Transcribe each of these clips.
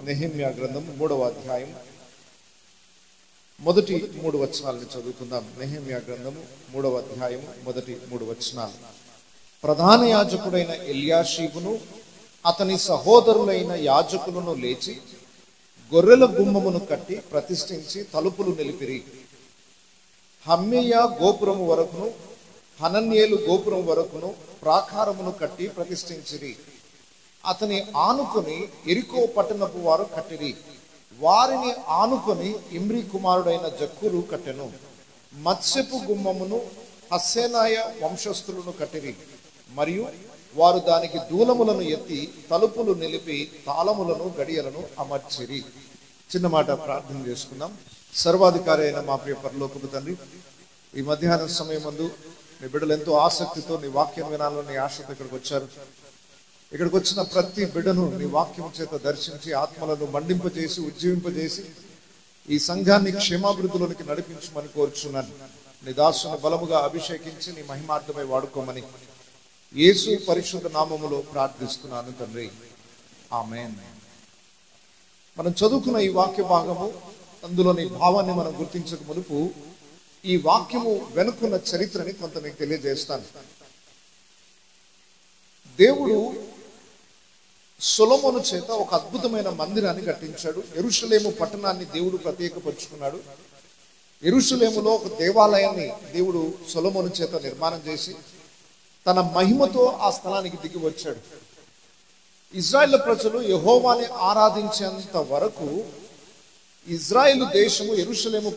నెహెమ్యా గ్రంథం 3వ అధ్యాయం మొదటి 3 వచనాలను చదువుకుందాం. నెహెమ్యా గ్రంథము 3వ అధ్యాయం మొదటి 3 వచనాలు. ప్రధాన యాజకుడైన ఎల్యాషీబును అతని సహోదరులైన యాజకులను లేచి గొర్రెల గుమ్మమును కట్టి ప్రతిష్ఠించి తలుపులు నిలిపిరి. హమ్మేయ గోపురము వరకును హనన్యేలు గోపురం వరకును ప్రాకారమును కట్టి ప్రతిష్ఠించిరి. అతని ఆనుకొని ఎరికో పట్టణపు వారు కట్టిరి. వారిని ఆనుకొని ఇమ్రి కుమారుడైన జక్కూరు కట్టెను. మత్స్యపు గుమ్మమును హస్సేనాయ వంశస్థులను కట్టిరి. మరియు వారు దానికి దూలములను ఎత్తి తలుపులు నిలిపి తాళములను గడియలను అమర్చిరి. చిన్న మాట ప్రార్థన చేసుకుందాం. సర్వాధికారి అయిన మా ప్రియ పరలోకపు తండ్రి, ఈ మధ్యాహ్న సమయం ముందు మీ బిడ్డలు ఎంతో ఆసక్తితో నీ వాక్యం వినాలని ఆశతో ఇక్కడికి వచ్చారు. ఇక్కడికి వచ్చిన ప్రతి బిడ్డను నీ వాక్యం చేత దర్శించి ఆత్మలను మండింపజేసి ఉజ్జీవింపజేసి ఈ సంఘాన్ని క్షేమాభివృద్ధిలోనికి నడిపించమని కోరుచున్నాను. నీ దాసుని బలముగా అభిషేకించి నీ మహిమార్థమై వాడుకోమని యేసు పరిశుద్ధ నామములో ప్రార్థిస్తున్నాను తండ్రి, ఆమేన్. మనం చదువుకున్న ఈ వాక్య భాగము, అందులోని భావాన్ని మనం గుర్తించక మునుపు ఈ వాక్యము వెనుకున్న చరిత్రని కొంత మీకు తెలియజేస్తాను. దేవుడు సొలొమోను చేత ఒక అద్భుతమైన మందిరాన్ని కట్టించాడు. యెరూషలేము పట్టణాన్ని దేవుడు ప్రత్యేకపరుచుకున్నాడు. యెరూషలేములో ఒక దేవాలయాన్ని దేవుడు సొలొమోను చేత నిర్మాణం చేసి తన మహిమతో ఆ స్థలానికి దిగి వచ్చాడు. ఇజ్రాయేల్ ప్రజలు యెహోవాని ఆరాధించేంత వరకు ఇజ్రాయేల్ దేశము యెరూషలేము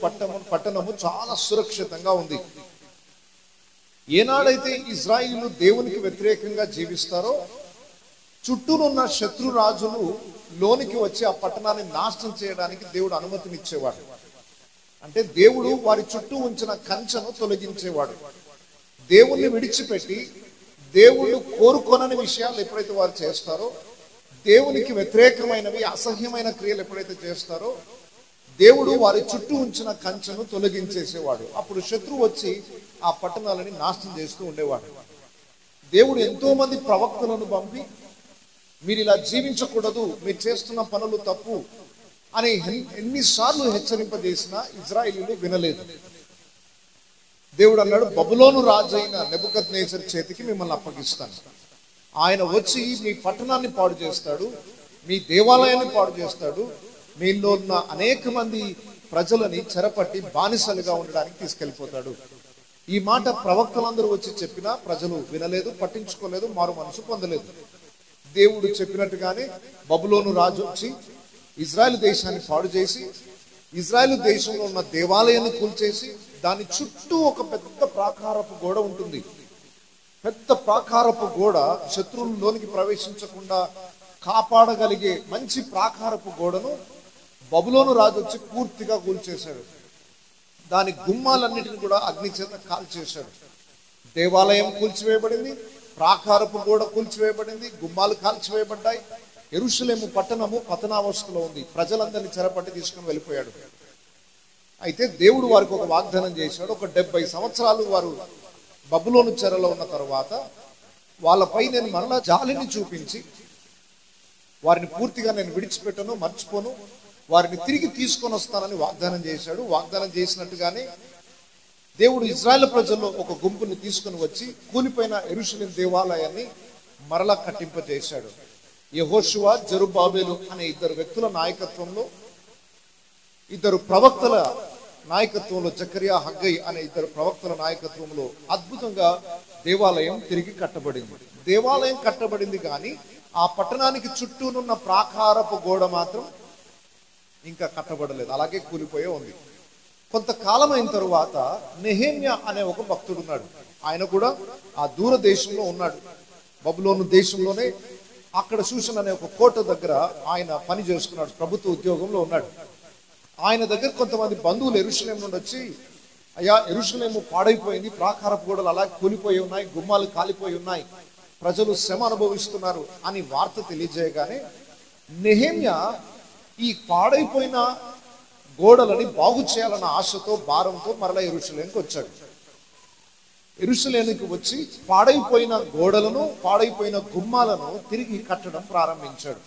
పట్టణము చాలా సురక్షితంగా ఉంది. ఏనాడైతే ఇజ్రాయిలు దేవునికి వ్యతిరేకంగా జీవిస్తారో చుట్టూనున్న శత్రు రాజులు లోనికి వచ్చి ఆ పట్టణాన్ని నాశనం చేయడానికి దేవుడు అనుమతినిచ్చేవాడు. అంటే దేవుడు వారి చుట్టూ ఉంచిన కంచెను తొలగించేవాడు. దేవుణ్ణి విడిచిపెట్టి దేవుడు కోరుకొనని విషయాలు ఎప్పుడైతే వారు చేస్తారో, దేవునికి వ్యతిరేకమైనవి అసహ్యమైన క్రియలు ఎప్పుడైతే చేస్తారో దేవుడు వారి చుట్టూ ఉంచిన కంచెను తొలగించేసేవాడు. అప్పుడు శత్రువు వచ్చి ఆ పట్టణాలని నాశనం చేస్తూ ఉండేవాడు. దేవుడు ఎంతో మంది ప్రవక్తలను పంపి మీరు ఇలా జీవించకూడదు, మీరు చేస్తున్న పనులు తప్పు అని ఎన్నిసార్లు హెచ్చరింపజేసినా ఇజ్రాయేలీలు వినలేదు. దేవుడు అన్నాడు, బబులోను రాజు అయిన నెబుకద్నెజర్ చేతికి మిమ్మల్ని అప్పగిస్తాను. ఆయన వచ్చి మీ పట్టణాన్ని పాడు చేస్తాడు, మీ దేవాలయాన్ని పాడు చేస్తాడు, మీలో ఉన్న అనేక మంది ప్రజలని చెరపట్టి బానిసలుగా ఉండడానికి తీసుకెళ్ళిపోతాడు. ఈ మాట ప్రవక్తలందరూ వచ్చి చెప్పినా ప్రజలు వినలేదు, పట్టించుకోలేదు, మారు మనసు పొందలేదు. దేవుడు చెప్పినట్టుగానే బబులోను రాజు వచ్చి ఇజ్రాయెల్ దేశాన్ని పాడు చేసి ఇజ్రాయెల్ దేశంలో ఉన్న దేవాలయాన్ని కూల్చేసి దాని చుట్టూ ఒక పెద్ద ప్రాకారపు గోడ ఉంటుంది. పెద్ద ప్రాకారపు గోడ శత్రువుల్లోనికి ప్రవేశించకుండా కాపాడగలిగే మంచి ప్రాకారపు గోడను బబులోను రాజు వచ్చి పూర్తిగా కూల్చేశాడు. దాని గుమ్మాలన్నిటిని కూడా అగ్ని చేత కాల్చేశాడు. దేవాలయం కూల్చివేయబడింది, ప్రాకారపు గోడ కూల్చివేయబడింది, గుమ్మాలు కాల్చివేయబడ్డాయి. యెరూషలేము పట్టణము పతనావస్థలో ఉంది. ప్రజలందరినీ చెరపట్టి తీసుకుని వెళ్ళిపోయాడు. అయితే దేవుడు వారికి ఒక వాగ్దానం చేశాడు. ఒక 70 సంవత్సరాలు వారు బబులోను చెరలో ఉన్న తర్వాత వాళ్ళపై నేను మరలా జాలిని చూపించి వారిని పూర్తిగా నేను విడిచిపెట్టను, మర్చిపోను, వారిని తిరిగి తీసుకొని వస్తానని వాగ్దానం చేశాడు. వాగ్దానం చేసినట్టుగానే దేవుడు ఇజ్రాయెల్ ప్రజల్లో ఒక గుంపుని తీసుకుని వచ్చి కూలిపోయిన యెరూషలేము దేవాలయాన్ని మరలా కట్టింపజేశాడు. యెహోషువ, జెరుబ్బాబెలు అనే 2 వ్యక్తుల నాయకత్వంలో, 2 ప్రవక్తల నాయకత్వంలో, జకరియా, హగ్గై అనే 2 ప్రవక్తల నాయకత్వంలో అద్భుతంగా దేవాలయం తిరిగి కట్టబడింది. దేవాలయం కట్టబడింది కానీ ఆ పట్టణానికి చుట్టూనున్న ప్రాకారపు గోడ మాత్రం ఇంకా కట్టబడలేదు, అలాగే కూలిపోయే ఉంది. కొంతకాలం అయిన తరువాత నెహెమ్యా అనే ఒక భక్తుడు ఉన్నాడు. ఆయన కూడా ఆ దూర దేశంలో ఉన్నాడు. బబులోను దేశంలోనే అక్కడ షూషన్ అనే ఒక కోట దగ్గర ఆయన పని చేస్తున్నాడు, ప్రభుత్వ ఉద్యోగంలో ఉన్నాడు. ఆయన దగ్గర కొంతమంది బంధువులు యెరూషలేము నుండి వచ్చి, అయ్యా యెరూషలేము పాడైపోయింది, ప్రాకారపు గోడలు అలాగే కూలిపోయి ఉన్నాయి, గుమ్మాలు కాలిపోయి ఉన్నాయి, ప్రజలు శ్రమ అనుభవిస్తున్నారు అని వార్త తెలియజేయగానే నెహెమ్యా ఈ పాడైపోయిన గోడలని బాగు చేయాలన్న ఆశతో, భారంతో మరలా యెరూషలేముకి వచ్చాడు. యెరూషలేముకి వచ్చి పాడైపోయిన గోడలను, పాడైపోయిన గుమ్మాలను తిరిగి కట్టడం ప్రారంభించాడు.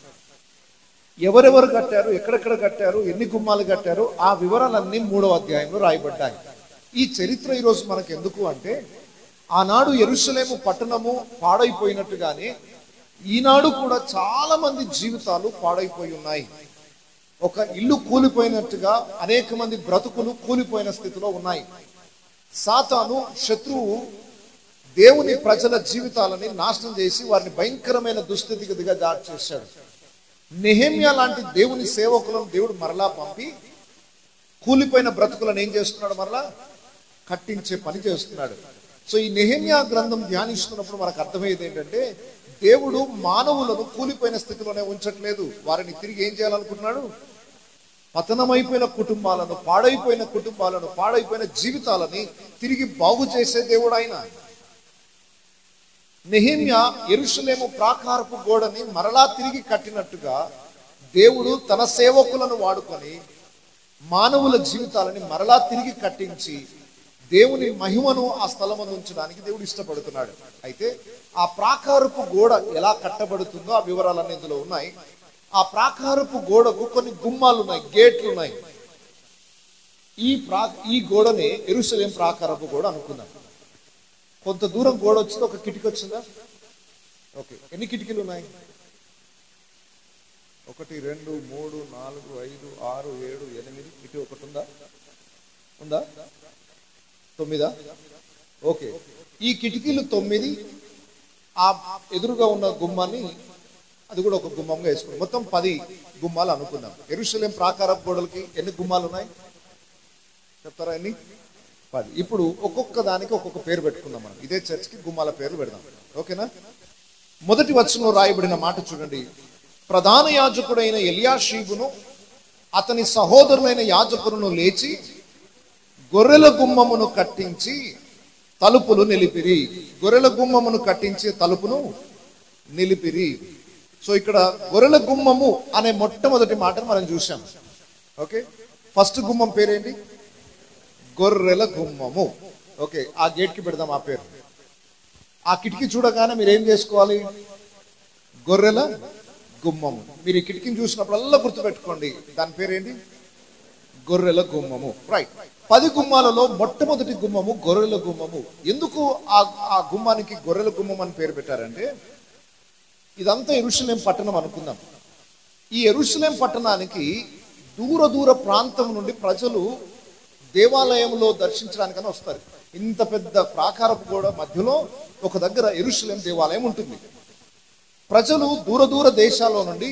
ఎవరెవరు కట్టారు, ఎక్కడెక్కడ కట్టారు, ఎన్ని గుమ్మాలు కట్టారు, ఆ వివరాలన్నీ 3వ అధ్యాయంలో రాయబడ్డాయి. ఈ చరిత్ర ఈరోజు మనకు ఎందుకు అంటే, ఆనాడు యెరూషలేము పట్టణము పాడైపోయినట్టుగానే ఈనాడు కూడా చాలా మంది జీవితాలు పాడైపోయి ఉన్నాయి. ఒక ఇల్లు కూలిపోయినట్టుగా అనేక మంది బ్రతుకులు కూలిపోయిన స్థితిలో ఉన్నాయి. సాతాను, శత్రువు దేవుని ప్రజల జీవితాలని నాశనం చేసి వారిని భయంకరమైన దుస్థితికి దిగజారు చేశాడు. నెహెమ్యా లాంటి దేవుని సేవకులను దేవుడు మరలా పంపి కూలిపోయిన బ్రతుకులను ఏం చేస్తున్నాడు? మరలా కట్టించే పని చేస్తున్నాడు. సో ఈ నెహెమ్యా గ్రంథం ధ్యానిస్తున్నప్పుడు మనకు అర్థమయ్యేది ఏంటంటే, దేవుడు మానవులను కూలిపోయిన స్థితిలోనే ఉంచట్లేదు, వారిని తిరిగి ఏం చేయాలనుకుంటున్నాడు? పతనమైపోయిన కుటుంబాలను, పాడైపోయిన జీవితాలని తిరిగి బాగు చేసే దేవుడు ఆయన. నెహెమ్యా యెరూషలేము ప్రాకారపు గోడని మరలా తిరిగి కట్టినట్టుగా దేవుడు తన సేవకులను వాడుకొని మానవుల జీవితాలని మరలా తిరిగి కట్టించి దేవుని మహిమను ఆ స్థలమును ఉంచడానికి దేవుడు ఇష్టపడుతున్నాడు. అయితే ఆ ప్రాకారపు గోడ ఎలా కట్టబడుతుందో ఆ వివరాలన్నీ ఇందులో ఉన్నాయి. ఆ ప్రాకారపు గోడకు కొన్ని గుమ్మాలు ఉన్నాయి, గేట్లు ఉన్నాయి. ఈ గోడని యెరూషలేం ప్రాకారపు గోడ అనుకుందాం. కొంత దూరం గోడ వచ్చింది, ఒక కిటికీ వచ్చిందా? ఓకే, ఎన్ని కిటికీలు ఉన్నాయి? 1 2 3 4 5 6 7 8 ఇటు ఒకటి ఉందా? 9. ఓకే, ఈ కిటికీలు 9. ఆ ఎదురుగా ఉన్న గుమ్మాన్ని అది కూడా ఒక గుమ్మంగా వేసుకున్నాం. మొత్తం 10 గుమ్మాలు అనుకున్నాం. యెరూషలేం ప్రాకారపు గోడలకి ఎన్ని గుమ్మాలు ఉన్నాయి చెప్తారా? ఎన్ని? 10. ఇప్పుడు ఒక్కొక్క దానికి ఒక్కొక్క పేరు పెట్టుకుందాం. మనం ఇదే చర్చ్కి గుమ్మాల పేర్లు పెడదాం. ఓకేనా? మొదటి వచనంలో రాయబడిన మాట చూడండి. ప్రధాన యాజకుడైన ఎలియాషీబును అతని సహోదరులైన యాజకులను లేచి గొర్రెల గుమ్మమును కట్టించి తలుపులు నిలిపిరి. గొర్రెల గుమ్మమును కట్టించి తలుపును నిలిపిరి. సో ఇక్కడ గొర్రెల గుమ్మము అనే మొట్టమొదటి మాటను మనం చూసాం. ఓకే, ఫస్ట్ గుమ్మం పేరేంటి? గొర్రెల గుమ్మము. ఓకే, ఆ గేట్ కి పెడదాం ఆ పేరు. ఆ కిటికీ చూడగానే మీరు ఏం చేసుకోవాలి? గొర్రెల గుమ్మము. మీరు ఈ కిటికీని చూసినప్పుడల్లా గుర్తుపెట్టుకోండి, దాని పేరేంటి? గొర్రెల గుమ్మము. రైట్. 10 గుమ్మాలలో మొట్టమొదటి గుమ్మము గొర్రెల గుమ్మము. ఎందుకు ఆ గుమ్మానికి గొర్రెల గుమ్మం అని పేరు పెట్టారంటే, ఇదంతా యెరూషలేం పట్టణం అనుకుందాం. ఈ యెరూషలేం పట్టణానికి దూర ప్రాంతం నుండి ప్రజలు దేవాలయంలో దర్శించడానికని వస్తారు. ఇంత పెద్ద ప్రాకారపు గోడ మధ్యలో ఒక దగ్గర యెరూషలేం దేవాలయం ఉంటుంది. ప్రజలు దూర దేశాల్లో నుండి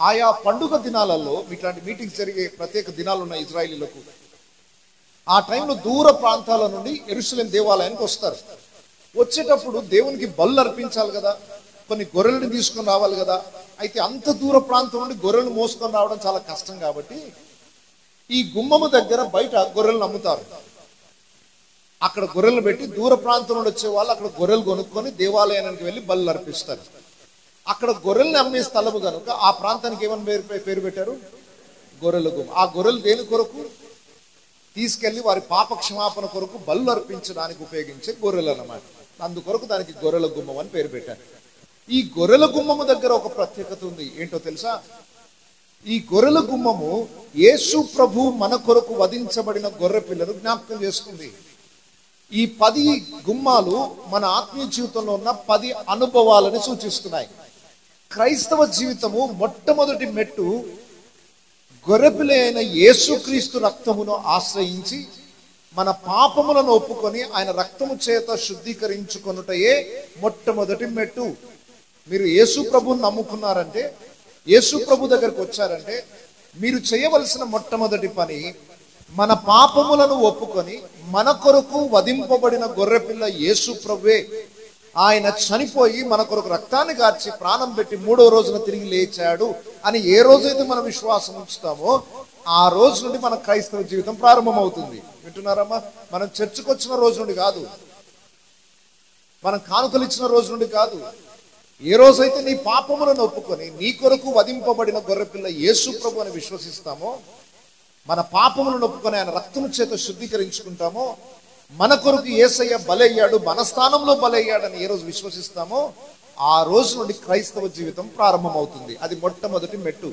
ఆయా పండుగ దినాలలో, ఇట్లాంటి మీటింగ్స్ జరిగే ప్రత్యేక దినాలు ఉన్నాయి ఇజ్రాయిలీలకు. ఆ టైంలో దూర ప్రాంతాల నుండి యెరూషలేం దేవాలయానికి వస్తారు. వచ్చేటప్పుడు దేవునికి బలులు అర్పించాలి కదా, కొన్ని గొర్రెలను తీసుకొని రావాలి కదా. అయితే అంత దూర ప్రాంతం నుండి గొర్రెలు మోసుకొని రావడం చాలా కష్టం కాబట్టి ఈ గుమ్మము దగ్గర బయట గొర్రెలను అమ్ముతారు. అక్కడ గొర్రెలు పెట్టి దూర ప్రాంతం నుండి వచ్చే వాళ్ళు అక్కడ గొర్రెలు కొనుక్కొని దేవాలయానికి వెళ్ళి బలులు అర్పిస్తారు. అక్కడ గొర్రెల్ని అమ్మే స్థలము కనుక ఆ ప్రాంతానికి ఏమని పేరు పెట్టారు? గొర్రెల గుమ్మ. ఆ గొర్రెలు దేని కొరకు? తీసుకెళ్లి వారి పాప క్షమాపణ కొరకు బలులు అర్పించడానికి ఉపయోగించే గొర్రెలు అన్నమాట. అందుకొరకు దానికి గొర్రెల గుమ్మం అని పేరు పెట్టారు. ఈ గొర్రెల గుమ్మము దగ్గర ఒక ప్రత్యేకత ఉంది. ఏంటో తెలుసా? ఈ గొర్రెల గుమ్మము యేసు ప్రభు మన కొరకు వధించబడిన గొర్రె పిల్లను జ్ఞాపకం చేసుకుంది. ఈ 10 గుమ్మాలు మన ఆత్మీయ జీవితంలో ఉన్న 10 అనుభవాలను సూచిస్తున్నాయి. క్రైస్తవ జీవితము మొట్టమొదటి మెట్టు గొర్రెపిల్ల అయిన యేసుక్రీస్తు రక్తమును ఆశ్రయించి మన పాపములను ఒప్పుకొని ఆయన రక్తము చేత శుద్ధీకరించుకొనుటయే మొట్టమొదటి మెట్టు. మీరు యేసు ప్రభువుని నమ్ముకున్నారంటే, యేసు ప్రభు దగ్గరకు వచ్చారంటే, మీరు చేయవలసిన మొట్టమొదటి పని మన పాపములను ఒప్పుకొని మన కొరకు వధింపబడిన గొర్రెపిల్ల యేసు ప్రభువే, ఆయన చనిపోయి మన కొరకు రక్తాన్ని కార్చి ప్రాణం పెట్టి 3వ రోజున తిరిగి లేచాడు అని ఏ రోజైతే మనం విశ్వాసం ఉంచుతామో ఆ రోజు నుండి మన క్రైస్తవ జీవితం ప్రారంభమవుతుంది. వింటున్నారమ్మా? మనం చర్చకు వచ్చిన రోజు నుండి కాదు, మనం కానుకలు ఇచ్చిన రోజు నుండి కాదు. ఏ రోజైతే నీ పాపములను ఒప్పుకొని నీ కొరకు వధింపబడిన గొర్రెపిల్ల యేసు ప్రభు అని విశ్వసిస్తామో, మన పాపములను ఒప్పుకొని ఆయన రక్తము చేత శుద్ధీకరించుకుంటామో, మన కొరకు యేసయ్య బలయ్యాడు, మన స్థానంలో బలయ్యాడని ఏ రోజు విశ్వసిస్తామో ఆ రోజు నుండి క్రైస్తవ జీవితం ప్రారంభమవుతుంది. అది మొట్టమొదటి మెట్టు.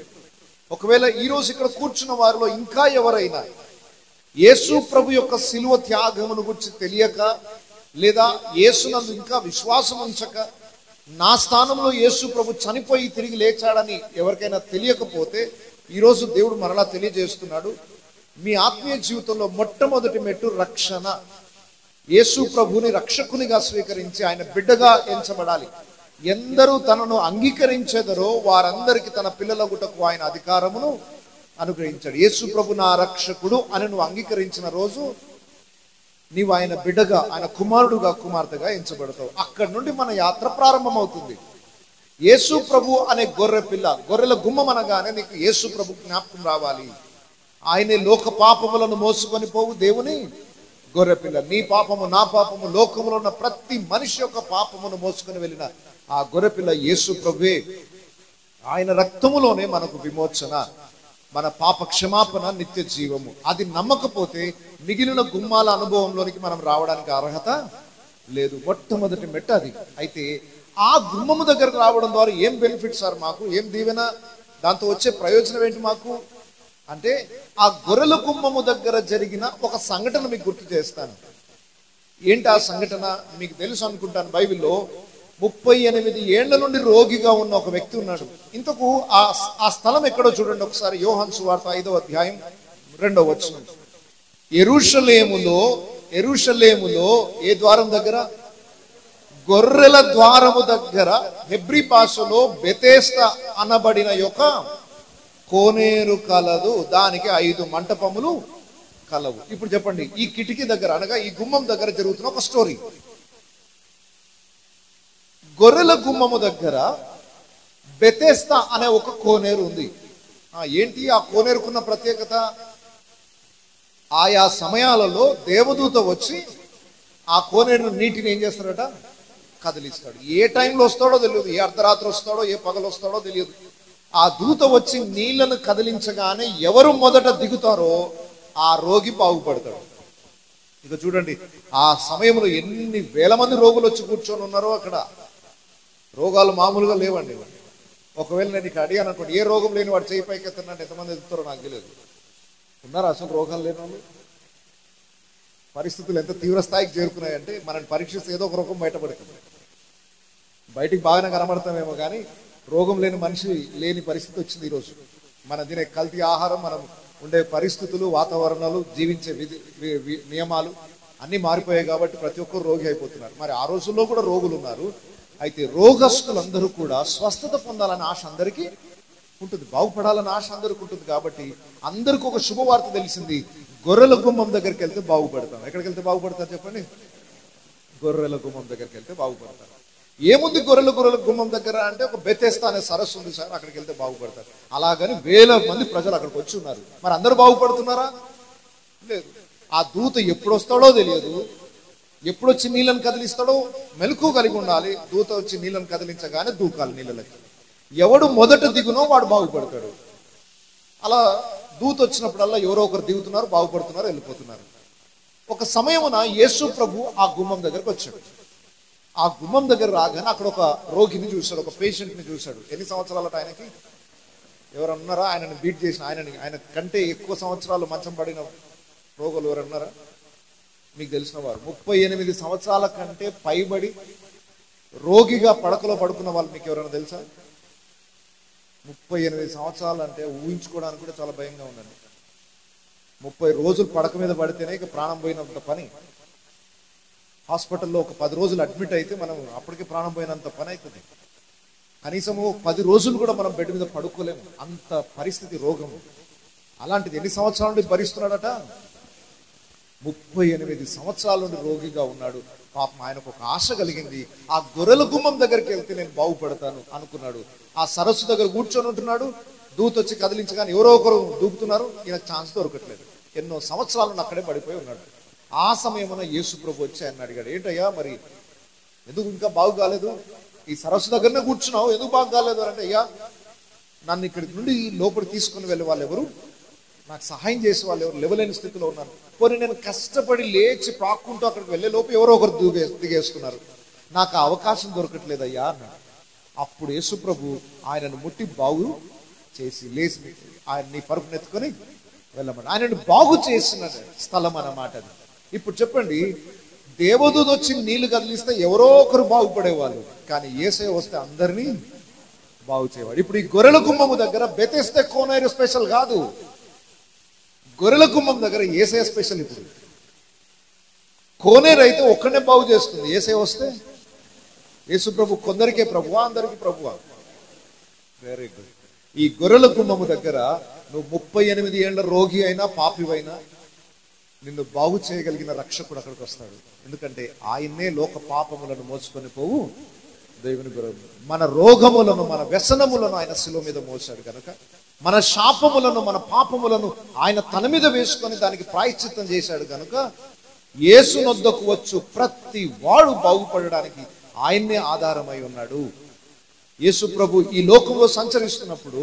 ఒకవేళ ఈ రోజు ఇక్కడ కూర్చున్న వారిలో ఇంకా ఎవరైనా యేసు ప్రభు యొక్క శిలువ త్యాగమును గురించి తెలియక, లేదా యేసునందు ఇంకా విశ్వాసం ఉంచక, నా స్థానంలో యేసు ప్రభు చనిపోయి తిరిగి లేచాడని ఎవరికైనా తెలియకపోతే ఈరోజు దేవుడు మరలా తెలియజేస్తున్నాడు, మీ ఆత్మీయ జీవితంలో మొట్టమొదటి మెట్టు రక్షణ. యేసు ప్రభుని రక్షకునిగా స్వీకరించి ఆయన బిడ్డగా ఎంచబడాలి. ఎందరూ తనను అంగీకరించెదరో వారందరికీ తన పిల్లలగుటకు ఆయన అధికారమును అనుగ్రహించాడు. యేసు ప్రభు నా రక్షకుడు అని నువ్వు అంగీకరించిన రోజు నీవు ఆయన బిడ్డగా, ఆయన కుమారుడుగా, కుమార్తెగా ఎంచబడతావు. అక్కడి నుండి మన యాత్ర ప్రారంభమవుతుంది. యేసు ప్రభు అనే గొర్రె పిల్ల, గొర్రెల గుమ్మం అనగానే నీకు యేసు ప్రభు జ్ఞాపకం రావాలి. ఆయనే లోక పాపములను మోసుకొని పోవు దేవుని గొర్రె పిల్ల. నీ పాపము, నా పాపము, లోకములో ఉన్న ప్రతి మనిషి యొక్క పాపమును మోసుకొని వెళ్ళిన ఆ గొర్రె పిల్ల యేసు ప్రభువే. ఆయన రక్తములోనే మనకు విమోచన, మన పాప క్షమాపణ, నిత్య జీవము. అది నమ్మకపోతే మిగిలిన గుమ్మాల అనుభవంలోనికి మనం రావడానికి అర్హత లేదు. మొట్టమొదటి మెట్ట అది. అయితే ఆ గుమ్మము దగ్గరకు రావడం ద్వారా ఏం బెనిఫిట్ సార్ మాకు, ఏం దీవెన, దాంతో వచ్చే ప్రయోజనం ఏంటి మాకు అంటే, ఆ గొర్రెల గుమ్మము దగ్గర జరిగిన ఒక సంఘటన మీకు గుర్తు చేస్తాను. ఏంటి ఆ సంఘటన? మీకు తెలుసు అనుకుంటాను. బైబిల్లో 38 ఏళ్ల నుండి రోగిగా ఉన్న ఒక వ్యక్తి ఉన్నాడు. ఇంతకు ఆ స్థలం ఎక్కడో చూడండి ఒకసారి. యోహాను సువార్త 5వ అధ్యాయం 2వ వచనం. యెరూషలేములో ఏ ద్వారం దగ్గర? గొర్రెల ద్వారము దగ్గర, హెబ్రీ భాషలో బెతెస్దా అనబడిన యొక్క కోనేరు కలదు, దానికి 5 మంటపములు కలవు. ఇప్పుడు చెప్పండి, ఈ కిటికీ దగ్గర అనగా ఈ గుమ్మం దగ్గర జరుగుతున్న ఒక స్టోరీ. గొర్రెల గుమ్మము దగ్గర బెతెస్దా అనే ఒక కోనేరు ఉంది. ఏంటి ఆ కోనేరుకున్న ప్రత్యేకత? ఆయా సమయాలలో దేవదూత వచ్చి ఆ కోనేరు నీటిని ఏం చేస్తాడట? కదిలిస్తాడు. ఏ టైంలో వస్తాడో తెలియదు, ఏ అర్ధరాత్రి వస్తాడో, ఏ పగలు వస్తాడో తెలియదు. ఆ దూత వచ్చి నీళ్లను కదిలించగానే ఎవరు మొదట దిగుతారో ఆ రోగి బాగుపడతాడు. ఇక చూడండి, ఆ సమయంలో ఎన్ని వేల మంది రోగులు వచ్చి కూర్చొని ఉన్నారో అక్కడ. రోగాలు మామూలుగా లేవండి. ఒకవేళ నేను ఇక్కడ అడిగాను అనుకోండి, ఏ రోగం లేని వాడు చేయి పైకి ఎత్తున్నాడు, ఎంతమంది ఎత్తుతారో నాకు తెలియదు. ఉన్నారా అసలు రోగాలు లేని వాళ్ళు? పరిస్థితులు ఎంత తీవ్ర స్థాయికి చేరుకున్నాయంటే మనని పరీక్షిస్తే ఏదో ఒక రోగం బయటపడుతుంది. బయటికి బాగానే కనబడతామేమో కానీ రోగం లేని మనిషి లేని పరిస్థితి వచ్చింది ఈరోజు. మన తినే కల్తీ ఆహారం, మనం ఉండే పరిస్థితులు, వాతావరణాలు, జీవించే నియమాలు అన్నీ మారిపోయాయి కాబట్టి ప్రతి ఒక్కరు రోగి అయిపోతున్నారు. మరి ఆ రోజుల్లో కూడా రోగులు ఉన్నారు. అయితే రోగస్తులందరూ కూడా స్వస్థత పొందాలని ఆశ అందరికీ ఉంటుంది, బాగుపడాలని ఆశ అందరికీ ఉంటుంది. కాబట్టి అందరికీ ఒక శుభవార్త తెలిసింది, గొర్రెల గుమ్మం దగ్గరికి వెళ్తే బాగుపడతాం. ఎక్కడికి వెళ్తే బాగుపడతారు చెప్పండి? గొర్రెల గుమ్మం దగ్గరికి వెళ్తే బాగుపడతారు. ఏముంది గొర్రెల గుమ్మం దగ్గర అంటే, ఒక బెతెస్దా అనే సరస్సు ఉంది సార్, అక్కడికి వెళ్తే బాగుపడతారు. అలాగని వేల మంది ప్రజలు అక్కడికి వచ్చి ఉన్నారు. మరి అందరూ బాగుపడుతున్నారా? లేదు. ఆ దూత ఎప్పుడు వస్తాడో తెలియదు, ఎప్పుడు వచ్చి నీళ్ళని కదిలిస్తాడో మెలకు కలిగి ఉండాలి. దూత వచ్చి నీళ్ళని కదిలించగానే దూకాలి నీళ్ళకి. ఎవడు మొదట దిగునో వాడు బాగుపడతాడు. అలా దూత వచ్చినప్పుడల్లా ఎవరో ఒకరు దిగుతున్నారు, బాగుపడుతున్నారు, వెళ్ళిపోతున్నారు. ఒక సమయమున యేసు ప్రభు ఆ గుమ్మం దగ్గరకు వచ్చాడు. ఆ గుమ్మం దగ్గర రాగానే అక్కడ ఒక రోగిని చూశాడు, ఒక పేషెంట్ని చూశాడు. ఎన్ని సంవత్సరాలట ఆయనకి? ఎవరన్నారా ఆయనని బీట్ చేసిన, ఆయన కంటే ఎక్కువ సంవత్సరాలు మంచం పడిన రోగులు ఎవరన్నారా? మీకు తెలిసిన వారు 38 సంవత్సరాల కంటే పైబడి రోగిగా పడకలో పడుకున్న వాళ్ళు మీకు ఎవరైనా తెలుసా? 38 సంవత్సరాలు అంటే ఊహించుకోవడానికి కూడా చాలా భయంగా ఉందండి. 30 రోజులు పడక మీద పడితేనే ఇక ప్రాణం పోయినంత పని. హాస్పిటల్లో ఒక 10 రోజులు అడ్మిట్ అయితే మనం అప్పటికే ప్రాణం పోయినంత పని అవుతుంది. కనీసము 10 రోజులు కూడా మనం బెడ్ మీద పడుకోలేము, అంత పరిస్థితి రోగము. అలాంటిది ఎన్ని సంవత్సరాల నుండి భరిస్తున్నాడట? 38 సంవత్సరాల నుండి రోగిగా ఉన్నాడు. పాపం ఆయనకు ఒక ఆశ కలిగింది, ఆ గొర్రెల గుమ్మం దగ్గరికి వెళ్తే నేను బాగుపడతాను అనుకున్నాడు. ఆ సరస్సు దగ్గర కూర్చొని ఉంటున్నాడు. దూత వచ్చి కదిలించగానే ఎవరో ఒకరు దూకుతున్నారు, ఈయనకు ఛాన్స్ దొరకట్లేదు. ఎన్నో సంవత్సరాలను అక్కడే పడిపోయి ఉన్నాడు. ఆ సమయమున యేసు ప్రభు వచ్చి ఆయన అడిగాడు, ఏంటయ్యా మరి ఎందుకు ఇంకా బాగు కాలేదు? ఈ సరస్సు దగ్గరనే కూర్చున్నావు, ఎందుకు బాగు కాలేదు అంటే, అయ్యా నన్ను ఇక్కడి నుండి లోపలికి తీసుకుని వెళ్ళే వాళ్ళు ఎవరు, నాకు సహాయం చేసే వాళ్ళు ఎవరు లేవలేని స్థితిలో ఉన్నారు. పోనీ నేను కష్టపడి లేచి ప్రాక్కుంటూ అక్కడికి వెళ్ళే లోపు ఎవరో ఒకరు దిగేస్తున్నారు, నాకు ఆ అవకాశం దొరకట్లేదయ్యా అన్నాడు. అప్పుడు యేసు ప్రభు ఆయనను ముట్టి బాగు చేసి లేచి ఆయన నీ పరుపును ఎత్తుకొని వెళ్ళమని ఆయనను బాగు చేసిన స్థలం అన్నమాట అది. ఇప్పుడు చెప్పండి, దేవదూత వచ్చి నీళ్లు కదిలిస్తే ఎవరో ఒకరు బాగుపడేవాళ్ళు, కానీ యేసయ్య వస్తే అందరినీ బాగు చేయవాడు. ఇప్పుడు ఈ గొర్రెల గుమ్మము దగ్గర బెతెస్దా కోనేరు స్పెషల్ కాదు, గొర్రెల గుమ్మం దగ్గర యేసయ్య స్పెషల్. ఇప్పుడు కోనేరు అయితే ఒక్కడే బాగు చేస్తుంది, యేసయ్య వస్తే యేసు ప్రభు కొందరికే ప్రభువా, అందరికీ ప్రభువా? Very good. ఈ గొర్రెల గుమ్మము దగ్గర నువ్వు 38 ఏళ్ల రోగి అయినా పాపివైనా నిన్ను బాగు చేయగలిగిన రక్షకుడు అక్కడికి వస్తాడు. ఎందుకంటే ఆయన్నే లోక పాపములను మోసుకొని పోవు దేవుని గొర్రెలు. మన రోగములను మన వ్యసనములను ఆయన శిలువ మీద మోసాడు కనుక, మన శాపములను మన పాపములను ఆయన తన మీద వేసుకొని దానికి ప్రాయశ్చిత్తం చేశాడు కనుక, యేసునొద్దకు వచ్చు ప్రతి వాడు బాగుపడడానికి ఆయన్నే ఆధారమై ఉన్నాడు. యేసు ప్రభు ఈ లోకంలో సంచరిస్తున్నప్పుడు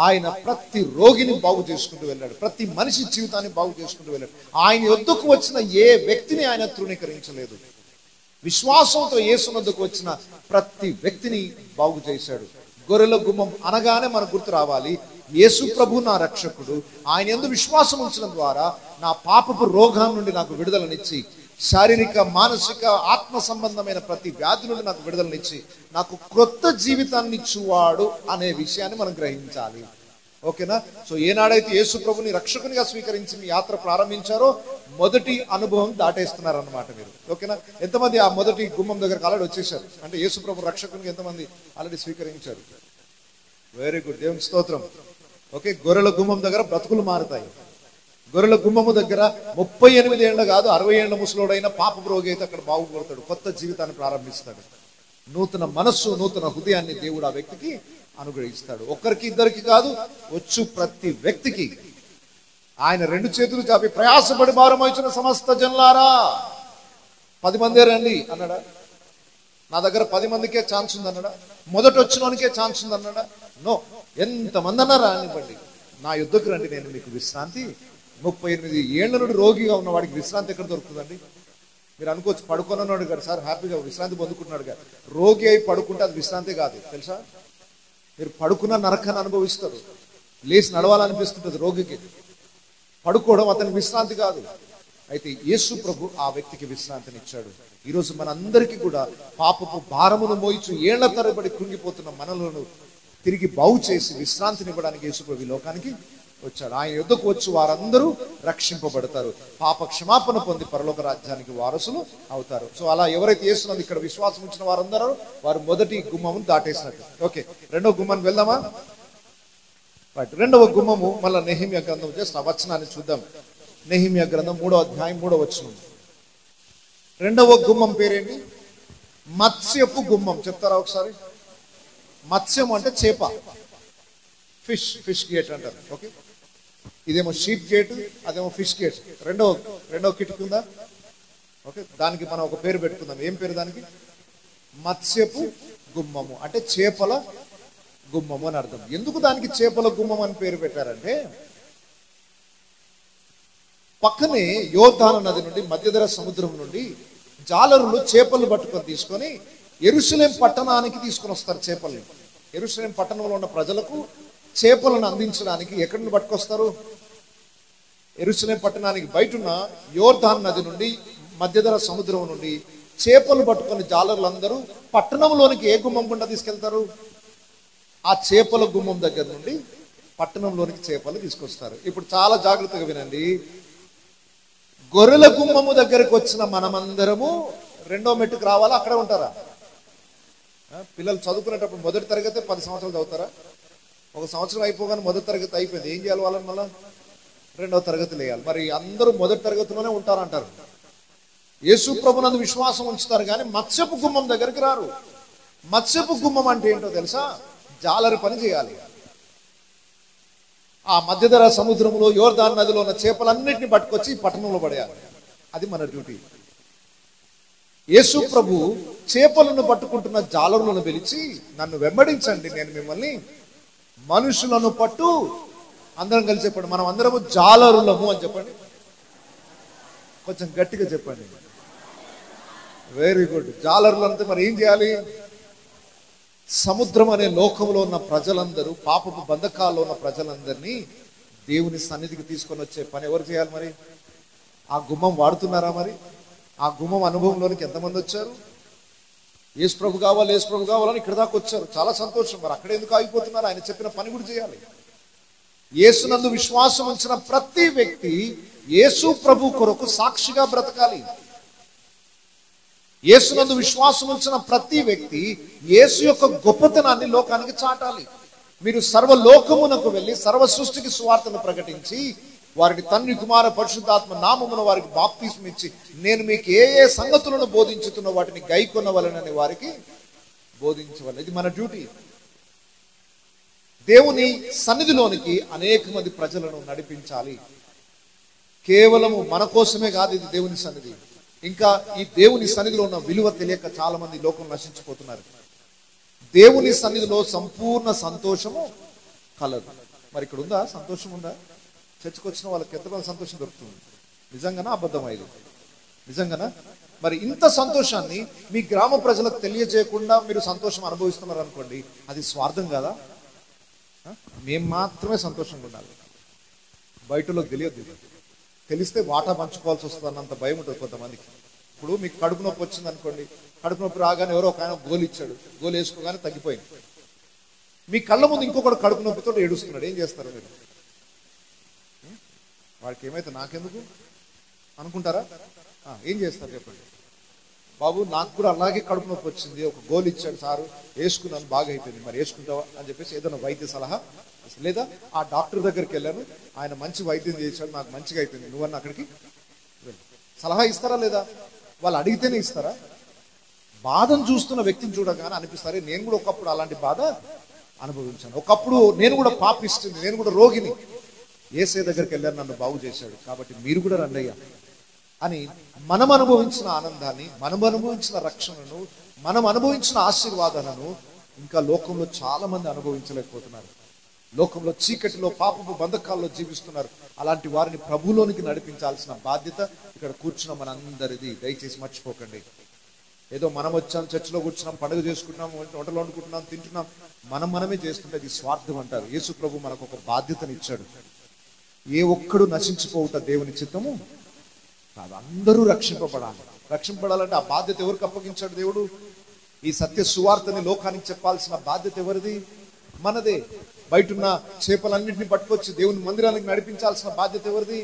ఆయన ప్రతి రోగిని బాగు చేసుకుంటూ వెళ్ళాడు, ప్రతి మనిషి జీవితాన్ని బాగు చేసుకుంటూ వెళ్ళాడు. ఆయన యొద్దకు వచ్చిన ఏ వ్యక్తిని ఆయన తృణీకరించలేదు. విశ్వాసంతో యేసునొద్దకు వచ్చిన ప్రతి వ్యక్తిని బాగు చేశాడు. గొర్రెల గుమ్మం అనగానే మనకు గుర్తు రావాలి, యేసు ప్రభు నా రక్షకుడు, ఆయన యందు విశ్వాసం ఉంచడం ద్వారా నా పాపపు రోగం నుండి నాకు విడుదలనిచ్చి, శారీరక మానసిక ఆత్మ సంబంధమైన ప్రతి వ్యాధి నుండి నాకు విడుదలనిచ్చి నాకు క్రొత్త జీవితాన్ని ఇచ్చువాడు అనే విషయాన్ని మనం గ్రహించాలి. ఓకేనా? సో ఏనాడైతే యేసు ప్రభుని రక్షకునిగా స్వీకరించి మీ యాత్ర ప్రారంభించారో మొదటి అనుభవం దాటేస్తున్నారు అన్నమాట మీరు. ఓకేనా? ఎంతమంది ఆ మొదటి గుమ్మం దగ్గరకు ఆల్రెడీ వచ్చేసారు? అంటే యేసు ప్రభు రక్షకునిగా ఎంతమంది ఆల్రెడీ స్వీకరించారు? వెరీ గుడ్, దేవుని స్తోత్రం. ఓకే, గొర్రెల గుమ్మం దగ్గర బ్రతుకులు మారుతాయి. గొర్రెల గుమ్మము దగ్గర 38 ఏళ్ళ కాదు 60 ఏళ్ల ముసలోడైన పాపపు రోగి అయితే అక్కడ బాగుపడతాడు, కొత్త జీవితాన్ని ప్రారంభిస్తాడు. నూతన మనస్సు, నూతన హృదయాన్ని దేవుడు ఆ వ్యక్తికి అనుగ్రహిస్తాడు. ఒక్కరికి ఇద్దరికి కాదు, వచ్చు ప్రతి వ్యక్తికి ఆయన 2 చేతులు చాపి ప్రయాసపడి భారం వచ్చిన సమస్త జనులారా 10 మందే రండి అన్నాడా? నా దగ్గర 10 మందికే ఛాన్స్ ఉంది అన్నాడా? మొదట వచ్చినోనికే ఛాన్స్ ఉంది అన్నాడా? నో, ఎంతమంది అన్నారా అనివ్వండి, నా యుద్ధకు రండి, నేను మీకు విశ్రాంతి. 38 ఏళ్ల నుండి రోగిగా ఉన్న వాడికి విశ్రాంతి ఎక్కడ దొరుకుతుందండి? మీరు అనుకోవచ్చు, పడుకున్నాడు కదా సార్, హ్యాపీగా విశ్రాంతి పొందుకుంటున్నాడు కదా. రోగి అయి పడుకుంటే అది విశ్రాంతి కాదు తెలుసా? మీరు పడుకున్న నరకాన్ని అనుభవిస్తారు. లేచి నడవాలనిపిస్తుంటుంది రోగికి. పడుకోవడం అతనికి విశ్రాంతి కాదు. అయితే యేసు ప్రభు ఆ వ్యక్తికి విశ్రాంతినిచ్చాడు. ఈరోజు మనందరికీ కూడా పాపపు భారమును మోయిచు ఏళ్ల తరబడి కృంగిపోతున్న మనలను తిరిగి బాగు చేసి విశ్రాంతినివ్వడానికి యేసు ప్రభు ఈ లోకానికి వచ్చాడు. ఆయన యుద్ధకు వచ్చి వారందరూ రక్షింపబడతారు, పాప క్షమాపణ పొంది పరలోక రాజ్యానికి వారసులు అవుతారు. సో అలా ఎవరైతే యేసునందు ఇక్కడ విశ్వాసం ఉంచిన వారందరూ వారు మొదటి గుమ్మమును దాటేసినట్టు. ఓకే, రెండవ గుమ్మాన్ని వెళ్దామా? రెండవ గుమ్మము మళ్ళీ నెహెమ్యా గ్రంథం జస్ట్ ఆ వచనాన్ని చూద్దాం. నెహెమ్యా గ్రంథం 3వ అధ్యాయం 3వ వచనం. రెండవ గుమ్మం పేరేంటి? మత్స్యపు గుమ్మం. చెప్తారా ఒకసారి? మత్స్యం అంటే చేప, ఫిష్ గేట్ అంటారు. ఓకే, ఇదేమో షీప్ గేట్, అదేమో ఫిష్ గేట్. రెండవ కిటికీ ఉందా? ఓకే, దానికి మనం ఒక పేరు పెట్టుకుందాం. ఏం పేరు దానికి? మత్స్యపు గుమ్మము, అంటే చేపల గుమ్మము అని అర్థం. ఎందుకు దానికి చేపల గుమ్మం అని పేరు పెట్టారంటే, పక్కనే యోర్దాను నది నుండి మధ్యధరా సముద్రం నుండి జాలరులు చేపలు పట్టుకొని తీసుకొని యెరూషలేం పట్టణానికి తీసుకొని వస్తారు చేపల్ని. యెరూషలేం పట్టణంలో ఉన్న ప్రజలకు చేపలను అందించడానికి ఎక్కడి నుండి పట్టుకొస్తారు? యెరూషలేం పట్టణానికి బయటున్న యోర్దాను నది నుండి మధ్యధరా సముద్రం నుండి చేపలు పట్టుకొని జాలరులందరూ పట్టణంలోనికి ఏ గుమ్మం గుండా తీసుకెళ్తారు? ఆ చేపల గుమ్మం దగ్గర నుండి పట్టణంలోనికి చేపలు తీసుకొస్తారు. ఇప్పుడు చాలా జాగ్రత్తగా వినండి. గొర్రెల గుమ్మము దగ్గరకు వచ్చిన మనమందరము రెండో మెట్టుకు రావాలా? అక్కడే ఉంటారా? పిల్లలు చదువుకునేటప్పుడు మొదటి తరగతి 10 సంవత్సరాలు చదువుతారా? ఒక సంవత్సరం అయిపోగానే మొదటి తరగతి అయిపోయింది, ఏం చేయాలి వాళ్ళని? మళ్ళీ రెండవ తరగతిలో వేయాలి. మరి అందరూ మొదటి తరగతిలోనే ఉంటారంటారు. యేసు ప్రభునందు విశ్వాసం ఉంచుతారు కానీ మత్స్యపు గుమ్మం దగ్గరికి రారు. మత్స్యపు గుమ్మం అంటే ఏంటో తెలుసా? జాలరి పని చేయాలి. ఆ మధ్యధరా సముద్రంలో యోర్దాను నదిలో ఉన్న చేపలన్నింటినీ పట్టుకొచ్చి పట్టణంలో పడేయాలి. అది మన డ్యూటీ. యేసు ప్రభు చేపలను పట్టుకుంటున్న జాలరులను పిలిచి, నన్ను వెంబడించండి, నేను మిమ్మల్ని మనుషులను పట్టు. అందరం కలిసి చెప్పండి, మనం అందరము జాలరులము అని చెప్పండి. కొంచెం గట్టిగా చెప్పండి. Very good. జాలరులు అంటే మరి ఏం చేయాలి? సముద్రం అనే లోకంలో ఉన్న ప్రజలందరూ, పాపపు బంధకాల్లో ఉన్న ప్రజలందరినీ దేవుని సన్నిధికి తీసుకొని వచ్చే పని ఎవరు చేయాలి మరి? ఆ గుమ్మం వాడుతున్నారా మరి? ఆ గుమ్మం అనుభవంలోనికి ఎంతమంది వచ్చారు? యేసు ప్రభు కావాలి, యేసు ప్రభు కావాలని ఇక్కడ దాకా వచ్చారు, చాలా సంతోషం. మరి అక్కడ ఎందుకు ఆగిపోతున్నారు? ఆయన చెప్పిన పని కూడా చేయాలి. యేసునందు విశ్వాసం ఉంచిన ప్రతి వ్యక్తి యేసు ప్రభు కొరకు సాక్షిగా బ్రతకాలి. యేసునందు విశ్వాసం ఉంచిన ప్రతి వ్యక్తి యేసు యొక్క గొప్పతనాన్ని లోకానికి చాటాలి. మీరు సర్వలోకమునకు వెళ్ళి సర్వ సృష్టికి సువార్తను ప్రకటించి వారిని తండ్రి, కుమార, పరిశుద్ధాత్మ నామమున వారికి బాప్తిస్మం ఇచ్చి నేను మీకు ఏ ఏ సంగతులను బోధించుతున్న వాటిని గైకొనవలెనని వారికి బోధించవలెను. ఇది మన డ్యూటీ. దేవుని సన్నిధిలోనికి అనేక మంది ప్రజలను నడిపించాలి. కేవలము మన కోసమే కాదు ఇది దేవుని సన్నిధి. ఇంకా ఈ దేవుని సన్నిధిలో ఉన్న విలువ తెలియక చాలా మంది లోకం నశించిపోతున్నారు. దేవుని సన్నిధిలో సంపూర్ణ సంతోషము కలదు. మరి ఇక్కడ ఉందా? సంతోషం ఉందా? చర్చకు వచ్చిన వాళ్ళకి ఎంతమంది సంతోషం దొరుకుతుంది? నిజంగానా అబద్ధమా ఇది? నిజంగానా? మరి ఇంత సంతోషాన్ని మీ గ్రామ ప్రజలకు తెలియజేయకుండా మీరు సంతోషం అనుభవిస్తున్నారు అనుకోండి, అది స్వార్థం కదా? మేము మాత్రమే సంతోషంగా ఉండాలి, బయటలోకి తెలియదు. తెలిస్తే వాటా పంచుకోవాల్సి వస్తుంది అన్నంత భయం ఉంటుంది కొంతమందికి. ఇప్పుడు మీకు కడుపు నొప్పి వచ్చింది అనుకోండి, కడుపు నొప్పి రాగానే ఎవరో ఒక ఆయన గోలు ఇచ్చాడు, గోలు వేసుకోగానే తగ్గిపోయింది. మీ కళ్ళ ముందు ఇంకొకటి కడుపు నొప్పితో ఏడుస్తున్నాడు, ఏం చేస్తారు మీరు? వాడికి ఏమైతే నాకెందుకు అనుకుంటారా? ఏం చేస్తారు చెప్పండి? బాబు నాకు కూడా అలాగే కడుపు నొప్పి వచ్చింది, ఒక గోలు ఇచ్చాడు సారు, వేసుకున్నాను, బాగా అయిపోయింది, మరి వేసుకుంటావా అని చెప్పేసి ఏదైనా వైద్య సలహా, లేదా ఆ డాక్టర్ దగ్గరికి వెళ్ళాను, ఆయన మంచి వైద్యం చేశాడు, నాకు మంచిగా అయిపోయింది, నువ్వన్నా అక్కడికి సలహా ఇస్తారా లేదా? వాళ్ళు అడిగితేనే ఇస్తారా? బాధను చూస్తున్న వ్యక్తిని చూడగానే అనిపిస్తారే నేను కూడా ఒకప్పుడు అలాంటి బాధ అనుభవించాను, ఒకప్పుడు నేను కూడా పాపిస్తుంది, నేను కూడా రోగిని, యేసయ్య దగ్గరికి వెళ్ళాను, నన్ను బాగు చేశాడు, కాబట్టి మీరు కూడా రండి అయ్యా అని మనం అనుభవించిన ఆనందాన్ని, మనం అనుభవించిన రక్షణను, మనం అనుభవించిన ఆశీర్వాదాలను ఇంకా లోకంలో చాలా మంది అనుభవించలేకపోతున్నారు. లోకంలో చీకటిలో పాపపు బంధకాల్లో జీవిస్తున్నారు. అలాంటి వారిని ప్రభువులోనికి నడిపించాల్సిన బాధ్యత ఇక్కడ కూర్చున్న మనందరిది. దయచేసి మర్చిపోకండి. ఏదో మనం వచ్చాం, చర్చిలో కూర్చున్నాం, పండుగ చేసుకుంటున్నాం, వంటలు వండుకుంటున్నాం, తింటున్నాం, మనమే చేస్తుంటే అది స్వార్థం అంటారు. యేసు ప్రభు మనకు ఒక బాధ్యతను ఇచ్చాడు. ఏ ఒక్కడు నశించిపోవుట దేవుని చిత్తము కాదు, అందరూ రక్షింపబడాలి. రక్షింపబడాలంటే ఆ బాధ్యత ఎవరికి అప్పగించాడు దేవుడు? ఈ సత్య సువార్తని లోకానికి చెప్పాల్సిన బాధ్యత ఎవరిది? మనదే. బయటున్న చేపలన్నింటినీ పట్టుకొచ్చి దేవుని మందిరానికి నడిపించాల్సిన బాధ్యత ఎవరిది?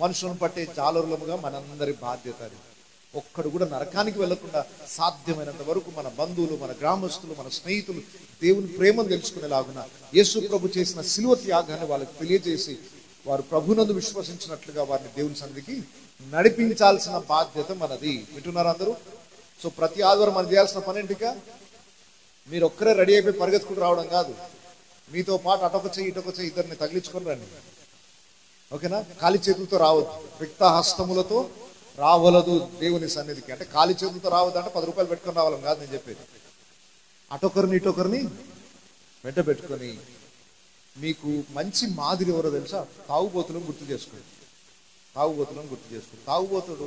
మనుషులను పట్టే జాలరులముగా మనందరి బాధ్యత అది. ఒక్కడు కూడా నరకానికి వెళ్లకుండా సాధ్యమైనంత వరకు మన బంధువులు, మన గ్రామస్తులు, మన స్నేహితులు దేవుని ప్రేమను తెలుసుకునేలాగున యేసు ప్రభు చేసిన శిలువ త్యాగాన్ని వాళ్ళకి తెలియజేసి వారు ప్రభునందు విశ్వసించినట్లుగా వారిని దేవుని సన్నిధికి నడిపించాల్సిన బాధ్యత మనది. వింటున్నారు అందరూ? సో ప్రతి ఆదివారం మనం చేయాల్సిన పని ఏంటిగా? మీరు ఒక్కరే రెడీ అయిపోయి పరిగెత్తుకుంటూ రావడం కాదు, మీతో పాటు అటొక చెయ్యి ఇటొక చెయ్యి ఇద్దరిని తగిలించుకొని రండి. ఓకేనా? ఖాళీ చేతులతో రావద్దు, రిక్త హస్తములతో రావలదు దేవుని సన్నిధికి. అంటే ఖాళీ చేతులతో రావద్దు అంటే 10 రూపాయలు పెట్టుకొని రావాలని కాదు నేను చెప్పేది. అటొకరిని ఇటొకరిని వెంట పెట్టుకొని, మీకు మంచి మాదిరి ఎవరో తెలుసా? తాగుబోతులను గుర్తు చేసుకోండి. తాగుబోతుడు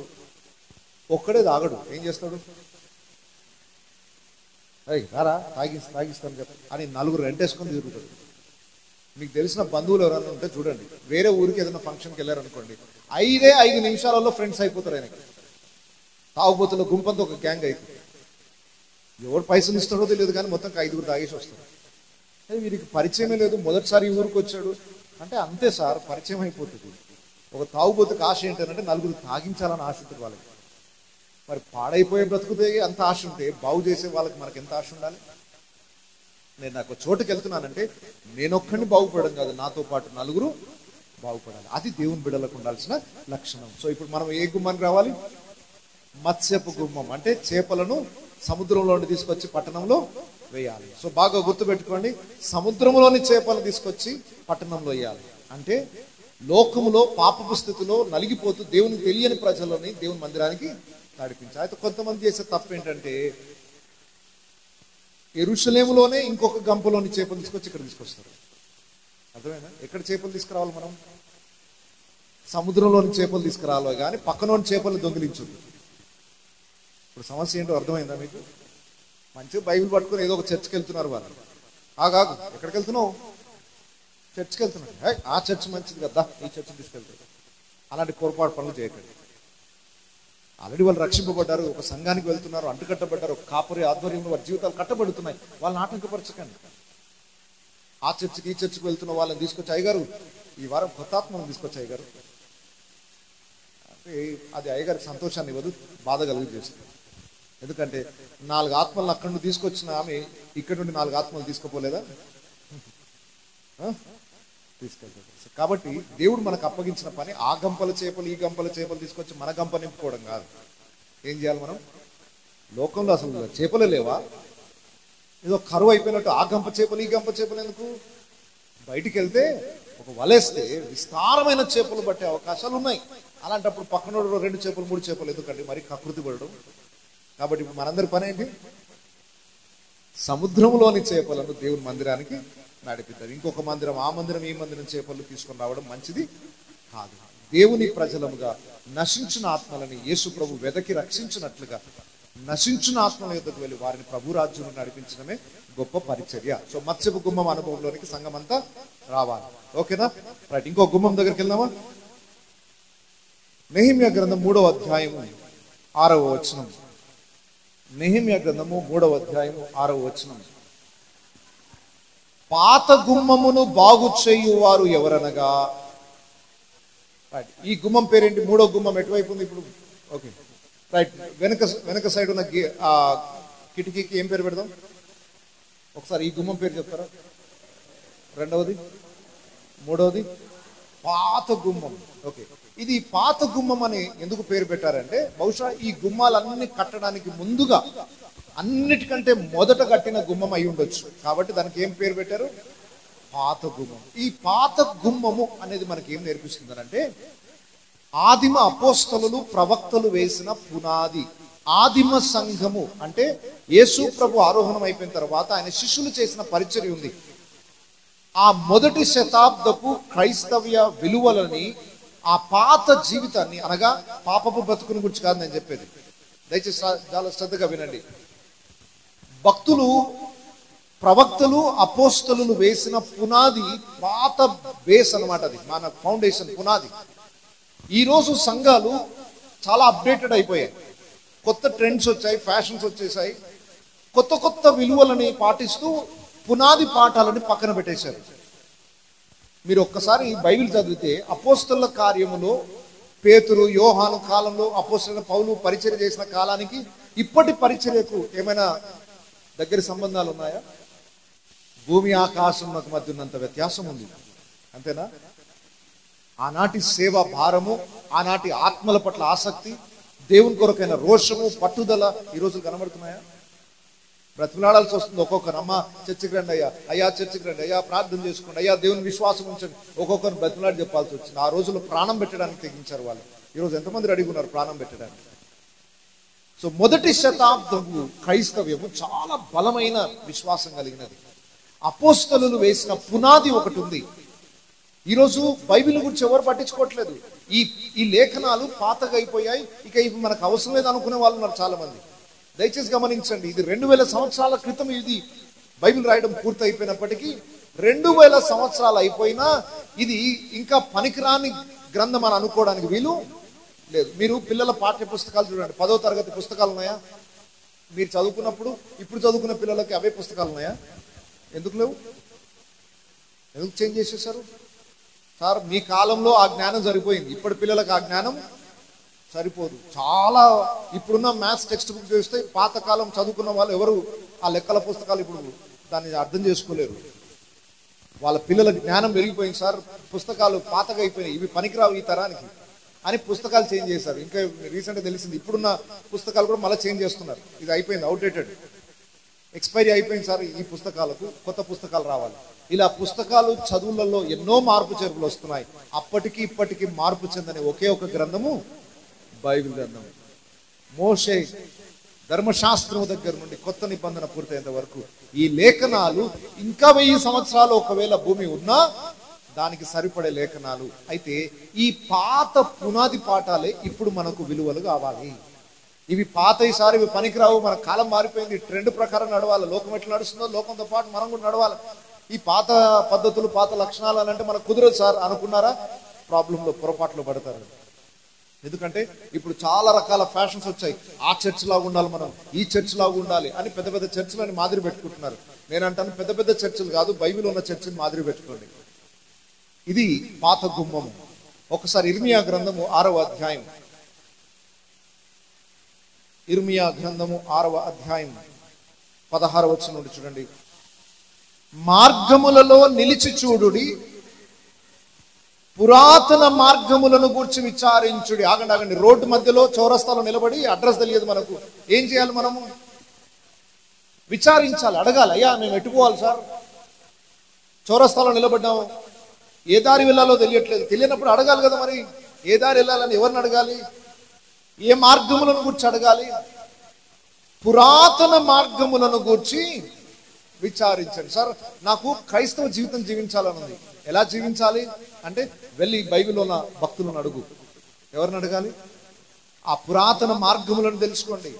ఒక్కడే తాగడు, ఏం చేస్తాడు? రారా తాగిస్తాను కదా అని నలుగురు రెంటేసుకొని తిరుగుతాడు. మీకు తెలిసిన బంధువులు ఎవరైనా ఉంటే చూడండి, వేరే ఊరికి ఏదైనా ఫంక్షన్కి వెళ్ళారనుకోండి, 5 నిమిషాలలో ఫ్రెండ్స్ అయిపోతారు ఆయనకి. తాగుబోతుల గుంపంతో ఒక గ్యాంగ్ అయిపోతుంది. ఎవరు పైసలు ఇస్తాడో తెలియదు కానీ మొత్తం 5 తాగేసి వస్తారు. వీరికి పరిచయమే లేదు, మొదటిసారి ఈ ఊరికి వచ్చాడు అంటే అంతే సార్, పరిచయం అయిపోతుంది. ఒక తాగుబోతుకి ఆశ ఏంటంటే నలుగురు తాగించాలని ఆశ ఉంటుంది వాళ్ళకి. మరి పాడైపోయే బ్రతుకుతే అంత ఆశ ఉంటే బాగు చేసే వాళ్ళకి మనకి ఎంత ఆశ ఉండాలి? నేను నాకు చోటుకి వెళ్తున్నానంటే నేనొక్కడిని బాగుపడడం కాదు, నాతో పాటు నలుగురు బాగుపడాలి. అది దేవుని బిడ్డలకు ఉండాల్సిన లక్షణం. సో ఇప్పుడు మనం ఏ గుమ్మానికి రావాలి? మత్స్యపు గుమ్మం. అంటే చేపలను సముద్రంలో తీసుకొచ్చి పట్టణంలో వేయాలి. సో బాగా గుర్తుపెట్టుకోండి, సముద్రంలోని చేపలను తీసుకొచ్చి పట్టణంలో వేయాలి. అంటే లోకములో పాపపు స్థితిలో నలిగిపోతూ దేవుని తెలియని ప్రజలని దేవుని మందిరానికి నడిపించాలి. అయితే కొంతమంది చేసే తప్పు ఏంటంటే యెరూషలేములోనే ఇంకొక గంపలోని చేపలు తీసుకొచ్చి ఇక్కడ తీసుకొస్తారు. అర్థమైనా? ఎక్కడ చేపలు తీసుకురావాలి మనం? సముద్రంలోని చేపలు తీసుకురావాలి కానీ పక్కనోని చేపలు దొంగిలించొద్దు. ఇప్పుడు సమస్య ఏంటో అర్థమైందా మీకు? మంచిగా బైబిల్ పట్టుకొని ఏదో ఒక చర్చ్కి వెళ్తున్నారు వాళ్ళు. ఆగాగు, ఎక్కడికి వెళ్తున్నావు? చర్చ్కి వెళ్తున్నాడు. ఆ చర్చ్ మంచిది కదా, ఈ చర్చ్ తీసుకెళ్తాడు. అలాంటి పొరపాటు పనులు చేయకండి. ఆల్రెడీ వాళ్ళు రక్షింపబడ్డారు, ఒక సంఘానికి వెళ్తున్నారు, అంటుకట్టబడ్డారు, ఒక కాపరి ఆధ్వర్యంలో వారి జీవితాలు కట్టబడుతున్నాయి. వాళ్ళని ఆటంకపరచకండి. ఆ చర్చికి ఈ చర్చికి వెళ్తున్న వాళ్ళని తీసుకొచ్చి, అయ్యగారు ఈ వారం కొత్త ఆత్మను తీసుకొచ్చి అయ్యగారు అంటే అది అయ్యగారికి సంతోషాన్ని ఇవ్వదు, బాధ కలుగు చేస్తుంది. ఎందుకంటే 4 ఆత్మలను అక్కడి నుండి తీసుకొచ్చిన ఆమె ఇక్కడ నుండి 4 ఆత్మలు తీసుకుపోలేదా? తీసుకెళ్తాడు. కాబట్టి దేవుడు మనకు అప్పగించిన పని ఆ గంపల చేపలు ఈ గంపల చేపలు తీసుకొచ్చి మన గంప నింపుకోవడం కాదు. ఏం చేయాలి మనం? లోకంలో అసలు చేపలే లేవా? ఏదో కరువు అయిపోయినట్టు ఆ గంప చేపలు ఈ గంప చేపలు ఎందుకు? బయటికి వెళ్తే ఒక వలేస్తే విస్తారమైన చేపలు పట్టే అవకాశాలు ఉన్నాయి. అలాంటప్పుడు పక్కన 2 చేపలు 3 చేపలు ఎందుకండి మరి కకృతి పడడం? కాబట్టి ఇప్పుడు మనందరి పని ఏంటి? సముద్రంలోని చేపలను దేవుని మందిరానికి నడిపిస్తారు. ఇంకొక మందిరం, ఆ మందిరం, ఈ మందిరం చేపలు తీసుకొని రావడం మంచిది కాదు. దేవుని ప్రజలముగా నశించిన ఆత్మలని యేసు ప్రభు వెదకి రక్షించినట్లుగా నశించిన ఆత్మల యొద్దకు వెళ్ళి వారిని ప్రభు రాజ్యం నడిపించడమే గొప్ప పరిచర్య. సో మత్స్యపు గుమ్మం అనుభవంలోనికి సంఘం అంతా రావాలి. ఓకేనా? రైట్, ఇంకో గుమ్మం దగ్గరికి వెళ్దామా? నెహెమ్యా గ్రంథం 3వ అధ్యాయము 6వ వచనం. నెహెమ్యా గ్రంథము 3వ అధ్యాయము 6వ వచనం. పాత గుమ్మమును బాగు చేయువారు ఎవరనగా, రైట్, ఈ గుమ్మం పేరేంటి? 3వ గుమ్మం ఎటువైపు ఉంది ఇప్పుడు? ఓకే రైట్, వెనక సైడ్ ఉన్న కిటికీకి ఏం పేరు పెడదాం? ఒకసారి ఈ గుమ్మం పేరు చెప్తారా? 2వది, 3వది? పాత గుమ్మం. ఓకే, ఇది పాత గుమ్మం అని ఎందుకు పేరు పెట్టారంటే, బహుశా ఈ గుమ్మాలన్నీ కట్టడానికి ముందుగా అన్నిటికంటే మొదట కట్టిన గుమ్మం అయి ఉండొచ్చు. కాబట్టి దానికి ఏం పేరు పెట్టారు? పాత గుమ్మం. ఈ పాత గుమ్మము అనేది మనకి ఏం నేర్పిస్తుంది అంటే, ఆదిమ అపోస్తలులు ప్రవక్తలు వేసిన పునాది. ఆదిమ సంఘము అంటే యేసు ప్రభు ఆరోహణం అయిపోయిన తర్వాత ఆయన శిష్యులు చేసిన పరిచర్య ఉంది. ఆ మొదటి శతాబ్దపు క్రైస్తవ్య విలువలని, ఆ పాత జీవితాన్ని, అనగా పాపపు బ్రతుకుని గురించి కాదు నేను చెప్పేది, దయచేసి చాలా శ్రద్ధగా వినండి. భక్తులు, ప్రవక్తలు, అపోస్తలులు వేసిన పునాది పాత బేస్ అన్నమాట. అది మన ఫౌండేషన్, పునాది. ఈరోజు సంఘాలు చాలా అప్డేటెడ్ అయిపోయాయి. కొత్త ట్రెండ్స్ వచ్చాయి, ఫ్యాషన్స్ వచ్చేసాయి. కొత్త కొత్త విలువలని పాటిస్తూ పునాది పాఠాలని పక్కన పెట్టేశారు. మీరు ఒక్కసారి బైబిల్ చదివితే అపోస్తలుల కార్యములో పేతురు, యోహాను కాలంలో అపోస్తలుల పౌలు పరిచర్య చేసిన కాలానికి ఇప్పటి పరిచర్యకు ఏమైనా దగ్గర సంబంధాలు ఉన్నాయా? భూమి ఆకాశములకు మధ్య ఉన్నంత వ్యత్యాసం ఉంది. అంతేనా? ఆనాటి సేవ భారము, ఆనాటి ఆత్మల పట్ల ఆసక్తి, దేవుని కొరకైన రోషము, పట్టుదల ఈ రోజు కనబడుతున్నాయా? బ్రతిమలాడాల్సి వస్తుంది ఒక్కొక్కరు. అమ్మ చర్చికి రండి అయ్యా, అయ్యా చర్చికి రండి అయ్యా, ప్రార్థన చేసుకోండి అయ్యా, దేవుని విశ్వాసం ఉంచండి. ఒక్కొక్కరు బ్రతిమలాడి చెప్పాల్సి వచ్చింది. ఆ రోజుల్లో ప్రాణం పెట్టడానికి తెగించారు వాళ్ళు. ఈరోజు ఎంతమంది రెడీగా ఉన్నారు ప్రాణం పెట్టడానికి? సో మొదటి శతాబ్దము క్రైస్తవ్యము చాలా బలమైన విశ్వాసం కలిగినది. అపోస్తలులు వేసిన పునాది ఒకటి ఉంది. ఈరోజు బైబిల్ గురించి ఎవరు పట్టించుకోవట్లేదు. ఈ లేఖనాలు పాతగా అయిపోయాయి, ఇక ఇవి మనకు అవసరం లేదు అనుకునే వాళ్ళు ఉన్నారు చాలా మంది. దయచేసి గమనించండి, ఇది 2000 సంవత్సరాల క్రితం ఇది బైబిల్ రాయడం పూర్తి అయిపోయినప్పటికీ 2000 సంవత్సరాలు అయిపోయినా ఇది ఇంకా పనికిరాని గ్రంథం అని అనుకోవడానికి వీలు లేదు. మీరు పిల్లల పాఠ్య పుస్తకాలు చూడండి, 10వ తరగతి పుస్తకాలు ఉన్నాయా? మీరు చదువుకున్నప్పుడు ఇప్పుడు చదువుకున్న పిల్లలకి అవే పుస్తకాలు ఉన్నాయా? ఎందుకు లేవు? ఎందుకు చేంజ్ చేసేసారు? సార్ మీ కాలంలో ఆ జ్ఞానం సరిపోయింది, ఇప్పటి పిల్లలకు ఆ జ్ఞానం సరిపోదు. చాలా ఇప్పుడున్న మ్యాథ్స్ టెక్స్ట్ బుక్ చూస్తే పాతకాలం చదువుకున్న వాళ్ళు ఎవరు ఆ లెక్కల పుస్తకాలు ఇప్పుడు దాన్ని అర్థం చేసుకోలేరు. వాళ్ళ పిల్లల జ్ఞానం పెరిగిపోయింది. సార్ పుస్తకాలు పాతగా అయిపోయినాయి, ఇవి పనికిరావు ఈ తరానికి అని పుస్తకాలు చేంజ్ చేశారు. ఇంకా రీసెంట్గా తెలిసింది, ఇప్పుడున్న పుస్తకాలు కూడా మళ్ళీ చేంజ్ చేస్తున్నారు. ఇది అయిపోయింది, అవుట్డేటెడ్, ఎక్స్పైరీ అయిపోయింది సార్, ఈ పుస్తకాలకు కొత్త పుస్తకాలు రావాలి. ఇలా పుస్తకాలు చదువులలో ఎన్నో మార్పు చేర్పులు వస్తున్నాయి. అప్పటికి ఇప్పటికీ మార్పు చెందని ఒకే ఒక గ్రంథము బైబిల్ గ్రంథం. మోషే ధర్మశాస్త్రం దగ్గర నుండి కొత్త నిబంధన పూర్తయ్యేంత వరకు ఈ లేఖనాలు ఇంకా 1000 సంవత్సరాలు ఒకవేళ భూమి ఉన్నా దానికి సరిపడే లేఖనాలు. అయితే ఈ పాత పునాది పాఠాలే ఇప్పుడు మనకు విలువలు కావాలి. ఇవి పాత ఈసారి ఇవి పనికిరావు, మన కాలం మారిపోయింది, ట్రెండ్ ప్రకారం నడవాలి, లోకం ఎట్లా నడుస్తుందో లోకంతో పాటు మనం కూడా నడవాలి. ఈ పాత పద్ధతులు పాత లక్షణాలు అని అంటే మనకు కుదరదు సార్ అనుకున్నారా, ప్రాబ్లంలో పొరపాట్లు పడతారు. ఎందుకంటే ఇప్పుడు చాలా రకాల ఫ్యాషన్స్ వచ్చాయి. ఆ చర్చ్ లాగా ఉండాలి, మనం ఈ చర్చ్ లాగా ఉండాలి అని పెద్ద పెద్ద చర్చిలని మాదిరి పెట్టుకుంటున్నారు. నేనంటాను పెద్ద పెద్ద చర్చిలు కాదు, బైబిల్ ఉన్న చర్చిని మాదిరి పెట్టుకోండి. ఇది పాత గుమ్మము. ఒకసారి ఇర్మియా గ్రంథము 6వ అధ్యాయం, ఇర్మియా గ్రంథము 6వ అధ్యాయం 16వ వచనం నుండి చూడండి. మార్గములలో నిలిచి చూడుడి, పురాతన మార్గములను గూర్చి విచారించుడి. ఆగండి, రోడ్డు మధ్యలో చౌరస్తాలో నిలబడి అడ్రస్ తెలియదు మనకు, ఏం చేయాలి? మనము విచారించాలి, అడగాలి. అయ్యా మేము ఎట్టుకోవాలి సార్, చౌరస్తాలో నిలబడ్డాము, ఏ దారి వెళ్ళాలో తెలియట్లేదు. తెలియనప్పుడు అడగాలి కదా, మరి ఏ దారి వెళ్ళాలని ఎవరిని అడగాలి? ఏ మార్గములను గూర్చి అడగాలి? పురాతన మార్గములను గూర్చి విచారించండి. సార్ నాకు క్రైస్తవ జీవితం జీవించాలని ఉంది, ఎలా జీవించాలి అంటే వెళ్ళి బైబిల్లో ఉన్న భక్తులను అడుగు. ఎవరిని అడగాలి? ఆ పురాతన మార్గములను తెలుసుకోండి,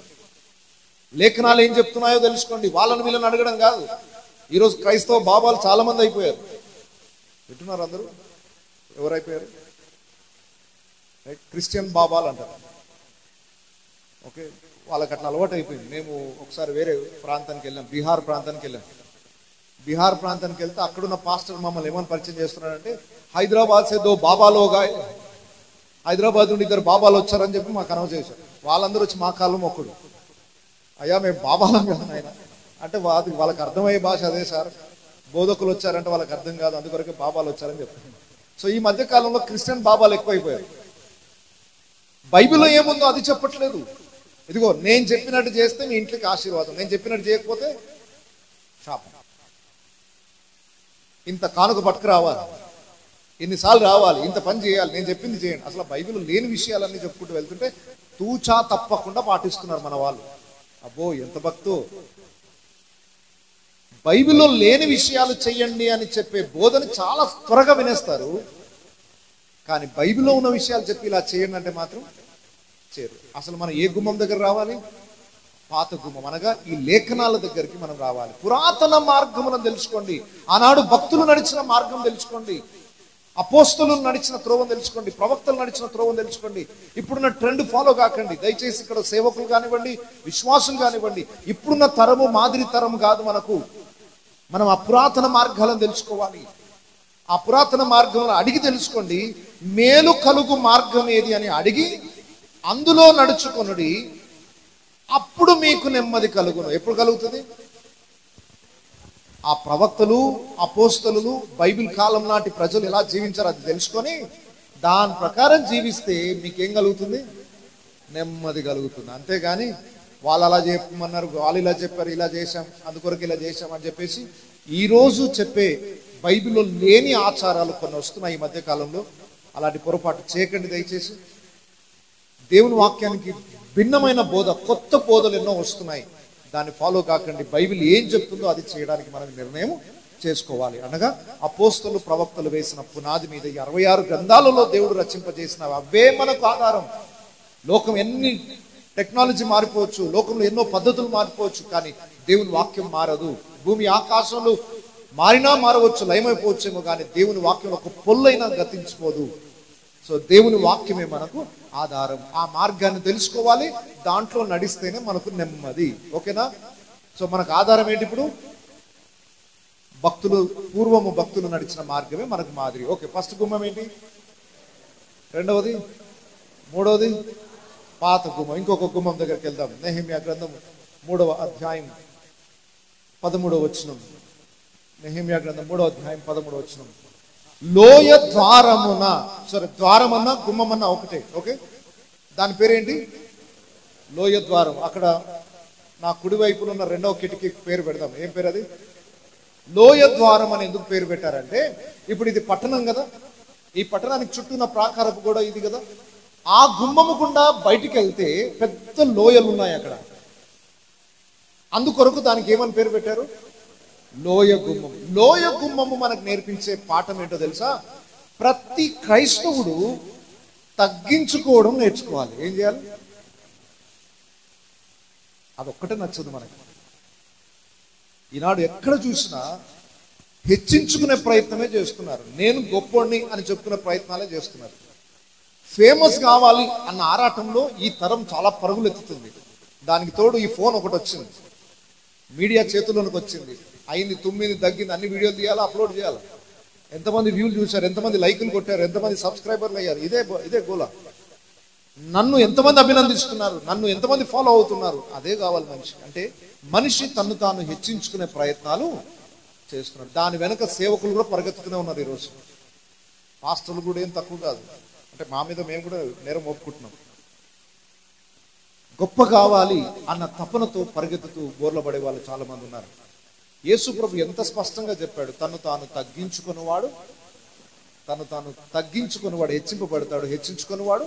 లేఖనాలు ఏం చెప్తున్నాయో తెలుసుకోండి. వాళ్ళని వీళ్ళని అడగడం కాదు. ఈరోజు క్రైస్తవ బాబాలు చాలా మంది అయిపోయారు. వింటున్నారు అందరూ? ఎవరైపోయారు? క్రిస్టియన్ బాబాలు అంటారు. ఓకే, వాళ్ళకి అట్లా అలవాటు అయిపోయింది. మేము ఒకసారి వేరే ప్రాంతానికి వెళ్ళాం, బీహార్ ప్రాంతానికి వెళ్ళాం. బీహార్ ప్రాంతానికి వెళ్తే అక్కడున్న పాస్టర్ మమ్మల్ని ఏమని పరిచయం చేస్తున్నారంటే, హైదరాబాద్ సే దో బాబాలోగా, హైదరాబాద్ నుండి 2 బాబాలు వచ్చారని చెప్పి మాకు అనౌన్స్ చేశారు. వాళ్ళందరూ వచ్చి మా కాలం మొక్కుడు. అయ్యా మేము బాబాలం కదా ఆయన అంటే, వాళ్ళకి అర్థమయ్యే భాష అదే సార్, బోధకులు వచ్చారంటే వాళ్ళకి అర్థం కాదు, అందుకొరకే బాబాలు వచ్చారని చెప్తాను. సో ఈ మధ్య కాలంలో క్రిస్టియన్ బాబాలు ఎక్కువైపోయారు. బైబిల్లో ఏముందో అది చెప్పట్లేదు. ఇదిగో నేను చెప్పినట్టు చేస్తే మీ ఇంట్లోకి ఆశీర్వాదం, నేను చెప్పినట్టు చేయకపోతే శాపం. ఇంత కానుక పట్టుకు రావాలి, ఇన్నిసార్లు రావాలి, ఇంత పని చేయాలి, నేను చెప్పింది చేయండి. అసలు బైబిల్లో లేని విషయాలన్నీ చెప్పుకుంటూ వెళ్తుంటే తూచా తప్పకుండా పాటిస్తున్నారు మన వాళ్ళు. అబ్బో ఎంత భక్తో! బైబిల్లో లేని విషయాలు చెయ్యండి అని చెప్పే బోధన చాలా త్వరగా వినేస్తారు, కానీ బైబిల్లో ఉన్న విషయాలు చెప్పి ఇలా చేయండి అంటే మాత్రం చేయరు. అసలు మనం ఏ గుమ్మం దగ్గర రావాలి? పాత గుమ్మం అనగా ఈ లేఖనాల దగ్గరికి మనం రావాలి. పురాతన మార్గములను తెలుసుకోండి. ఆనాడు భక్తులు నడిచిన మార్గం తెలుసుకోండి, అపోస్తలులు నడిచిన త్రోవం తెలుసుకోండి, ప్రవక్తలు నడిచిన త్రోవం తెలుసుకోండి. ఇప్పుడున్న ట్రెండ్ ఫాలో కాకండి దయచేసి. ఇక్కడ సేవకులు కానివ్వండి, విశ్వాసులు కానివ్వండి, ఇప్పుడున్న తరము మాదిరి తరం కాదు మనకు. మనం ఆ పురాతన మార్గాలను తెలుసుకోవాలి. ఆ పురాతన మార్గంలో అడిగి తెలుసుకోండి. మేలు కలుగు మార్గం ఏది అని అడిగి అందులో నడుచుకొనుడి, అప్పుడు మీకు నెమ్మది కలుగును. ఎప్పుడు కలుగుతుంది? ఆ ప్రవక్తలు, అపోస్తలులు, బైబిల్ కాలం నాటి ప్రజలు ఎలా జీవించారో అది తెలుసుకొని దాని ప్రకారం జీవిస్తే మీకేం కలుగుతుంది? నెమ్మది కలుగుతుంది. అంతేగాని వాళ్ళు అలా చెప్పమన్నారు, వాళ్ళు ఇలా చెప్పారు, ఇలా చేశాం, అందుకొరకు ఇలా చేశాం అని చెప్పేసి ఈరోజు చెప్పే బైబిల్లో లేని ఆచారాలు కొన్ని వస్తున్నాయి ఈ మధ్య కాలంలో. అలాంటి పొరపాటు చేయకండి దయచేసి. దేవుని వాక్యానికి భిన్నమైన బోధ, కొత్త బోధలు ఎన్నో వస్తున్నాయి, దాన్ని ఫాలో కాకండి. బైబిల్ ఏం చెప్తుందో అది చేయడానికి మనం నిర్ణయం చేసుకోవాలి. అనగా అపోస్తలు, ప్రవక్తలు వేసిన పునాది మీద 66 గ్రంథాలలో దేవుడు రచింపజేసిన అవే మనకు ఆధారం. లోకం ఎన్ని టెక్నాలజీ మారిపోవచ్చు, లోకంలో ఎన్నో పద్ధతులు మారిపోవచ్చు, కానీ దేవుని వాక్యం మారదు. భూమి ఆకాశంలో మారినా మారవచ్చు, లయమైపోవచ్చేమో, కానీ దేవుని వాక్యం ఒక పొల్లైనా గతించిపోదు. సో దేవుని వాక్యమే మనకు ఆధారం. ఆ మార్గాన్ని తెలుసుకోవాలి, దాంట్లో నడిస్తేనే మనకు నెమ్మది. ఓకేనా? సో మనకు ఆధారం ఏంటి ఇప్పుడు? భక్తులు, పూర్వము భక్తులు నడిచిన మార్గమే మనకు మాదిరి. ఓకే, ఫస్ట్ గుమ్మం ఏంటి? రెండవది, మూడవది పాత గుమ్మం. ఇంకొక గుమ్మం దగ్గరికి వెళ్దాం. నెహెమ్యా గ్రంథం 3వ అధ్యాయం 13వ వచనం. నెహెమ్యా గ్రంథం 3వ అధ్యాయం 13వ వచనం. లోయ ద్వారమున, సరే ద్వారమన్నా గుమ్మమన్నా ఒకటే. ఓకే, దాని పేరేంటి? లోయ ద్వారం. అక్కడ నా కుడి వైపున ఉన్న 2వ కిటికీ పేరు పెడదాం. ఏం పేరు అది? లోయ ద్వారం అని ఎందుకు పేరు పెట్టారంటే, ఇప్పుడు ఇది పట్టణం కదా, ఈ పట్టణానికి చుట్టూ ఉన్న ప్రాకారపు కూడా ఇది కదా. ఆ గుమ్మము గుండా బయటికి వెళ్తే పెద్ద లోయలు ఉన్నాయి అక్కడ. అందుకొరకు దానికి ఏమని పేరు పెట్టారు? లోయ గుమ్మం. లోయ గుమ్మము మనకు నేర్పించే పాఠం ఏంటో తెలుసా? ప్రతి క్రైస్తవుడు తగ్గించుకోవడం నేర్చుకోవాలి. ఏం చేయాలి? అదొక్కటే నచ్చదు మనకి. ఈనాడు ఎక్కడ చూసినా హెచ్చించుకునే ప్రయత్నమే చేస్తున్నారు. నేను గొప్పోడిని అని చెప్పుకునే ప్రయత్నాలే చేస్తున్నారు. ఫేమస్ కావాలి అన్న ఆరాటంలో ఈ తరం చాలా పరుగులు ఎత్తుతుంది. దానికి తోడు ఈ ఫోన్ ఒకటి వచ్చింది, మీడియా చేతుల్లోనికి వచ్చింది. అయింది 9 తగ్గింది, అన్ని వీడియోలు తీయాలి, అప్లోడ్ చేయాలి. ఎంతమంది వ్యూలు చూశారు, ఎంతమంది లైకులు కొట్టారు, ఎంతమంది సబ్స్క్రైబర్లు అయ్యారు, ఇదే గోల. నన్ను ఎంతమంది అభినందిస్తున్నారు, నన్ను ఎంతమంది ఫాలో అవుతున్నారు, అదే కావాలి మనిషి. అంటే మనిషి తను తాను హెచ్చించుకునే ప్రయత్నాలు చేస్తున్నాడు. దాని వెనక సేవకులు కూడా పరిగెత్తుతూనే ఉన్నారు. ఈరోజు పాస్టర్లు కూడా ఏం తక్కువ కాదు. అంటే మా మీద మేము కూడా నేరం ఒప్పుకుంటున్నాం. గొప్ప కావాలి అన్న తపనతో పరిగెత్తుతూ బోర్ల పడే వాళ్ళు చాలా మంది ఉన్నారు. యేసు ప్రభు ఎంత స్పష్టంగా చెప్పాడు, తను తాను తగ్గించుకునేవాడు హెచ్చింపబడతాడు, హెచ్చించుకునేవాడు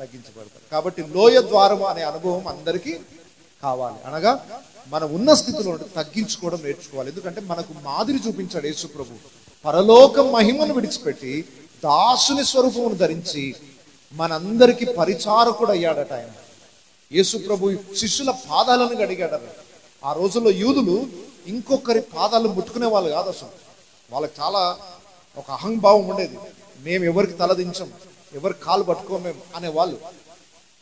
తగ్గించబడతాడు. కాబట్టి లోయ ద్వారం అనే అనుభవం అందరికీ కావాలి. అనగా మన ఉన్న స్థితిలో తగ్గించుకోవడం నేర్చుకోవాలి. ఎందుకంటే మనకు మాదిరి చూపించాడు యేసు ప్రభు. పరలోక మహిమను విడిచిపెట్టి దాసుని స్వరూపమును ధరించి మనందరికీ పరిచారకుడు అయ్యాడట ఆయన. యేసు ప్రభు శిష్యుల పాదాలను గడిగాడట. ఆ రోజుల్లో యూదులు ఇంకొకరి పాదాలను ముట్టుకునే వాళ్ళు కాదు అసలు. వాళ్ళకి చాలా ఒక అహంభావం ఉండేది. మేము ఎవరికి తలదించం, ఎవరి కాలు పట్టుకోమేము అనేవాళ్ళు.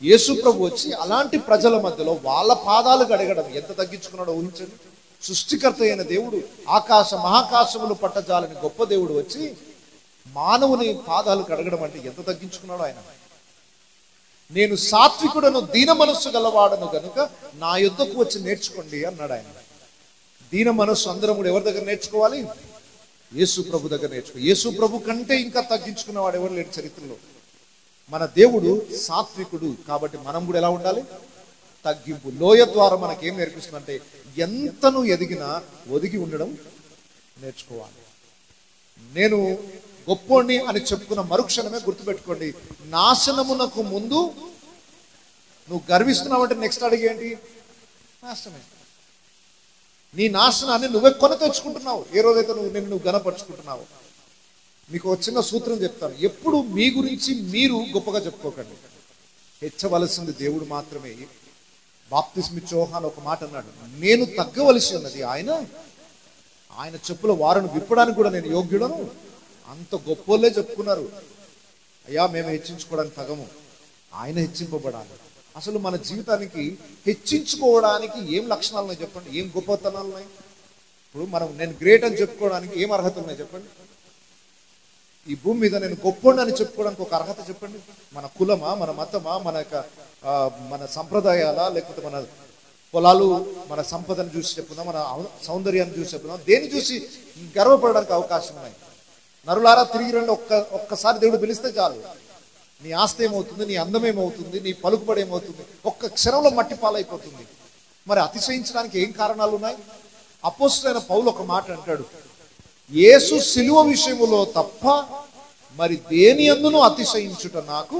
యేసు ప్రభు వచ్చి అలాంటి ప్రజల మధ్యలో వాళ్ళ పాదాలు గడగడం ఎంత తగ్గించుకున్నాడో ఊహించండి. సృష్టికర్త అయిన దేవుడు, ఆకాశ మహాకాశములు పట్టజాలని గొప్ప దేవుడు వచ్చి మానవుని పాదాలు కడగడం అంటే ఎంత తగ్గించుకున్నాడో ఆయన. నేను సాత్వికుడను, దీన మనస్సు గలవాడను గనుక నా యుద్ధకు వచ్చి నేర్చుకోండి అన్నాడు ఆయన. దీన మనస్సు అందరం కూడా ఎవరి దగ్గర నేర్చుకోవాలి? యేసు ప్రభు దగ్గర నేర్చుకో. యేసు ప్రభు కంటే ఇంకా తగ్గించుకున్నవాడు ఎవరు లేడు చరిత్రలో. మన దేవుడు సాత్వికుడు కాబట్టి మనం కూడా ఎలా ఉండాలి? తగ్గింపు. లోయ ద్వారా మనకేం నేర్పిస్తుందంటే ఎంతను ఎదిగినా ఒదిగి ఉండడం నేర్చుకోవాలి. నేను గొప్పోణ్ణి అని చెప్పుకున్న మరుక్షణమే గుర్తుపెట్టుకోండి, నాశనమునకు ముందు నువ్వు గర్విస్తున్నావంటే నెక్స్ట్ అడిగేంటి? నాశనమే. నీ నాశనాన్ని నువ్వే కొని తెచ్చుకుంటున్నావు ఏ రోజైతే నువ్వు గనపరుచుకుంటున్నావు. మీకు ఒక చిన్న సూత్రం చెప్తాను. ఎప్పుడు మీ గురించి మీరు గొప్పగా చెప్పుకోకండి. హెచ్చవలసింది దేవుడు మాత్రమే. బాప్తిస్మిచ్చే యోహాను ఒక మాట అన్నాడు, నేను తగ్గవలసి ఉన్నది ఆయన చెప్పుల వారును విప్పడానికి కూడా నేను యోగ్యుడను. అంత గొప్పోళ్ళే చెప్పుకున్నారు, అయ్యా మేము హెచ్చించుకోవడానికి తగము, ఆయన హెచ్చింపబడాలి. అసలు మన జీవితానికి హెచ్చించుకోవడానికి ఏం లక్షణాలు ఉన్నాయి చెప్పండి? ఏం గొప్పతనాలు ఉన్నాయి? ఇప్పుడు నేను గ్రేట్ అని చెప్పుకోవడానికి ఏం అర్హతలు ఉన్నాయి చెప్పండి? ఈ భూమి మీద నేను గొప్పోడిని అని చెప్పుకోవడానికి ఒక అర్హత చెప్పండి. మన కులమా, మన మతమా, మన సంప్రదాయాలా, లేకపోతే మన పొలాలు, మన సంపదను చూసి చెప్పుకుందాం, మన సౌందర్యాన్ని చూసి చెప్పుకుందాం, దేన్ని చూసి గర్వపడడానికి అవకాశం ఉన్నాయి? నరులారా తిరిగి రండి, ఒక్కసారి దేవుడు పిలిస్తే చాలు. నీ ఆస్తి ఏమవుతుంది, నీ అందం ఏమవుతుంది, నీ పలుకుబడి ఏమవుతుంది, ఒక్క క్షణంలో మట్టి పాలైపోతుంది. మరి అతిశయించడానికి ఏం కారణాలు ఉన్నాయి? అపోస్తలుడైన పౌలు ఒక మాట అంటాడు, యేసు సిలువ విషయములో తప్ప మరి దేని యందును అతిశయించుట నాకు.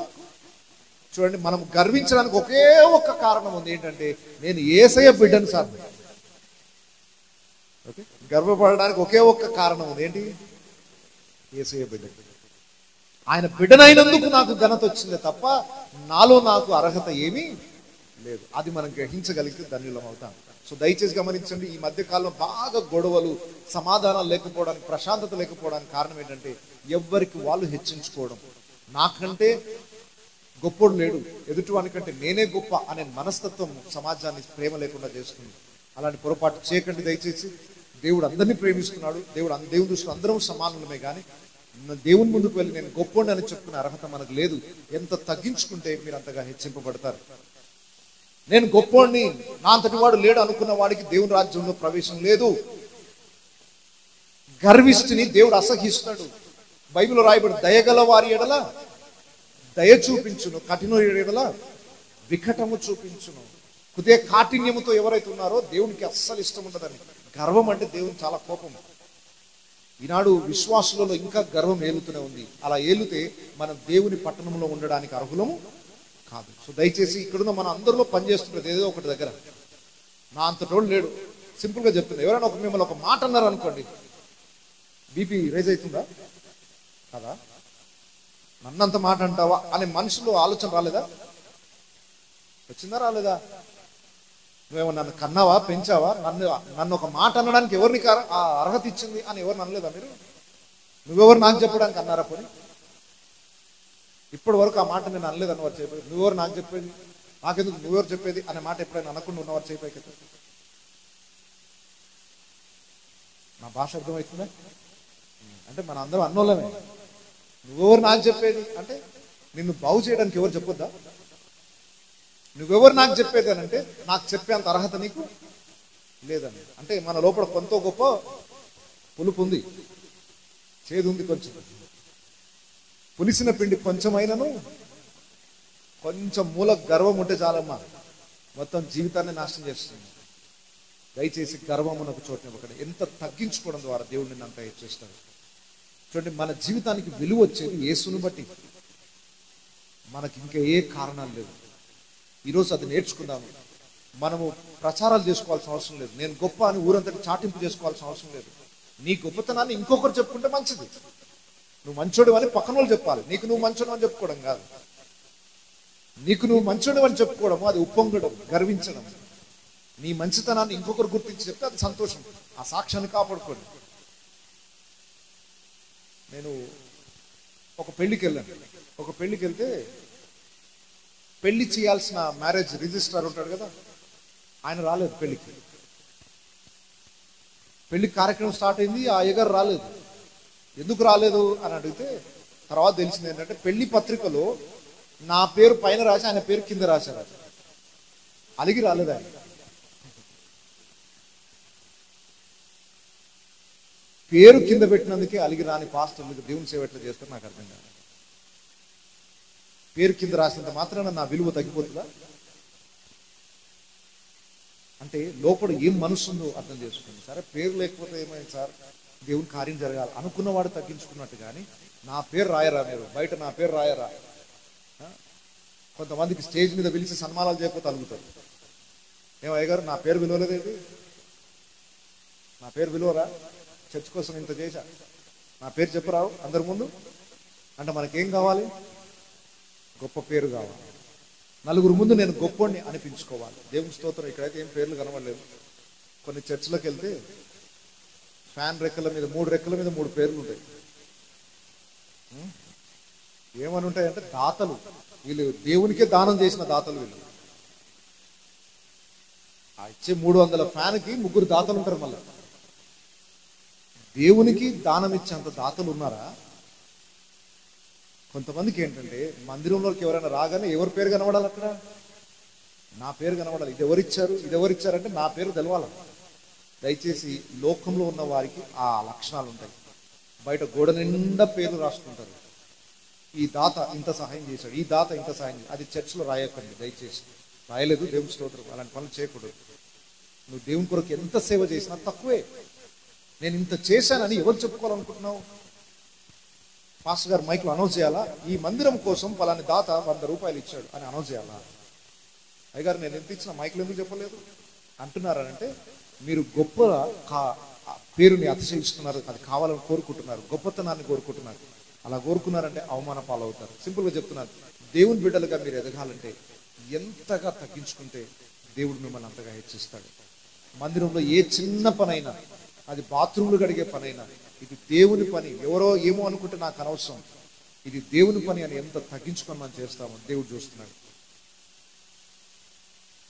చూడండి, మనం గర్వించడానికి ఒకే ఒక్క కారణం ఉంది, ఏంటంటే నేను యేసయ్య బిడ్డను సార్. ఓకే, గర్వపడడానికి ఒకే ఒక్క కారణం ఉంది, ఏంటి? యేసయ్య బిడ్డ. ఆయన బిడ్డనైనందుకు నాకు ఘనత వచ్చిందే తప్ప నాలో నాకు అర్హత ఏమీ లేదు. అది మనం గ్రహించగలిగితే ధన్యులం అవుతాం. సో దయచేసి గమనించండి, ఈ మధ్య కాలంలో బాగా గొడవలు, సమాధానాలు లేకపోవడానికి, ప్రశాంతత లేకపోవడానికి కారణం ఏంటంటే ఎవ్వరికి వాళ్ళు హెచ్చించుకోవడం. నాకంటే గొప్పోడు లేడు, ఎదుటివానికంటే నేనే గొప్ప అనే మనస్తత్వం సమాజాన్ని ప్రేమ లేకుండా చేస్తుంది. అలాంటి పొరపాటు చేయకండి దయచేసి. దేవుడు అందరినీ ప్రేమిస్తున్నాడు. దేవుని దృష్టిలో అందరం సమానులమే. కానీ దేవుని ముందుకు వెళ్ళి నేను గొప్పోడిని అని చెప్పుకునే అర్హత మనకు లేదు. ఎంత తగ్గించుకుంటే మీరు అంతగా హెచ్చింపబడతారు. నేను గొప్పోడిని, నా అంతటి వాడు లేడు అనుకున్న వాడికి దేవుని రాజ్యంలో ప్రవేశం లేదు. గర్విష్ఠిని దేవుడు అసహిస్తాడు. బైబిల్లో రాయబడి దయగల వారి ఎడల దయ చూపించును, కఠిన ఎడల వికటము చూపించును. కుదే కాఠిన్యముతో ఎవరైతే ఉన్నారో దేవునికి అస్సలు ఇష్టం ఉండదని. గర్వం అంటే దేవుని చాలా కోపం. ఈనాడు విశ్వాసులలో ఇంకా గర్వం ఏలుతూనే ఉంది. అలా ఏలితే మనం దేవుని పట్టణంలో ఉండడానికి అర్హులము కాదు. సో దయచేసి ఇక్కడున్న మన అందరిలో పనిచేస్తున్నది ఏదో ఒకటి దగ్గర నా అంతటోడు లేడు. సింపుల్గా చెప్తుంది, ఎవరైనా మిమ్మల్ని ఒక మాట అన్నారు అనుకోండి, బీపీ రైజ్ అవుతుందా కదా? నన్నంత మాట అంటావా అనే మనుషులు ఆలోచన రాలేదా? వచ్చిందా రాలేదా? నువ్వేమో నన్ను కన్నావా, పెంచావా, నన్ను ఒక మాట అనడానికి ఎవరు నీకు ఆ అర్హత ఇచ్చింది అని ఎవరు అనలేదా మీరు? నువ్వెవరు నాకు చెప్పడానికి అన్నారా? పోనీ ఇప్పటి వరకు ఆ మాట నేను అనలేదని వారు చెప్పేది. నువ్వెవరు నాకు చెప్పేది, నాకెందుకు నువ్వెవరు చెప్పేది అనే మాట ఎప్పుడైనా అనకుండా ఉన్నవారు చేయిపోయి. నా భాష అర్థమవుతుందా? అంటే మన అందరం అన్నోళ్ళమే. నువ్వెవరు నాకు చెప్పేది అంటే నిన్ను బాగు చేయడానికి ఎవరు చెప్పొద్దా? నువ్వెవరు నాకు చెప్పేది అని అంటే నాకు చెప్పేంత అర్హత నీకు లేదని. అంటే మన లోపల కొంత గొప్ప పులుపు ఉంది, చేదు ఉంది. కొంచెం పులిసిన పిండి కొంచెమైనను కొంచెం మూల గర్వం ఉంటే చాలమ్మా, మొత్తం జీవితాన్ని నాశనం చేస్తుంది. దయచేసి గర్వమునకు చోటునివ్వకండి. ఎంత తగ్గించుకోవడం ద్వారా దేవుడు నిన్ను అంత హెచ్చిస్తాడు. చూడండి, మన జీవితానికి విలువ వచ్చేది యేసుని బట్టి, మనకి ఇంకా ఏ కారణాలు లేవు. ఈరోజు అది నేర్చుకుందాము. మనము ప్రచారాలు చేసుకోవాల్సిన అవసరం లేదు. నేను గొప్ప అని ఊరంతటి చాటింపు చేసుకోవాల్సిన అవసరం లేదు. నీ గొప్పతనాన్ని ఇంకొకరు చెప్పుకుంటే మంచిది. నువ్వు మంచోడు అని పక్కన వాళ్ళు చెప్పాలి, నీకు నువ్వు మంచోడు అని చెప్పుకోవడం కాదు. నీకు నువ్వు మంచోడు అని చెప్పుకోవడము అది ఉప్పొంగడం, గర్వించడం. నీ మంచితనాన్ని ఇంకొకరు గుర్తించి చెప్తే అది సంతోషం. ఆ సాక్ష్యాన్ని కాపాడుకోండి. నేను ఒక పెళ్లికి వెళ్ళాను. ఒక పెళ్లికి వెళ్తే పెళ్లి చేయాల్సిన మ్యారేజ్ రిజిస్ట్రార్ ఉంటాడు కదా, ఆయన రాలేదు పెళ్లికి. పెళ్లి కార్యక్రమం స్టార్ట్ అయింది, ఆ అయ్యగారు రాలేదు. ఎందుకు రాలేదు అని అడిగితే తర్వాత తెలిసింది ఏంటంటే పెళ్లి పత్రికలో నా పేరు పైన రాసి ఆయన పేరు కింద రాశారు. అలిగి రాలేదు ఆయన. పేరు కింద పెట్టినందుకే అలిగి రాని పాస్టర్లకు దేవుని సేవ ఎట్లా చేస్తారు నాకు అర్థం కాదు. పేరు కింద రాసినంత మాత్రాన నా విలువ తగ్గిపోతుందా? అంటే లోపల ఏం మనసు ఉందో అర్థం చేసుకోండి. సరే పేరు లేకపోతే ఏమైంది సార్, దేవుని కార్యం జరగాలి అనుకున్నవాడు తగ్గించుకున్నట్టు. కానీ నా పేరు రాయరా, మీరు బయట నా పేరు రాయరా. కొంతమందికి స్టేజ్ మీద పిలిచి సన్మానాలు చేయకపోతే అలుగుతారు. ఏమయ్యగారు నా పేరు విలువలేదేంటి, నా పేరు విలువరా, చర్చ్ కోసం ఇంత చేశా, నా పేరు చెప్పరావు అందరి ముందు అంటే మనకేం కావాలి? గొప్ప పేరు కావాలి. నలుగురు ముందు నేను గొప్పోడిని అనిపించుకోవాలి. దేవుని స్తోత్రం. ఇక్కడైతే ఏం పేర్లు కనబడలేదు. కొన్ని చర్చిలకు వెళ్తే ఫ్యాన్ రెక్కల మీద 3 రెక్కల మీద 3 పేర్లు ఉంటాయి. ఏమని ఉంటాయంటే దాతలు. వీళ్ళు దేవునికే దానం చేసిన దాతలు. వీళ్ళు ఇచ్చే 300 ఫ్యాన్కి 3 దాతలు ఉంటారు. మళ్ళీ దేవునికి దానం ఇచ్చేంత దాతలు ఉన్నారా? కొంతమందికి ఏంటంటే మందిరంలోకి ఎవరైనా రాగానే ఎవరి పేరు కనబడాలి, అక్కడ నా పేరు కనబడాలి. ఇది ఎవరిచ్చారంటే నా పేరు తెలవాలి. దయచేసి లోకంలో ఉన్న వారికి ఆ లక్షణాలు ఉంటాయి. బయట గోడ నిండా పేర్లు రాసుకుంటారు. ఈ దాత ఇంత సహాయం చేశాడు, ఈ దాత ఇంత సహాయం చేశాడు. అది చర్చిలో రాయకండి దయచేసి. రాయలేదు, దేవుని స్తోత్రం. అలాంటి పనులు చేయకూడదు. నువ్వు దేవుని కొరకు ఎంత సేవ చేసినా తక్కువే. నేను ఇంత చేశానని ఎవరు చెప్పుకోవాలనుకుంటున్నావు? పాస్టర్ గారు మైక్లో అనౌన్స్ చేయాలా, ఈ మందిరం కోసం పలాని దాత 100 రూపాయలు ఇచ్చాడు అని అనౌన్స్ చేయాలా? అయ్యగారు నేను ఎంత ఇచ్చిన మైక్లో ఎందుకు చెప్పలేదు అంటున్నారంటే మీరు గొప్ప పేరుని అతిశయిస్తున్నారు. అది కావాలని కోరుకుంటున్నారు, గొప్పతనాన్ని కోరుకుంటున్నారు. అలా కోరుకున్నారంటే అవమాన పాలవుతారు. సింపుల్గా చెప్తున్నారు, దేవుని బిడ్డలుగా మీరు ఎదగాలంటే ఎంతగా తగ్గించుకుంటే దేవుడు మిమ్మల్ని అంతగా హెచ్చిస్తాడు. మందిరంలో ఏ చిన్న పనైనా, అది బాత్రూమ్లు కడిగే పనైనా, ఇది దేవుని పని. ఎవరో ఏమో అనుకుంటే నాకు అనవసరం, ఇది దేవుని పని అని ఎంత తగ్గించుకొని మనం చేస్తామో దేవుడు చూస్తున్నాడు.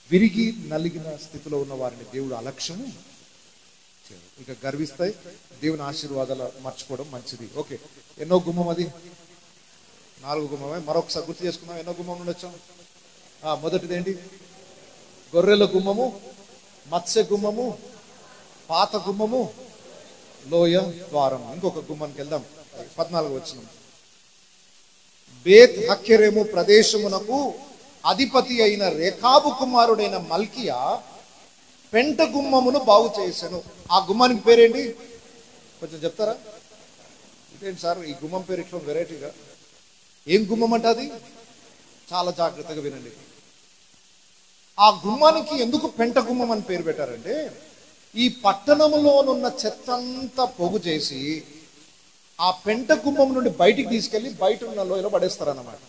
విరిగి నలిగిన స్థితిలో ఉన్న వారిని దేవుడు అలక్ష్యము చేయడు. ఇక గర్విస్తాయి. దేవుని ఆశీర్వాదాలు మర్చిపోవడం మంచిది. ఓకే, ఎన్నో గుమ్మం అది? 4 గుమ్మమే. మరొకసారి గుర్తు చేసుకుందాం. ఎన్నో గుమ్మం నుండి వచ్చాం? మొదటిది ఏంటి? గొర్రెల గుమ్మము, మత్స్య గుమ్మము, పాత గుమ్మము, లోయ ద్వారం. ఇంకొక గుమ్మానికి వెళ్దాం. 14 వచనం. బేత్ హక్కెరెము ప్రదేశమునకు అధిపతి అయిన రేకాబు కుమారుడైన మల్కియా పెంట గుమ్మమును బాగు చేశాను. ఆ గుమ్మానికి పేరేంటి కొంచెం చెప్తారా? ఇదేంటి సార్ ఈ గుమ్మం పేరు ఇట్లా వెరైటీగా? ఏం గుమ్మం అంటే అది? చాలా జాగ్రత్తగా వినండి. ఆ గుమ్మానికి ఎందుకు పెంట గుమ్మం అని పేరు పెట్టారంటే, ఈ పట్టణంలోనున్న చెత్తంతా పోగు చేసి ఆ పెంట గుమ్మం నుండి బయటికి తీసుకెళ్లి బయట ఉన్న లోయలో పడేస్తారన్నమాట.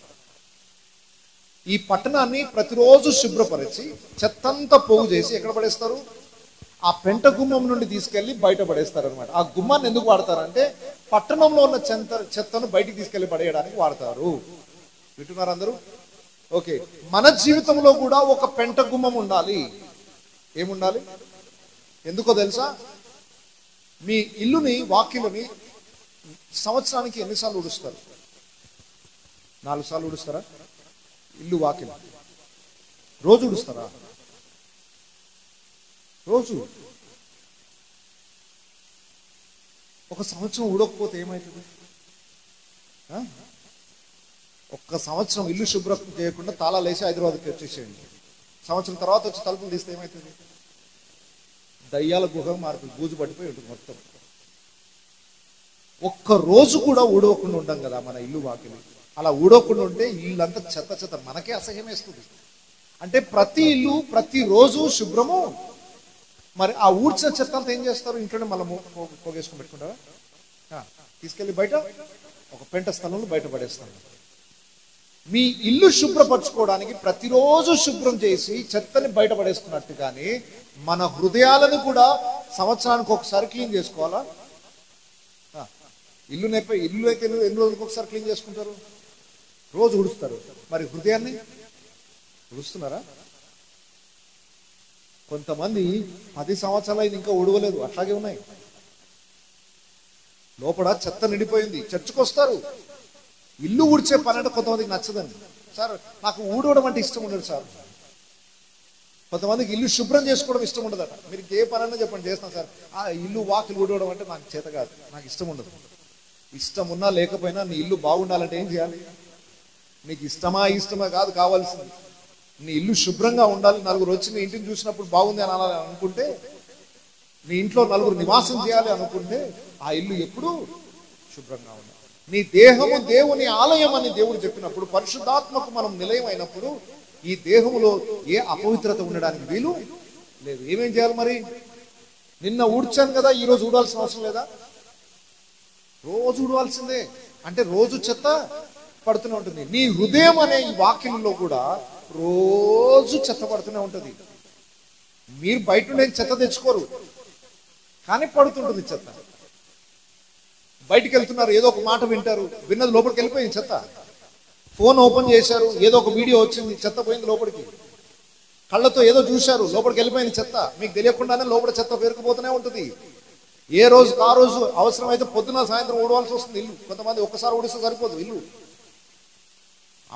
ఈ పట్టణాన్ని ప్రతిరోజు శుభ్రపరిచి చెత్తంతా పోగు చేసి ఎక్కడ పడేస్తారు? ఆ పెంట గుమ్మం నుండి తీసుకెళ్లి బయట పడేస్తారు అనమాట. ఆ గుమ్మాన్ని ఎందుకు వాడతారంటే పట్టణంలో ఉన్న చెత్తను బయటికి తీసుకెళ్లి పడేయడానికి వాడతారు. వింటున్నారు అందరూ? ఓకే, మన జీవితంలో కూడా ఒక పెంట గుమ్మం ఉండాలి. ఏముండాలి? ఎందుకో తెలుసా? మీ ఇల్లుని, వాకిలుని సంవత్సరానికి ఎన్నిసార్లు ఉడుస్తారు? 4 సార్లు ఉడుస్తారా? ఇల్లు వాకిలు రోజు ఉడుస్తారా? రోజు. ఒక సంవత్సరం ఊడకపోతే ఏమవుతుంది? ఒక్క సంవత్సరం ఇల్లు శుభ్రం చేయకుండా తాళాలు వేసి హైదరాబాద్కి వచ్చేసేయండి. సంవత్సరం తర్వాత వచ్చి తలుపులు తీస్తే ఏమవుతుంది? దయ్యాల గుహ మారుతుంది, బూజు పడిపోయి ఉంటుంది మొత్తం. ఒక్క రోజు కూడా ఊడవకుండా ఉండం కదా మన ఇల్లు వాకిలి. అలా ఊడవకుండా ఉంటే ఇల్లంతా చెత్త చెత్త, మనకే అసహ్యం వేస్తుంది. అంటే ప్రతి ఇల్లు ప్రతిరోజు శుభ్రము. మరి ఆ ఊడ్చిన చెత్త అంతా ఏం చేస్తారు? ఇంట్లోనే మళ్ళీ పోగేసుకొని పెట్టుకుంటారా? తీసుకెళ్ళి బయట ఒక పెంట స్థలంలో బయట పడేస్తాను. మీ ఇల్లు శుభ్రపరచుకోవడానికి ప్రతిరోజు శుభ్రం చేసి చెత్తని బయట పడేస్తున్నట్టు కానీ మన హృదయాలను కూడా సంవత్సరానికి ఒకసారి క్లీన్ చేసుకోవాలా? ఇల్లు అయితే ఎన్ని రోజులకు ఒకసారి క్లీన్ చేసుకుంటారు? రోజు ఉడుస్తారు. మరి హృదయాన్ని ఉడుస్తున్నారా? కొంతమంది 10 సంవత్సరాలు అయింది ఇంకా ఉడవలేదు, అట్లాగే ఉన్నాయి. లోపల చెత్త నిండిపోయింది. చర్చకు వస్తారు, ఇల్లు ఊడ్చే పని అంటే కొంతమందికి నచ్చదండి. సార్ నాకు ఊడవడం అంటే ఇష్టం ఉండదు సార్. కొంతమందికి ఇల్లు శుభ్రం చేసుకోవడం ఇష్టం ఉండదట. మీరు ఏ పనైనా చెప్పండి, చేస్తాను సార్. ఆ ఇల్లు వాకిలు ఊడవడం అంటే నాకు చేత కాదు, నాకు ఇష్టం ఉండదు. ఇష్టం ఉన్నా లేకపోయినా నీ ఇల్లు బాగుండాలంటే ఏం చేయాలి? నీకు ఇష్టమా కాదు కావాల్సింది, నీ ఇల్లు శుభ్రంగా ఉండాలి. నలుగురు వచ్చి నీ ఇంటిని చూసినప్పుడు బాగుంది అని అనుకుంటే, నీ ఇంట్లో నలుగురు నివాసం చేయాలి అనుకుంటే ఆ ఇల్లు ఎప్పుడు శుభ్రంగా ఉండాలి. నీ దేహము దేవుని ఆలయం అని దేవుడు చెప్పినప్పుడు, పరిశుద్ధాత్మకు మనం నిలయం అయినప్పుడు ఈ దేహములో ఏ అపవిత్రత ఉండడానికి వీలు లేదు. ఏమేం చేయాలి మరి? నిన్న ఊడ్చాను కదా, ఈ రోజు ఊడాల్సిన అవసరం లేదా? రోజు ఊడవాల్సిందే. అంటే రోజు చెత్త పడుతూనే ఉంటుంది. నీ హృదయం అనే ఈ వాక్యంలో కూడా రోజు చెత్త పడుతూనే ఉంటుంది. మీరు బయట నుండి చెత్త తెచ్చుకోరు, కానీ పడుతుంటుంది చెత్త. బయటికి వెళ్తున్నారు, ఏదో ఒక మాట వింటారు, విన్నది లోపలికి వెళ్ళిపోయింది చెత్త. ఫోన్ ఓపెన్ చేశారు, ఏదో ఒక వీడియో వచ్చింది, చెత్త పోయింది లోపలికి. కళ్ళతో ఏదో చూశారు, లోపలికి వెళ్ళిపోయింది చెత్త. మీకు తెలియకుండానే లోపల చెత్త పేరుకుపోతూనే ఉంటుంది. ఏ రోజుకి ఆ రోజు అవసరమైతే పొద్దున సాయంత్రం ఊడవలసి వస్తుంది ఇల్లు. కొంతమంది ఒక్కసారి ఊడిస్తే సరిపోదు ఇల్లు.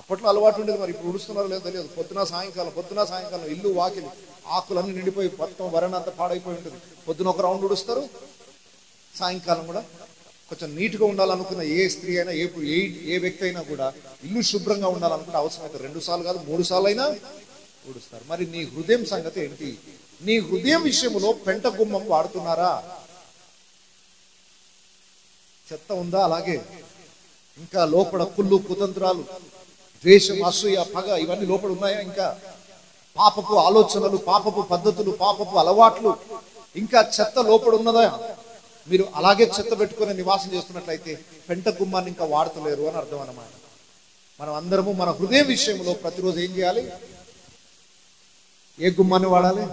అప్పట్లో అలవాటు ఉండేది, మరి ఇప్పుడు ఊడుస్తున్నారో లేదో తెలియదు. పొద్దున సాయంకాలం ఇల్లు వాకిలి ఆకులన్నీ నిండిపోయి మొత్తం వరణ అంతా పాడైపోయి ఉంటుంది. పొద్దున ఒక రౌండ్ ఊడుస్తారు, సాయంకాలం కూడా కొంచెం నీట్గా ఉండాలనుకున్న ఏ స్త్రీ అయినా ఏ వ్యక్తి అయినా కూడా ఇల్లు శుభ్రంగా ఉండాలనుకుంటే అవసరమైతే 2 సార్లు కాదు 3 సార్లు అయినా ఊడుస్తారు. మరి నీ హృదయం సంగతి ఏంటి? నీ హృదయం విషయంలో పెంట గుమ్మం వాడుతున్నారా? చెత్త ఉందా? అలాగే ఇంకా లోపల కుళ్ళు, కుతంత్రాలు, ద్వేషం, అసూయ, పగ ఇవన్నీ లోపల ఉన్నాయా? ఇంకా పాపపు ఆలోచనలు, పాపపు పద్ధతులు, పాపపు అలవాట్లు, ఇంకా చెత్త లోపల ఉన్నదా? మీరు అలాగే చెత్త పెట్టుకుని నివాసం చేస్తున్నట్లయితే పెంట గుమ్మాన్ని ఇంకా వాడతలేరు అని అర్థం అన్నమాట. మనం అందరము మన హృదయం విషయంలో ప్రతిరోజు ఏం చేయాలి? ఏ గుమ్మాన్ని వాడాలి?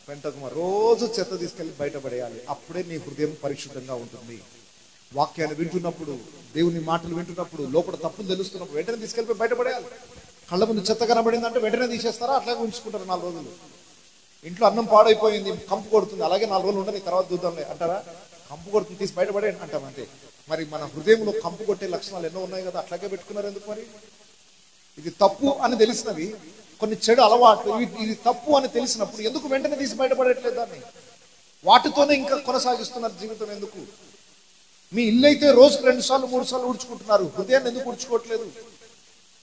పెంట గుమ్మ. రోజు చెత్త తీసుకెళ్ళి బయటపడేయాలి. అప్పుడే నీ హృదయం పరిశుద్ధంగా ఉంటుంది. వాక్యాన్ని వింటున్నప్పుడు, దేవుని మాటలు వింటున్నప్పుడు, లోపల తప్పులు తెలుస్తున్నప్పుడు వెంటనే తీసుకెళ్ళిపోయి బయటపడేయాలి. కళ్ళ ముందు చెత్త కనబడిందంటే వెంటనే తీసేస్తారా? అట్లాగే ఉంచుకుంటారు 4 రోజులు. ఇంట్లో అన్నం పాడైపోయింది, కంపు కొడుతుంది, అలాగే 4 రోజులు ఉండని తర్వాత చూద్దాంలే అంటారా? కంపు కొడుతుంది, తీసి బయటపడే అంటాం అంతే. మరి మన హృదయంలో కంపు కొట్టే లక్షణాలు ఎన్నో ఉన్నాయి కదా, అట్లాగే పెట్టుకున్నారు ఎందుకు? మరి ఇది తప్పు అని తెలిసినవి, కొన్ని చెడు అలవాట్లు, ఇది తప్పు అని తెలిసినప్పుడు ఎందుకు వెంటనే తీసి బయటపడట్లేదు? దాన్ని వాటితోనే ఇంకా కొనసాగిస్తున్నారు జీవితం. ఎందుకు? మీ ఇల్లు అయితే రోజుకు 2 సార్లు 3 సార్లు ఊడ్చుకుంటున్నారు, హృదయాన్ని ఎందుకు ఊడ్చుకోవట్లేదు?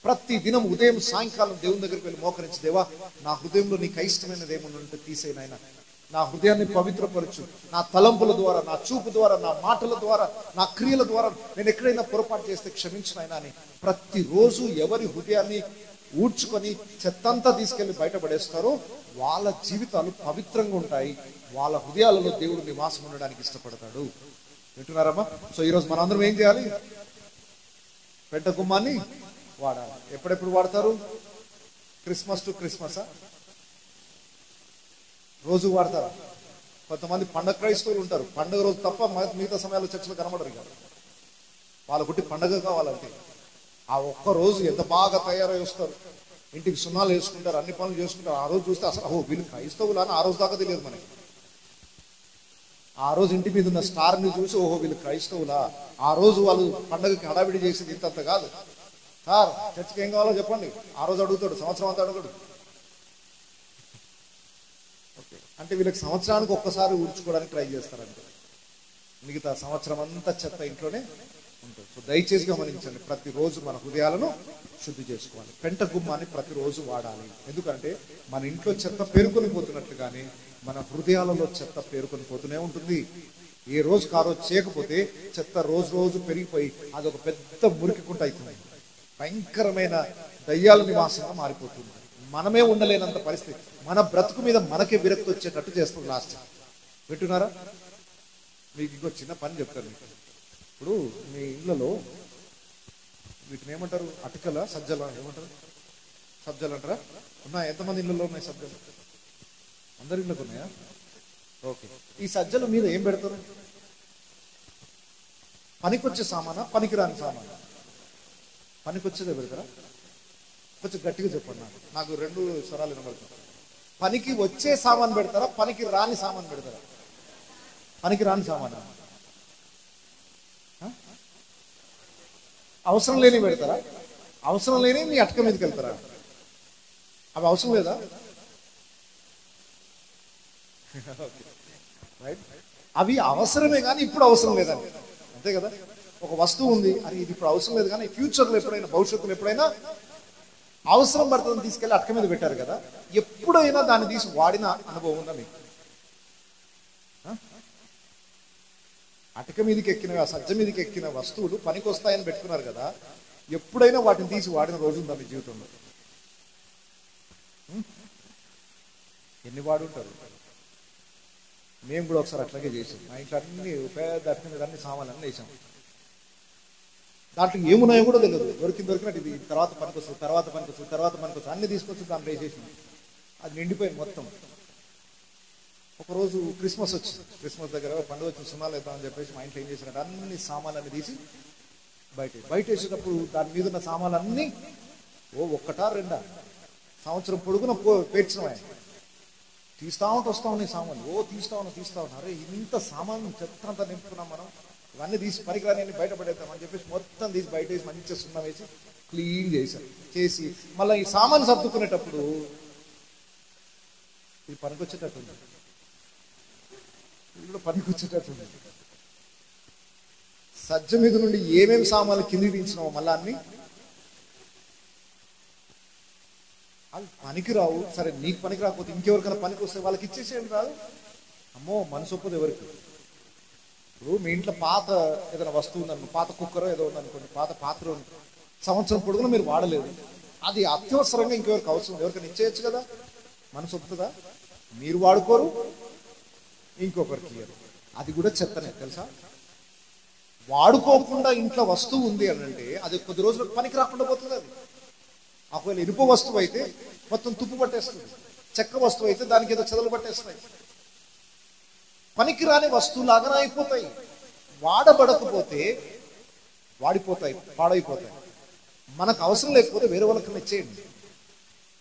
ప్రతి దినం ఉదయం సాయంకాలం దేవుని దగ్గరికి వెళ్ళి మోకరించి, దేవా నా హృదయంలో నీకు అయిష్టమైనది ఏమన్నా ఉంటే తీసేనాయన, నా హృదయాన్ని పవిత్రపరచు. నా తలంపుల ద్వారా, నా చూపు ద్వారా, నా మాటల ద్వారా, నా క్రియల ద్వారా నేను ఎక్కడైనా పొరపాటు చేస్తే క్షమించినైనా అని ప్రతిరోజు ఎవరి హృదయాన్ని ఊడ్చుకొని చెత్తంతా తీసుకెళ్లి బయటపడేస్తారో వాళ్ళ జీవితాలు పవిత్రంగా ఉంటాయి. వాళ్ళ హృదయాలలో దేవుడు నివాసం ఉండడానికి ఇష్టపడతాడు. వింటున్నారమ్మా? సో ఈరోజు మనందరం ఏం చేయాలి? పెంట గుమ్మాన్ని వాడాలి. ఎప్పుడెప్పుడు వాడతారు? క్రిస్మస్ టు క్రిస్మసా? రోజు వాడతారా? కొంతమంది పండగ క్రైస్తవులు ఉంటారు, పండుగ రోజు తప్ప మిగతా సమయాల్లో చర్చలు కనబడరు కాదు. వాళ్ళ గుట్టి పండగ కావాలంటే ఆ ఒక్క రోజు ఎంత బాగా తయారై వస్తారు, ఇంటికి సున్నాలు వేసుకుంటారు, అన్ని పనులు చేసుకుంటారు. ఆ రోజు చూస్తే అసలు ఓ వీళ్ళు క్రైస్తవులు అని ఆ రోజు దాకా తెలియదు మనకి. ఆ రోజు ఇంటి మీద ఉన్న స్టార్ని చూసి ఓహో వీళ్ళు క్రైస్తవులా. ఆ రోజు వాళ్ళు పండగకి హడావిడి చేసేది ఇంతంత కాదు. సార్ చర్చికి ఏం కావాలో చెప్పండి, ఆ రోజు అడుగుతాడు, సంవత్సరం అంతా అడుగుతాడు. ఓకే, అంటే వీళ్ళకి సంవత్సరానికి ఒక్కసారి ఊడ్చుకోవడానికి ట్రై చేస్తారంటే, మిగతా సంవత్సరం అంతా చెత్త ఇంట్లోనే ఉంటుంది. సో దయచేసి గమనించండి, ప్రతిరోజు మన హృదయాలను శుద్ధి చేసుకోవాలి. పెంట గుమ్మాన్ని ప్రతిరోజు వాడాలి. ఎందుకంటే మన ఇంట్లో చెత్త పేరుకొని పోతున్నట్లుగానే మన హృదయాలలో చెత్త పేరుకొని పోతూనే ఉంటుంది. ఏ రోజుకి ఆ రోజు చేయకపోతే చెత్త రోజు రోజు పెరిగిపోయి అదొక పెద్ద మురికి కుంట అవుతుంది, భయంకరమైన దయ్యాల నివాసంగా మారిపోతుంది. మనమే ఉండలేనంత పరిస్థితి, మన బ్రతుకు మీద మనకే విరక్తి వచ్చేటట్టు చేస్తుంది లాస్ట్. వింటున్నారా? మీకు ఇంకో చిన్న పని చెప్తారు. మీకు ఇప్పుడు మీ ఇళ్లలో వీటిని ఏమంటారు, అటుకల సజ్జల ఏమంటారు, సజ్జలు అంటారా? ఉన్నాయా? ఎంతమంది ఇళ్లలో ఉన్నాయి సజ్జలు? అందరి ఇళ్ళకు ఉన్నాయా? ఓకే, ఈ సజ్జల మీద ఏం పెడతారు? పనికొచ్చే సామానా, పనికిరాని సామానా? పనికొచ్చేదే పెడతారా? కొంచెం గట్టిగా చెప్పండి, నాకు రెండు స్వరాలు వినబడతాయి. పనికి వచ్చే సామాన్ పెడతారా, పనికి రాని సామాన్ పెడతారా? పనికి రాని సామానా? అవసరం లేని పెడతారా? అవసరం లేని మీ అటక మీదకి వెళ్తారా? అవి అవసరం లేదా? రైట్, అవి అవసరమే కానీ ఇప్పుడు అవసరం లేదండి, అంతే కదా? ఒక వస్తువు ఉంది, అది ఇది ఇప్పుడు అవసరం లేదు కానీ ఫ్యూచర్లో ఎప్పుడైనా, భవిష్యత్తులో ఎప్పుడైనా అవసరం పడుతుందని తీసుకెళ్ళి అటక మీద పెట్టారు కదా, ఎప్పుడైనా దాన్ని తీసి వాడిన అనుభవం ఉందా మీకు? అటక మీదకి ఎక్కిన, సజ్జ మీదకి ఎక్కిన వస్తువులు పనికి వస్తాయని పెట్టుకున్నారు కదా, ఎప్పుడైనా వాటిని తీసి వాడిన రోజు ఉందా మీ జీవితంలో? ఎన్ని వాడుంటారు? మేము కూడా ఒకసారి అట్లాగే చేసాం. మా ఇంట్లో అన్ని పెద్ద అటక మీద అన్ని సామాన్లు అన్నీ వేసాం. దాంట్లో ఏమున్నాయో కూడా తెలియదు, దొరికినట్టు ఇది తర్వాత పనికొస్తుంది, తర్వాత పనికొస్తుంది, తర్వాత పనికొస్తుంది, అన్ని తీసుకొచ్చి దాంట్లో వేసేసాం. అది నిండిపోయింది మొత్తం. ఒకరోజు క్రిస్మస్ వచ్చింది, క్రిస్మస్ దగ్గర పండుగ వచ్చి సున్నాలు వేద్దామని చెప్పేసి మా ఇంట్లో ఏం చేసినట్టు అన్ని సామాన్లన్నీ తీసి బయట వేసేటప్పుడు దాని మీద ఉన్న సామాన్లన్నీ ఒక్కటా రెండా సంవత్సరం పొడుగున పేర్చినవా. తీస్తా ఉంటే వస్తా ఉన్నాయి సామాన్లు, తీస్తా ఉన్నా అరే ఇంత సామాన్ చెత్త అంతా నింపుకున్నాం మనం, ఇవన్నీ తీసి పనికిరాని బయటపడేద్దామని చెప్పేసి మొత్తం తీసి బయట వేసి మంచిగా సున్నం వేసి క్లీన్ చేసి మళ్ళీ ఈ సామాన్ సర్దుకునేటప్పుడు ఇది పనికొచ్చేటట్టుంది, ఇది కూడా పనికొచ్చేటట్టుంది. సజ్జ మీద నుండి ఏమేమి సామాన్లు కిందికి దించినామో మళ్ళీ అన్ని అవి పనికి రావు. సరే నీకు పనికి రాకపోతే ఇంకెవరికైనా పనికి వస్తే వాళ్ళకి ఇచ్చేసేయండి రాదు. అమ్మో మనసు ఒప్పదు ఎవరికి. ఇప్పుడు మీ ఇంట్లో పాత ఏదైనా వస్తువు ఉందనుకో, పాత కుక్కరో ఏదో ఉందనుకోండి, పాత పాత్ర ఉంది, సంవత్సరం పొడుగున మీరు వాడలేదు, అది అత్యవసరంగా ఇంకెవరికి అవసరం, ఎవరికైనా ఇచ్చేయచ్చు కదా, మనసు ఒప్పుతుందా? మీరు వాడుకోరు, ఇంకొకరికి ఇయ్యరు, అది కూడా చెత్తనే తెలుసా. వాడుకోకుండా ఇంట్లో వస్తువు ఉంది అని అంటే అది కొద్ది రోజులకు పనికి రాకుండా పోతుంది. అది ఒకవేళ ఇనుప వస్తువు అయితే మొత్తం తుప్పు పట్టేస్తుంది, చెక్క వస్తువు అయితే దానికి ఏదో చెదలు పట్టేస్తాయి, పనికిరాని వస్తువులాగానే అయిపోతాయి. వాడబడకపోతే వాడిపోతాయి, పాడైపోతాయి. మనకు అవసరం లేకపోతే వేరే వాళ్ళకి ఇచ్చేయండి,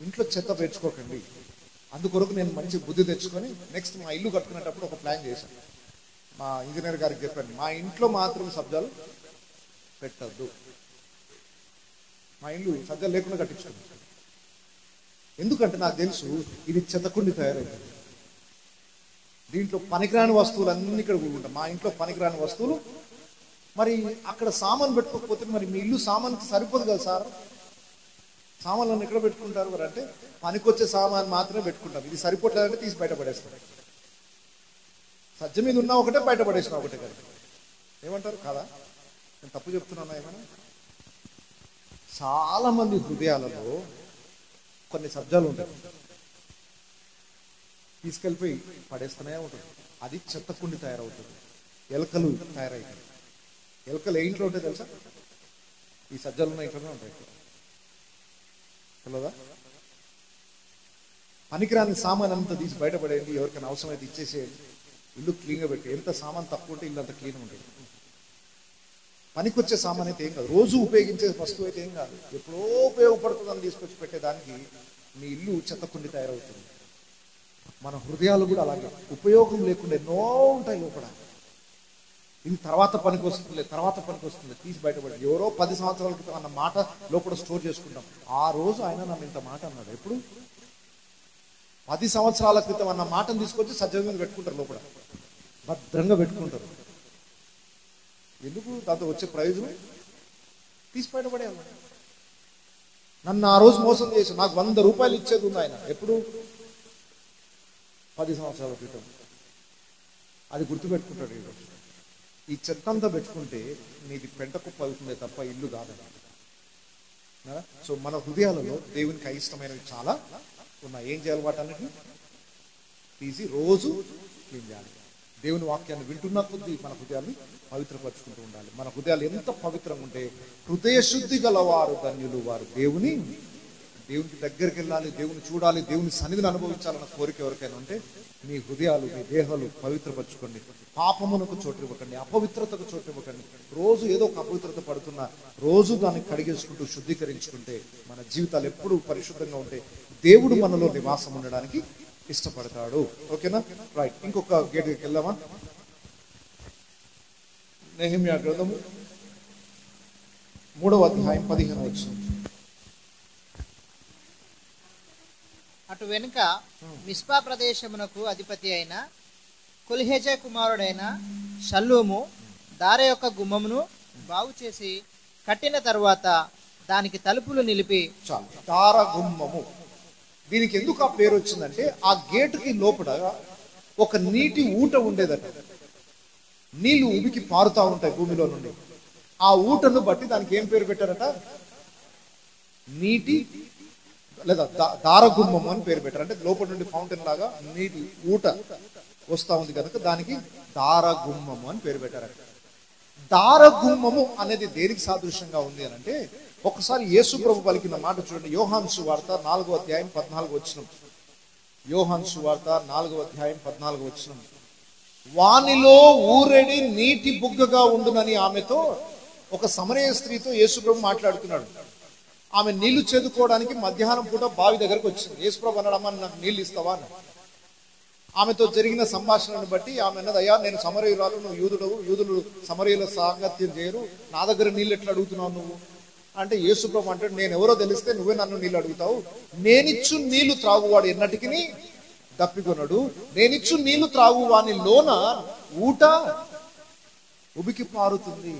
ఇంట్లో చెత్త పెంచుకోకండి. అందుకొరకు నేను మంచి బుద్ధి తెచ్చుకొని నెక్స్ట్ మా ఇల్లు కట్టుకునేటప్పుడు ఒక ప్లాన్ చేశాను. మా ఇంజనీర్ గారికి చెప్పాను, మా ఇంట్లో మాత్రం సబ్జాలు పెట్టద్దు, మా ఇల్లు సజ్జలు లేకుండా కట్టించుకున్నాను. ఎందుకంటే నాకు తెలుసు ఇది చెత్తకుండి తయారైంది, దీంట్లో పనికిరాని వస్తువులు అన్ని ఇక్కడ కూడుకుంటాయి. మా ఇంట్లో పనికిరాని వస్తువులు, మరి అక్కడ సామాన్ పెట్టుకోకపోతే మరి మీ ఇల్లు సామాన్కి సరిపోదు కదా సార్, సామాన్లను ఎక్కడ పెట్టుకుంటారు మరి అంటే పనికొచ్చే సామాన్ మాత్రమే పెట్టుకుంటాం, ఇది సరిపోట్లేదంటే తీసి బయటపడేస్తాం. సజ్జ మీద ఉన్నా ఒకటే, బయటపడేసినా ఒకటే కదా, ఏమంటారు కాదా? నేను తప్పు చెప్తున్నానా ఏమైనా? చాలా మంది హృదయాలలో కొన్ని సబ్జాలు ఉంటాయి, తీసుకెళ్ళిపోయి పడేస్తూనే ఉంటుంది, అది చెత్తకుండి తయారవుతుంది, ఎలకలు తయారవుతాయి. ఎలకలు ఏ ఇంట్లో ఉంటాయి తెలుసా? ఈ సజ్జలు ఉన్న ఇంట్లోనే ఉంటాయి, తెలియదా? పనికిరాని సామాన్ అంతా తీసి బయటపడేయండి, ఎవరికైనా అవసరమైతే ఇచ్చేసేయండి, ఇల్లు క్లీన్గా పెట్టి. ఎంత సామాన్ తక్కువ ఉంటే ఇల్లు అంత క్లీన్ ఉంటుంది. పనికొచ్చే సామాన్ అయితే ఏం కాదు, రోజు ఉపయోగించే వస్తువు అయితే ఏం కాదు, ఎప్పుడో ఉపయోగపడుతుందని తీసుకొచ్చి పెట్టేదానికి మీ ఇల్లు చెత్తకుండి తయారవుతుంది. మన హృదయాలు కూడా అలాగే ఉపయోగం లేకుండా ఎన్నో ఉంటాయి లోపల. ఇది తర్వాత పనికి వస్తుంది తీసి బయటపడి. ఎవరో 10 సంవత్సరాల క్రితం అన్న మాట లోపల స్టోర్ చేసుకుంటాం. ఆ రోజు ఆయన నన్ను ఇంత మాట అన్నాడు. ఎప్పుడు 10 సంవత్సరాల క్రితం అన్న మాటను తీసుకొచ్చి సజీవంగా పెట్టుకుంటారు, లోపల భద్రంగా పెట్టుకుంటారు. ఎందుకు? దాంతో వచ్చే ప్రయోజనం తీసి బయటపడేయాలి. నన్ను ఆ రోజు మోసం చేసి నాకు 100 రూపాయలు ఇచ్చేది ఉంది ఆయన. ఎప్పుడు? 10 సంవత్సరాల క్రితం. అది గుర్తుపెట్టుకుంటాడు ఈరోజు. ఈ చెత్తంతా పెట్టుకుంటే నీది పెంట కుప్ప అవుతుందే తప్ప ఇల్లు కాదని. సో మన హృదయాలలో దేవునికి అయిష్టమైనవి చాలా ఉన్నాయి. ఏం చేయాలి? వాటన్నిటిని తీసి రోజు క్లీన్ చేయాలి. దేవుని వాక్యాన్ని వింటున్న కొద్దీ మన హృదయాన్ని పవిత్రపరచుకుంటూ ఉండాలి. మన హృదయాలు ఎంత పవిత్రంగా ఉంటే హృదయ శుద్ధి గలవారు ధన్యులు, వారు దేవునికి దగ్గరికి వెళ్ళాలి, దేవుని చూడాలి, దేవుని సన్నిధిని అనుభవించాలన్న కోరిక ఎవరికైనా ఉంటే మీ హృదయాలు, మీ దేహాలు పవిత్రపరచుకోండి. పాపమునకు చోటు ఇవ్వకండి, అపవిత్రతకు చోటు ఇవ్వకండి. రోజు ఏదో ఒక అపవిత్రత పడుతున్నా రోజు దాన్ని కడిగేసుకుంటూ శుద్ధీకరించుకుంటే మన జీవితాలు ఎప్పుడు పరిశుద్ధంగా ఉంటే దేవుడు మనలో నివాసం ఉండడానికి ఇష్టపడతాడు. ఓకేనా? రైట్. ఇంకొక గేటుకి వెళ్దామా? నెహెమ్యా గ్రంథము 3వ అధ్యాయం 15వ వచనం. అటు వెనుక మిస్పా ప్రదేశమునకు అధిపతి అయిన కొల్హేజే కుమారుడైన షల్లూము దార యొక్క గుమ్మమును బాగు చేసి కట్టిన తరువాత దానికి తలుపులు నిలిపి. చాలు, దార గుమ్మము. దీనికి ఎందుకు ఆ పేరు వచ్చిందంటే ఆ గేటుకి లోపల ఒక నీటి ఊట ఉండేదట. నీళ్లు ఉబికి పారుతా ఉంటాయి భూమిలో నుండి. ఆ ఊటను బట్టి దానికి ఏం పేరు పెట్టారట? నీటి లేదా దారగుమ్మము అని పేరు పెట్టారు. అంటే లోపల నుండి ఫౌంటైన్ లాగా నీటి ఊట వస్తా ఉంది కనుక దానికి దారగుమ్మము అని పేరు పెట్టారట. దారగుమ్మము అనేది దేనికి సాదృశ్యంగా ఉంది అని అంటే, ఒకసారి యేసు ప్రభు పలికిన మాట చూడండి. యోహాను సువార్త 4వ అధ్యాయం 14వ వచనం. యోహాను సువార్త 4వ అధ్యాయం 14వ వచనం. వానిలో ఊరెడి నీటి బుగ్గగా ఉండునని ఆమెతో, ఒక సమరయ స్త్రీతో యేసు ప్రభు మాట్లాడుతున్నాడు. ఆమె నీళ్లు చేదుకోవడానికి మధ్యాహ్నం పూట బావి దగ్గరకు వచ్చింది. యేసు ప్రభు అన్నాడమ్మా, నాకు నీళ్ళు ఇస్తావా అని. ఆమెతో జరిగిన సంభాషణను బట్టి ఆమె అన్నది, అయ్యా నేను సమరయురాలు, నువ్వు యూదుడవు, యూదులు సమరయుల సాంగత్యం చేయరు, నా దగ్గర నీళ్ళు ఎట్లా అడుగుతున్నావు నువ్వు అంటే, యేసు ప్రభు అంటాడు, నేను ఎవరో తెలిస్తే నువ్వే నన్ను నీళ్ళు అడుగుతావు. నేనిచ్చు నీళ్లు త్రాగువాడు ఎన్నటికి దప్పికొనడు, నేనిచ్చు నీళ్లు త్రాగు వాని లోన ఊట ఉబికి పారుతుంది.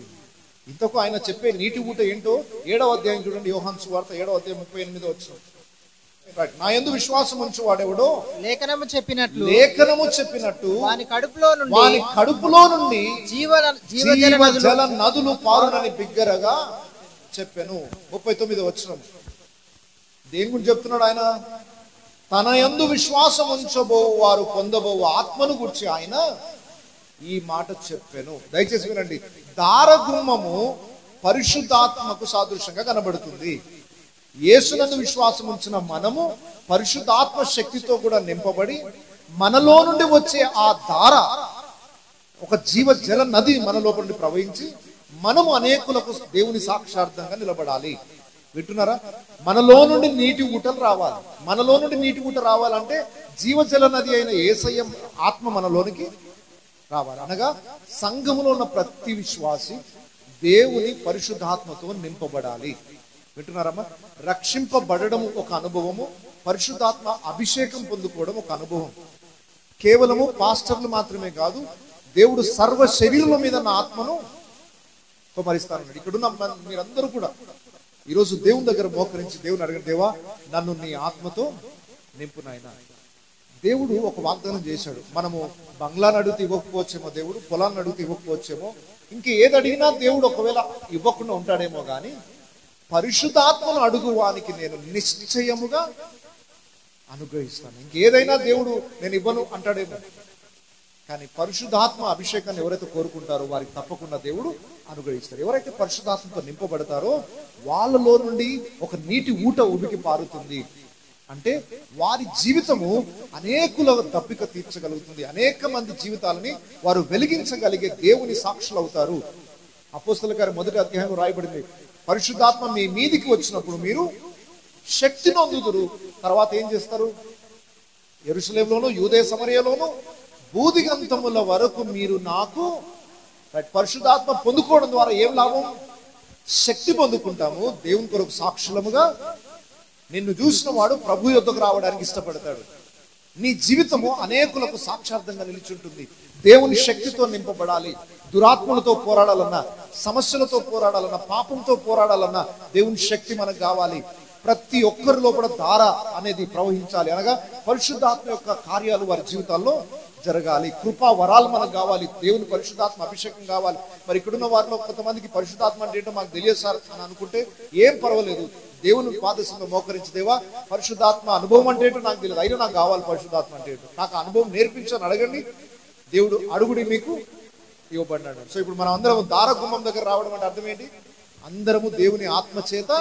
ఇంతకు ఆయన చెప్పే నీటి ఊట ఏంటో 7వ అధ్యాయం చూడండి. యోహాను సువార్త 7వ అధ్యాయం 38వ వచనం. నా యందు విశ్వాసం ఉంచు వాడెవడో లేఖనము చెప్పినట్లు వాని కడుపులో నుండి జీవజల నదులు పారునని బిగ్గరగా చెప్పాను. 39వ వచనం. దేని గురించి చెప్తున్నాడు ఆయన? తన యందు విశ్వాసం ఉంచబో వారు పొందబో ఆత్మను గురించి ఆయన ఈ మాట చెప్పాను. దయచేసి వినండి. దారగుమ్మము పరిశుద్ధాత్మకు సాదృశ్యంగా కనబడుతుంది. యేసునందు విశ్వాసం ఉంచిన మనము పరిశుద్ధాత్మ శక్తితో కూడా నింపబడి మనలో నుండి వచ్చే ఆ దార, ఒక జీవ జల నది మనలో నుండి ప్రవహించి మనము అనేకులకు దేవుని సాక్షార్థంగా నిలబడాలి. వింటున్నారా? మనలో నుండి నీటి ఊటలు రావాలి. మనలో నుండి నీటి ఊట రావాలంటే జీవజల నది అయిన యేసయ్య ఆత్మ మనలోనికి రావాలి. అనగా సంఘములో ఉన్న ప్రతి విశ్వాసి దేవుని పరిశుద్ధాత్మతో నింపబడాలి. వింటున్నారమ్మా? రక్షింపబడడం ఒక అనుభవము, పరిశుద్ధాత్మ అభిషేకం పొందుకోవడం ఒక అనుభవం. కేవలము పాస్టర్లు మాత్రమే కాదు, దేవుడు సర్వ శరీరుల మీద నా ఆత్మను కుమరిస్తానన్నాడు. ఇక్కడున్న మీరందరూ కూడా ఈరోజు దేవుని దగ్గర మోకరించి దేవుని అడగండి, దేవా నన్ను నీ ఆత్మతో నింపు నాయనా. దేవుడు ఒక వాగ్దానం చేశాడు. మనము బంగ్లాను అడిగితే ఇవ్వకపోవచ్చేమో, దేవుడు పొలాన్ని అడిగితే ఇవ్వకపోవచ్చేమో, ఇంక ఏది అడిగినా దేవుడు ఒకవేళ ఇవ్వకుండా ఉంటాడేమో, కానీ పరిశుద్ధాత్మను అడుగు వానికి నేను నిశ్చయముగా అనుగ్రహిస్తాను. ఇంకేదైనా దేవుడు నేను ఇవ్వను అంటాడేమో, కానీ పరిశుద్ధాత్మ అభిషేకాన్ని ఎవరైతే కోరుకుంటారో వారికి తప్పకుండా దేవుడు అనుగ్రహిస్తారు. ఎవరైతే పరిశుద్ధాత్మతో నింపబడతారో వాళ్ళలో నుండి ఒక నీటి ఊట ఉబికి పారుతుంది. అంటే వారి జీవితము అనేకుల దప్పిక తీర్చగలుగుతుంది, అనేక మంది జీవితాలని వారు వెలిగించగలిగే దేవుని సాక్షులు అవుతారు. అపోస్తలుల గారి 1వ అధ్యాయంలో రాయబడింది, పరిశుద్ధాత్మ మీ మీదికి వచ్చినప్పుడు మీరు శక్తి నొందుదురు. తర్వాత ఏం చేస్తారు? యెరూషలేములోను యూదయ సమరయలోను బూదిగంతముల వరకు మీరు నాకు పరిశుద్ధాత్మ పొందుకోవడం ద్వారా ఏం లాభం? శక్తి పొందుకుంటాము. దేవుని కొరకు సాక్షులముగా నిన్ను చూసిన వాడు ప్రభు యొద్దకు రావడానికి ఇష్టపడతాడు. నీ జీవితము అనేకులకు సాక్షార్థంగా నిలిచుంటుంది. దేవుని శక్తితో నింపబడాలి. దురాత్మలతో పోరాడాలన్నా, సమస్యలతో పోరాడాలన్నా, పాపంతో పోరాడాలన్నా దేవుని శక్తి మనకు కావాలి. ప్రతి ఒక్కరి లోపల ధార అనేది ప్రవహించాలి, అనగా పరిశుద్ధాత్మ యొక్క కార్యాలు వారి జీవితాల్లో జరగాలి. కృపా వరాలు మనకు కావాలి, దేవుని పరిశుద్ధాత్మ అభిషేకం కావాలి. మరి ఇక్కడున్న వారిలో కొంతమందికి పరిశుద్ధాత్మ అంటే ఏంటో మాకు తెలియదు సార్ అని అనుకుంటే ఏం పర్వాలేదు. దేవుని పాదశంలో మోకరించి, దేవా పరిశుద్ధాత్మ అనుభవం అంటే ఏంటో నాకు తెలియదు, అయినా నాకు కావాలి పరిశుద్ధాత్మ అంటే ఏంటో, నాకు అనుభవం నేర్పించని అడగండి. దేవుడు అడుగుడి మీకు ఇవ్వబడినాడు. సో ఇప్పుడు మనం అందరం దారగుమ్మం దగ్గర రావడం అంటే అర్థం ఏంటి? అందరము దేవుని ఆత్మ చేత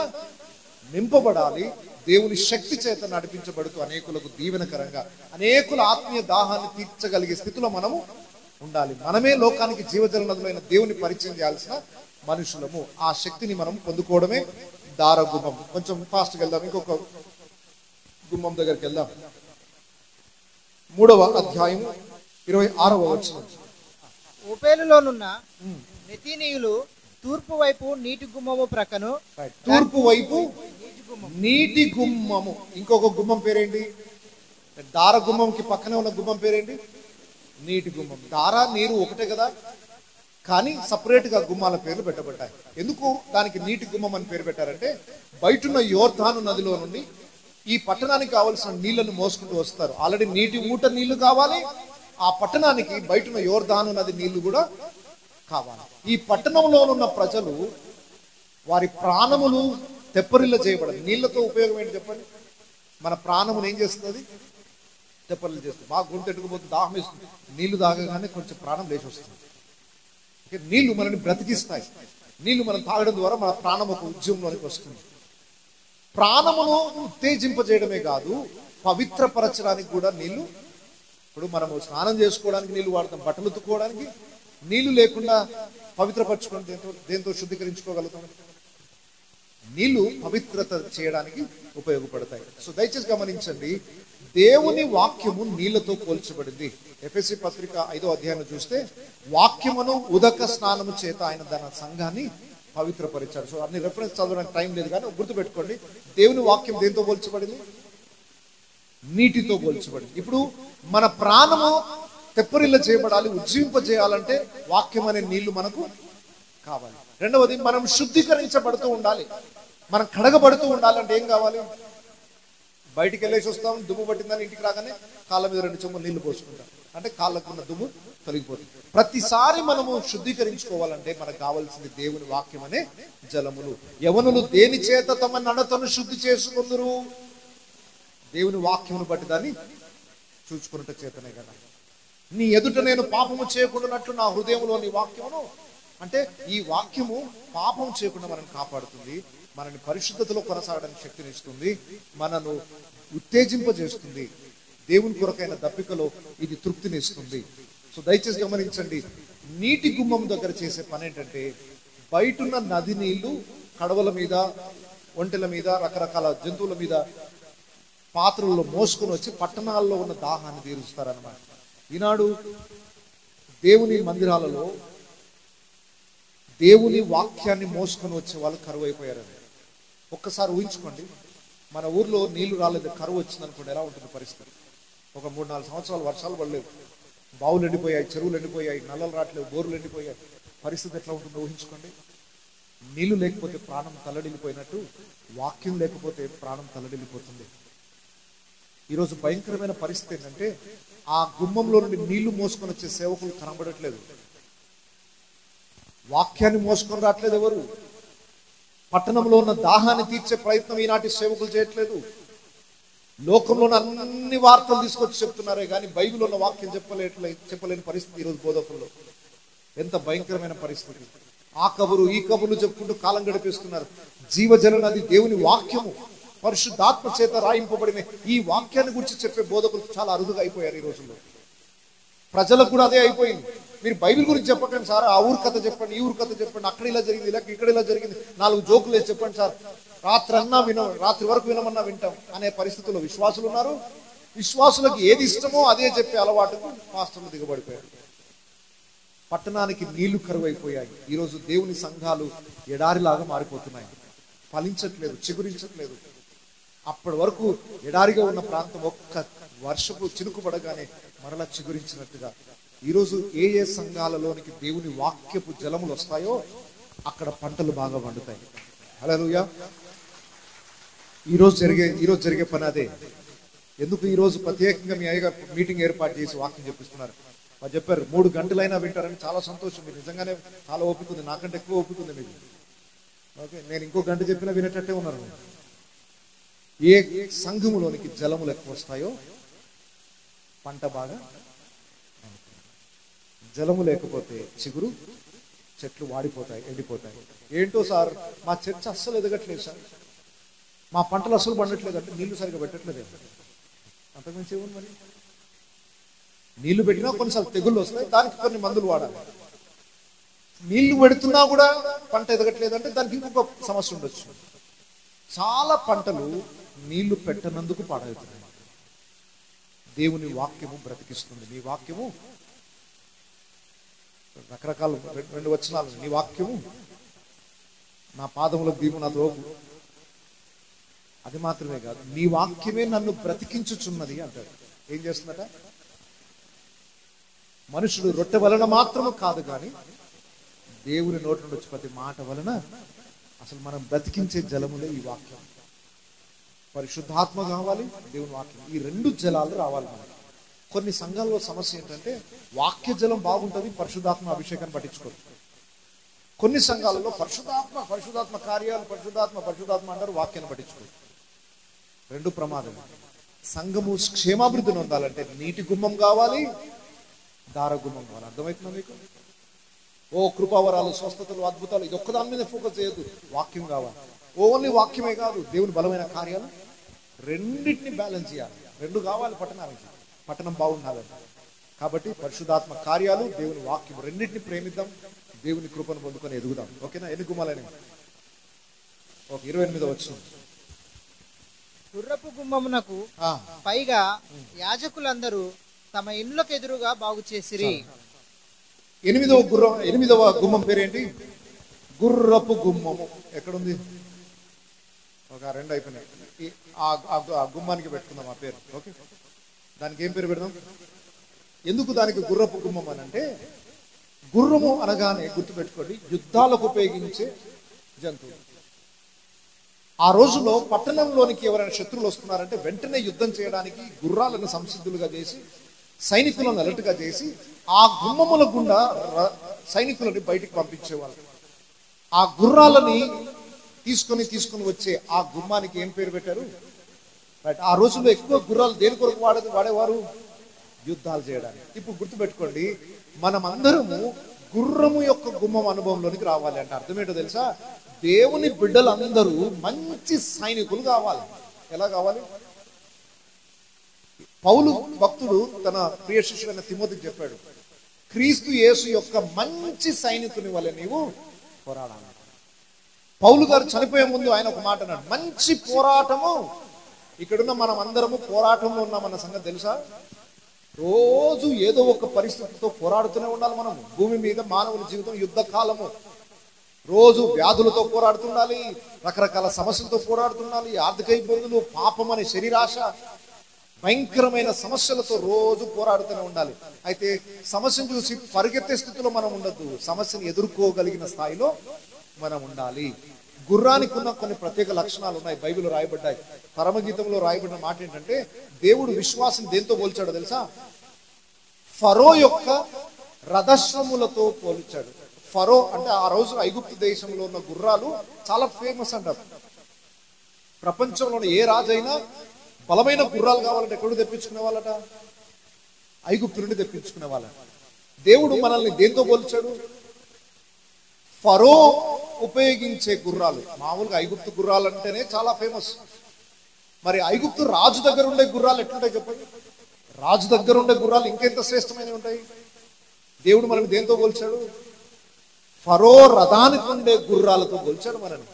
నింపబడాలి, దేవుని శక్తి చేత నడిపించబడుతూ అనేకులకు దీవెనకరంగా, అనేకుల ఆత్మీయ దాహాన్ని తీర్చగలిగే స్థితిలో మనము ఉండాలి. మనమే లోకానికి జీవజల నదులైన దేవుని పరిచయం చేయాల్సిన మనుషులము. ఆ శక్తిని మనం పొందుకోవడమే దారగుమ్మం. కొంచెం ఫాస్ట్గా వెళ్దాం, ఇంకొక గుమ్మం దగ్గరికి వెళ్దాం. 3వ అధ్యాయం 26వ వచనం. ఓపేలులోనున్న నెతీనీయులు తూర్పు వైపు నీటి గుమ్మము ప్రక్కను, తూర్పు వైపు నీటి గుమ్మము. ఇంకొక గుమ్మం పేరేంటి? దార గుమ్మంకి పక్కనే ఉన్న గుమ్మం పేరేంటి? నీటి గుమ్మం. దార నీరు ఒకటే కదా, కానీ సపరేట్ గా గుమ్మాల పేర్లు పెట్టబడ్డాయి. ఎందుకు దానికి నీటి గుమ్మం అని పేరు పెట్టారంటే, బయటున్న యోర్దాను నదిలో నుండి ఈ పట్టణానికి కావలసిన నీళ్లను మోసుకుంటూ వస్తారు. ఆల్రెడీ నీటి ఊట నీళ్లు కావాలి, ఆ పట్టణానికి బయటున్న యోర్దాను నది నీళ్లు కూడా కావాలి. ఈ పట్టణంలో ఉన్న ప్రజలు వారి ప్రాణములు తెప్పరిల్ల చేయబడదు. నీళ్లతో ఉపయోగం ఏంటి చెప్పండి? మన ప్రాణమును ఏం చేస్తుంది? తెప్పరిల్ల చేస్తుంది. బాగా గుంటె ఎట్టుకుపోతుంది, దాహం వేస్తుంది, నీళ్లు తాగగానే కొంచెం ప్రాణం లేచి వస్తుంది. నీళ్లు మనల్ని బ్రతికిస్తాయి. నీళ్లు మనం తాగడం ద్వారా మన ప్రాణం ఒక ఉద్యమంలోనికి వస్తుంది. ప్రాణమును ఉత్తేజింపజేయడమే కాదు, పవిత్రపరచడానికి కూడా నీళ్లు. ఇప్పుడు మనము స్నానం చేసుకోవడానికి నీళ్లు వాడతాం, బట్టలు ఉతుక్కోవడానికి. నీళ్లు లేకుండా పవిత్రపరచుకోవడం దేంతో శుద్ధీకరించుకోగలుగుతాం? నీళ్లు పవిత్రత చేయడానికి ఉపయోగపడతాయి. సో దయచేసి గమనించండి, దేవుని వాక్యము నీళ్లతో పోల్చబడింది. ఎఫెసీ పత్రిక 5వ అధ్యాయం చూస్తే, వాక్యమును ఉదక స్నానము చేత ఆయన తన సంఘాన్ని పవిత్రపరిచాడు. సో అన్ని రెఫరెన్స్ చదవడానికి టైం లేదు, కానీ గుర్తుపెట్టుకోండి, దేవుని వాక్యం దేంతో పోల్చబడింది? నీటితో పోల్చబడింది. ఇప్పుడు మన ప్రాణము తెప్పరిల్ల చేయబడాలి, ఉజ్జింపజేయాలంటే వాక్యం అనే నీళ్లు మనకు కావాలి. రెండవది, మనం శుద్ధీకరించబడుతూ ఉండాలి, మనం కడగబడుతూ ఉండాలంటే ఏం కావాలి? బయటికి వెళ్ళేసి వస్తాం, దుమ్ము పట్టిందని ఇంటికి రాగానే కాళ్ళ మీద 2 చెంబులు నీళ్లు పోసుకుంటాం, అంటే కాళ్ళకున్న దుమ్ము తొలగిపోతుంది. ప్రతిసారి మనము శుద్ధీకరించుకోవాలంటే మనకు కావాల్సింది దేవుని వాక్యం అనే జలములు. యవనులు దేని చేత తమ నడతను శుద్ధి చేసుకుందరు? దేవుని వాక్యమును బట్టి దాన్ని చూచుకున్నట చేతనే కదా. నీ ఎదుట నేను పాపము చేయకుండానట్లు నా హృదయంలో నీ వాక్యమును, అంటే ఈ వాక్యము పాపం చేయకుండా మనం కాపాడుతుంది, మనని పరిశుద్ధతలో కొనసాగడానికి శక్తినిస్తుంది, మనను ఉత్తేజింపజేస్తుంది, దేవుని కొరకైన దప్పికలో ఇది తృప్తినిస్తుంది. సో దయచేసి గమనించండి, నీటి గుమ్మం దగ్గర చేసే పని ఏంటంటే, బయటున్న నది నీళ్లు కడవల మీద, ఒంటెల మీద, రకరకాల జంతువుల మీద పాత్రల్లో మోసుకొని వచ్చి పట్టణాల్లో ఉన్న దాహాన్ని తీరుస్తారన్నమాట. ఈనాడు దేవుని మందిరాలలో దేవుని వాక్యాన్ని మోసుకొని వచ్చే వాళ్ళు కరువు అయిపోయారండి. ఒక్కసారి ఊహించుకోండి, మన ఊర్లో నీళ్లు రాలేదు, కరువు వచ్చింది అనుకోండి, ఎలా ఉంటుంది పరిస్థితి? ఒక 3-4 సంవత్సరాలు వర్షాలు పడలేదు, బావులు ఎండిపోయాయి, చెరువులు ఎండిపోయాయి, నల్లలు రావట్లేవు, బోర్లు ఎండిపోయాయి, పరిస్థితి ఎట్లా ఉంటుందో ఊహించుకోండి. నీళ్లు లేకపోతే ప్రాణం తల్లడిల్లిపోయినట్టు, వాక్యం లేకపోతే ప్రాణం తల్లడిల్లిపోతుంది. ఈరోజు భయంకరమైన పరిస్థితి ఏంటంటే, ఆ గుమ్మంలో నుండి నీళ్లు మోసుకొని వచ్చే సేవకులు కనబడట్లేదు, వాక్యాన్ని మోసుకొని రావట్లేదు ఎవరు. పట్టణంలో ఉన్న దాహాన్ని తీర్చే ప్రయత్నం ఈనాటి సేవకులు చేయట్లేదు. లోకంలో అన్ని వార్తలు తీసుకొచ్చి చెప్తున్నారే కానీ బైబిల్లో ఉన్న వాక్యం చెప్పలేని పరిస్థితి ఈరోజు బోధకుల్లో. ఎంత భయంకరమైన పరిస్థితి! ఆ కబురు ఈ కబుర్లు చెప్పుకుంటూ కాలం గడిపేస్తున్నారు. జీవజల నది దేవుని వాక్యము, పరిశుద్ధాత్మ చేత రాయింపబడిన ఈ వాక్యాన్ని గురించి చెప్పే బోధకులు చాలా అరుదుగా అయిపోయారు ఈ రోజుల్లో. ప్రజలకు కూడా అదే అయిపోయింది. మీరు బైబిల్ గురించి చెప్పకండి సార్, ఆ ఊరు కథ చెప్పండి, ఈ ఊరు కథ చెప్పండి, అక్కడ ఇలా జరిగింది, ఇలా ఇక్కడ ఇలా జరిగింది, 4 జోకులు వేసి చెప్పండి సార్, రాత్రి వరకు వినమన్నా వింటాం అనే పరిస్థితుల్లో విశ్వాసులు ఉన్నారు. విశ్వాసులకు ఏది ఇష్టమో అదే చెప్పే అలవాటుకు పాస్టర్లు దిగబడిపోయారు. పట్టణానికి నీళ్లు కరువైపోయాయి. ఈరోజు దేవుని సంఘాలు ఎడారిలాగా మారిపోతున్నాయి. ఫలించట్లేదు, చిగురించట్లేదు. అప్పటి వరకు ఎడారిగా ఉన్న ప్రాంతం ఒక్క వర్షపు చినుకు పడగానే మరలా చిగురించినట్టుగా ఈరోజు ఏ ఏ సంఘాలలోనికి దేవుని వాక్యపు జలములు వస్తాయో అక్కడ పంటలు బాగా పండుతాయి. హల్లెలూయా. ఈరోజు జరిగే పని అదే. ఎందుకు ఈరోజు ప్రత్యేకంగా మీ అయ్యగారు మీటింగ్ ఏర్పాటు చేసి వాక్యం చెప్పిస్తున్నారు? వాళ్ళు చెప్పారు 3 గంటలైనా వింటారని. చాలా సంతోషం. మీరు నిజంగానే చాలా ఓపిక ఉంది, నాకంటే ఎక్కువ ఓపిక ఉంది మీకు. ఓకే, నేను ఇంకో గంట చెప్పినా వినేటట్టే ఉన్నారు. ఏ సంఘములోనికి జలములు ఎక్కువ వస్తాయో పంట బాగా, జలము లేకపోతే చిగురు, చెట్లు వాడిపోతాయి, ఎండిపోతాయి. ఏంటో సార్ మా చర్చ అస్సలు ఎదగట్లేదు సార్, మా పంటలు అస్సలు పండట్లేదు అంటే నీళ్లు సరిగా పెట్టట్లేదు. అంతకుమించి ఏముంది మరి? నీళ్లు పెట్టినా కొన్నిసార్లు తెగుళ్ళు వస్తాయి, దానికి కొన్ని మందులు వాడాలి. నీళ్లు పెడుతున్నా కూడా పంట ఎదగట్లేదంటే దానికి ఇంకొక సమస్య ఉండొచ్చు. చాలా పంటలు నీళ్లు పెట్టనందుకు పాడవుతున్నాయి. దేవుని వాక్యము బ్రతికిస్తుంది. నీ వాక్యము రకరకాల 2 వచనాలు. నీ వాక్యము నా పాదములకు దీపు, నా త్రోపు. అది మాత్రమే కాదు, నీ వాక్యమే నన్ను బ్రతికించుచున్నది అంటాడు. ఏం చేస్తుందట? మనుషుడు రొట్టె వలన మాత్రము కాదు కానీ దేవుని నోటి నుండి వచ్చి ప్రతి మాట వలన. అసలు మనం బ్రతికించే జలములే ఈ వాక్యం. పరిశుద్ధాత్మ కావాలి, దేవుని వాక్యం. ఈ 2 జలాలు రావాలి మనకి. కొన్ని సంఘాల్లో సమస్య ఏంటంటే వాక్య జలం బాగుంటుంది, పరిశుద్ధాత్మ అభిషేకాన్ని పట్టించుకోరు. కొన్ని సంఘాలలో పరిశుద్ధాత్మ కార్యాలు, పరిశుద్ధాత్మ అంటారు, వాక్యాన్ని పట్టించుకోరు. 2 ప్రమాదం. సంఘము క్షేమాభివృద్ధిని పొందాలంటే నీటి గుమ్మం కావాలి, దార గుమ్మం కావాలి. అర్థమవుతుందా మీకు? ఓ కృపావరాలు, స్వస్థతలు, అద్భుతాలు ఇది ఒక్కదాని మీద ఫోకస్ చేయొద్దు. వాక్యం కావాలి. ఓన్లీ వాక్యమే కాదు, దేవుని బలమైన కార్యాలు, రెండింటిని బ్యాలెన్స్ చేయాలి. 2 కావాలి పట్టణానికి. పట్టణం బాగుండాలంటే. కాబట్టి పరిశుద్ధాత్మ కార్యాలు, దేవుని వాక్యం రెండింటిని ప్రేమిద్దాం, దేవుని కృపను పొందుకొని ఎదుగుదాం. ఓకేనా? ఎన్ని గుమ్మాలని? ఓకే, 28వ వచనం. గుర్రపు గుమ్మమునకు పైగా యాజకులందరూ తమ ఇండ్లకు ఎదురుగా బాగు చేసిరి. 8వ గుమ్మం పేరేంటి? గుర్రపు గుమ్మము. ఎక్కడుంది? ఒక 2 అయిపోయినాయి. ఆ గుమ్మానికి పెట్టుకుందాం ఆ పేరు. ఓకే, దానికి ఏం పేరు పెడదాం? ఎందుకు దానికి గుర్రపు గుమ్మం అని అంటే, గుర్రము అనగానే గుర్తుపెట్టుకోండి, యుద్ధాలకు ఉపయోగించే జంతువు. ఆ రోజుల్లో పట్టణంలోనికి ఎవరైనా శత్రువులు వస్తున్నారంటే వెంటనే యుద్ధం చేయడానికి గుర్రాలను సంసిద్ధులుగా చేసి, సైనికులను అలర్ట్గా చేసి, ఆ గుమ్మముల గుండా సైనికులని బయటికి పంపించేవాళ్ళు. ఆ గుర్రాలని తీసుకొని వచ్చే ఆ గుమ్మానికి ఏం పేరు పెట్టారు? రైట్. ఆ రోజుల్లో ఎక్కువ గుర్రాలు దేని కొరకు వాడేవారు? యుద్ధాలు చేయడానికి. ఇప్పుడు గుర్తుపెట్టుకోండి, మనమందరము గుర్రము యొక్క గుమ్మం అనుభవంలోనికి రావాలి అంటే అర్థం ఏంటో తెలుసా? దేవుని బిడ్డలందరూ మంచి సైనికులు కావాలి. ఎలా కావాలి? పౌలు భక్తుడు తన ప్రియ శిష్యుడైన తిమోతికి చెప్పాడు, క్రీస్తు యేసు యొక్క మంచి సైనికుని వలె నీవు పోరాడాలి. పౌలు గారు చనిపోయే ముందు ఆయన ఒక మాట అన్నాడు, మంచి పోరాటము. ఇక్కడున్న మనం అందరము పోరాటంలో ఉన్నామన్న సంగతి తెలుసా? రోజు ఏదో ఒక పరిస్థితితో పోరాడుతూనే ఉండాలి. మనం భూమి మీద మానవుల జీవితం యుద్ధ కాలము. రోజు వ్యాధులతో పోరాడుతుండాలి, రకరకాల సమస్యలతో పోరాడుతుండాలి, ఆర్థిక ఇబ్బందులు, పాపం అనే శరీరాశ, భయంకరమైన సమస్యలతో రోజు పోరాడుతూనే ఉండాలి. అయితే సమస్యను చూసి పరిగెత్తే స్థితిలో మనం ఉండద్దు, సమస్యను ఎదుర్కోగలిగిన స్థాయిలో మనం ఉండాలి. గుర్రానికి ఉన్న కొన్ని ప్రత్యేక లక్షణాలు ఉన్నాయి, బైబిల్లో రాయబడ్డాయి. పరమగీతంలో రాయబడిన మాట ఏంటంటే, దేవుడు విశ్వాసం దేంతో పోల్చాడో తెలుసా? ఫరో యొక్క రథశ్రములతో పోల్చాడు. ఫరో అంటే ఆ రోజు ఐగుప్తు దేశంలో ఉన్న గుర్రాలు చాలా ఫేమస్ అంటారు. ప్రపంచంలోని ఏ రాజైనా బలమైన గుర్రాలు కావాలంటే ఎక్కడ తెప్పించుకునే వాళ్ళట? ఐగుప్తు నుండి తెప్పించుకునే వాళ్ళట. దేవుడు మనల్ని దేంతో పోల్చాడు? ఫరో ఉపయోగించే గుర్రాలు. మామూలుగా ఐగుప్తు గుర్రాలు అంటేనే చాలా ఫేమస్. మరి ఐగుప్తు రాజు దగ్గర ఉండే గుర్రాలు ఎట్లుంటాయి చెప్పండి? రాజు దగ్గర ఉండే గుర్రాలు ఇంకెంత శ్రేష్టమైనవి ఉంటాయి. దేవుడు మనం దేంతో పోల్చాడు? ఫరో రథానికి ఉండే గుర్రాలతో పోల్చాడు మనని.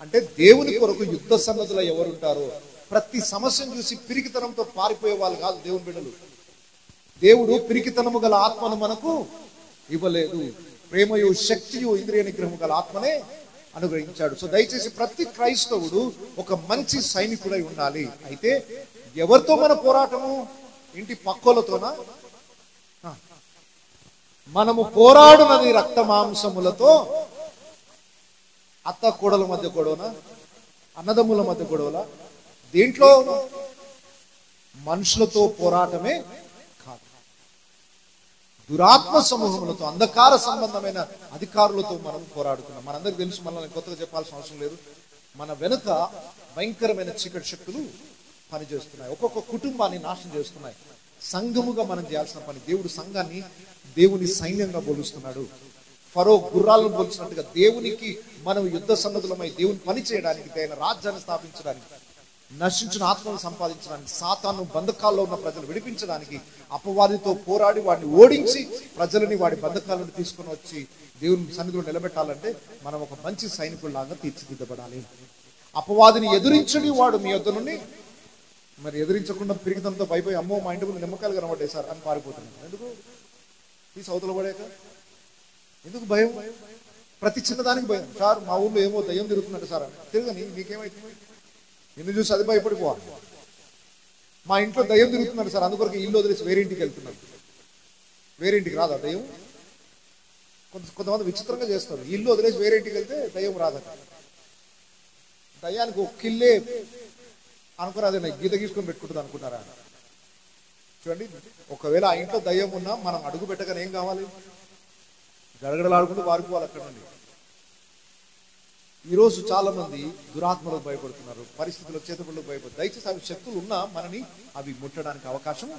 అంటే దేవుని కొరకు యుద్ధ సన్నద్ధులు ఎవరుంటారో, ప్రతి సమస్యను చూసి పిరికితనంతో పారిపోయే వాళ్ళు కాదు దేవుని బిడ్డలు. దేవుడు పిరికితనము గల ఆత్మను మనకు ఇవ్వలేదు, ప్రేమయు శక్తియు ఇంద్రియ నిగ్రహము గల ఆత్మనే అనుగ్రహించాడు. సో దయచేసి ప్రతి క్రైస్తవుడు ఒక మంచి సైనికుడై ఉండాలి. అయితే ఎవరితో మన పోరాటము? ఇంటి పక్కలతోనా? మనము పోరాడునది రక్త మాంసములతో, అత్త కోడల మధ్య గొడవనా? అన్నదమ్ముల మధ్య గొడవలా? దేంట్లో? మనుషులతో పోరాటమే కాదు, దురాత్మ సమూహములతో, అంధకార సంబంధమైన అధికారులతో మనం పోరాడుతున్నాం. మనందరికి తెలుసు, మనల్ని కొత్తగా చెప్పాల్సిన అవసరం లేదు. మన వెనుక భయంకరమైన చీకటి శక్తులు పనిచేస్తున్నాయి, ఒక్కొక్క కుటుంబాన్ని నాశనం చేస్తున్నాయి. సంఘముగా మనం చేయాల్సిన పని, దేవుడు సంఘాన్ని దేవుని సైన్యంగా పోలుస్తున్నాడు. ఫరో గుర్రాలను పోల్చినట్టుగా దేవునికి మనం యుద్ధ సన్నద్ధులమై దేవుని పని చేయడానికి, ఆయన రాజ్యాన్ని స్థాపించడానికి, నశించిన ఆత్మను సంపాదించడానికి, సాతాను బంధకాల్లో ఉన్న ప్రజలు విడిపించడానికి, అపవాదితో పోరాడి వాడిని ఓడించి ప్రజలని వాడి బంధకాల నుండి తీసుకొని వచ్చి దేవుని సన్నిధిలో నిలబెట్టాలంటే మనం ఒక మంచి సైనికుల్లాగా తీర్చిదిద్దబడాలి. అపవాదిని ఎదురించని వాడు మీ యొద్ద నుండి, మరి ఎదిరించకుండా పిరిగితంతో భయపోయి అమ్మో మా ఇంటి ముందు నిమ్మకాయలు కనబడ్డాయి సార్ అని పారిపోతున్నాడు. ఎందుకు? ఈ సౌతలో పడాక ఎందుకు భయం? ప్రతి చిన్నదానికి భయం. సార్ మా ఊళ్ళో ఏమో దయ్యం తిరుగుతున్నాడు సార్ అని. తిరగని నీకేమైతుంది? నిన్ను చూసి అది భయపడిపోవాలి. మా ఇంట్లో దయ్యం తిరుగుతున్నాడు సార్, అందుకొరకు ఇల్లు వదిలేసి వేరే ఇంటికి వెళ్తున్నాడు. వేరే ఇంటికి రాదా దయ్యం? కొంతమంది విచిత్రంగా చేస్తారు, ఇల్లు వదిలేసి వేరే ఇంటికి వెళ్తే దయ్యం రాదట. దయ్యానికి ఒక కిల్లే అనుకున్నది, గీత గీసుకొని పెట్టుకుంటుంది అనుకున్నారా? చూడండి, ఒకవేళ ఆ ఇంట్లో దయ్యం ఉన్నా మనం అడుగు పెట్టగానే ఏం కావాలి? గడగడలాడుకుంటూ వారిపోవాలి అక్కడ నుండి. ఈరోజు చాలా మంది దురాత్మలకు భయపడుతున్నారు, పరిస్థితుల చేతబడులకు భయపడుతున్నారు. దయచేసి అవి శక్తులు ఉన్నా మనని అవి ముట్టడానికి అవకాశం.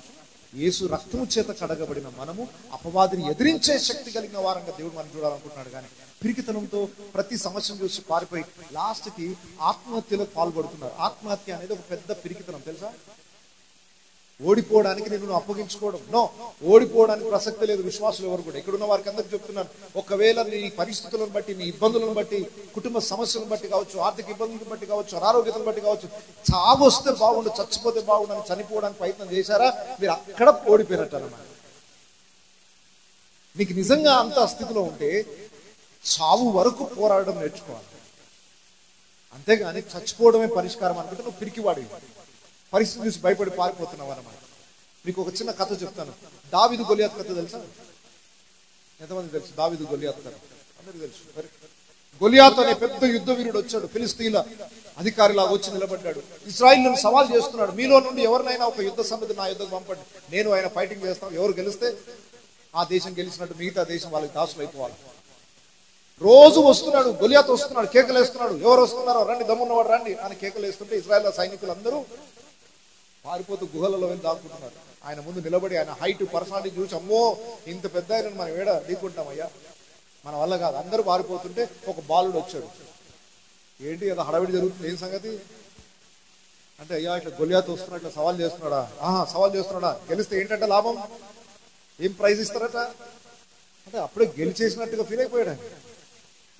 యేసు రక్తము చేత కడగబడిన మనము అపవాదిని ఎదిరించే శక్తి కలిగిన వారంగా దేవుడు మనం చూడాలనుకుంటున్నాడు. కానీ పిరికితనంతో ప్రతి సమస్యను చూసి పారిపోయి లాస్ట్కి ఆత్మహత్యలకు పాల్పడుతున్నారు. ఆత్మహత్య అనేది ఒక పెద్ద పిరికితనం తెలుసా? ఓడిపోవడానికి నేను అప్పగించుకోవడం, నో, ఓడిపోవడానికి ప్రసక్తి లేదు విశ్వాసులు ఎవరు కూడా. ఇక్కడున్న వారికి అందరికి చెప్తున్నాను, ఒకవేళ నీ పరిస్థితులను బట్టి, నీ ఇబ్బందులను బట్టి, కుటుంబ సమస్యలను బట్టి కావచ్చు, ఆర్థిక ఇబ్బందులను బట్టి కావచ్చు, అనారోగ్యతను బట్టి కావచ్చు, చావు వస్తే బాగుండు, చచ్చిపోతే బాగుండు అని చనిపోవడానికి ప్రయత్నం చేశారా, మీరు అక్కడ ఓడిపోయినట్టు అన్నమాట. నీకు నిజంగా అంత స్థితిలో ఉంటే చావు వరకు పోరాడడం నేర్చుకోవాలి. అంతేగాని చచ్చిపోవడమే పరిష్కారం అనుకుంటే నువ్వు పిరికివాడు, పరిస్థితి చూసి భయపడి పారిపోతున్నావు అన్నమాట. మీకు ఒక చిన్న కథ చెప్తాను. దావీదు గొలియాతు కథ తెలుసా? ఎంతమంది తెలుసు దావీదు గొలియాతు కథ? అందరికీ తెలుసు. గొలియాతు అనే పెద్ద యుద్ధ వీరుడు వచ్చాడు, ఫిలిస్తీన్ల అధికారిలాగా వచ్చి నిలబడ్డాడు. ఇశ్రాయేలును సవాల్ చేస్తున్నాడు, మీలో నుండి ఎవరినైనా ఒక యుద్ధ సన్నద్ధి నా యుద్ధకు పంపండి, నేను ఆయన ఫైటింగ్ చేస్తాం, ఎవరు గెలిస్తే ఆ దేశం గెలిచినట్టు మిగతా దేశం వాళ్ళకి దాసులు అయిపోవాలి. రోజు వస్తున్నాడు, గొలియాతు వస్తున్నాడు, కేకలు వేస్తున్నాడు, ఎవరు వస్తున్నారో రండి, దమ్మున్నవాడు రండి అని కేకలు వేస్తుంటే ఇశ్రాయేల్ సైనికులు అందరూ పారిపోతూ గుహలలో వెళ్ళి దాక్కుంటున్నారు. ఆయన ముందు నిలబడి ఆయన హైట్, పర్సనాలిటీ చూసి అమ్మో ఇంత పెద్ద ఆయన మనం ఏడ ఢీకుంటామయ్యా, మన వల్ల కాదు. అందరూ పారిపోతుంటే ఒక బాలుడు వచ్చాడు. ఏంటి కదా హడావిడి జరుగుతుంది, ఏం సంగతి అంటే, అయ్యా ఇట్లా గొలియాతు వస్తున్నాడు, ఇట్లా సవాల్ చేస్తున్నాడా? సవాల్ చేస్తున్నాడా? గెలిస్తే ఏంటంటే లాభం, ఏం ప్రైజ్ ఇస్తారట అంటే, అప్పుడే గెలిచేసినట్టుగా ఫీల్ అయిపోయాడు.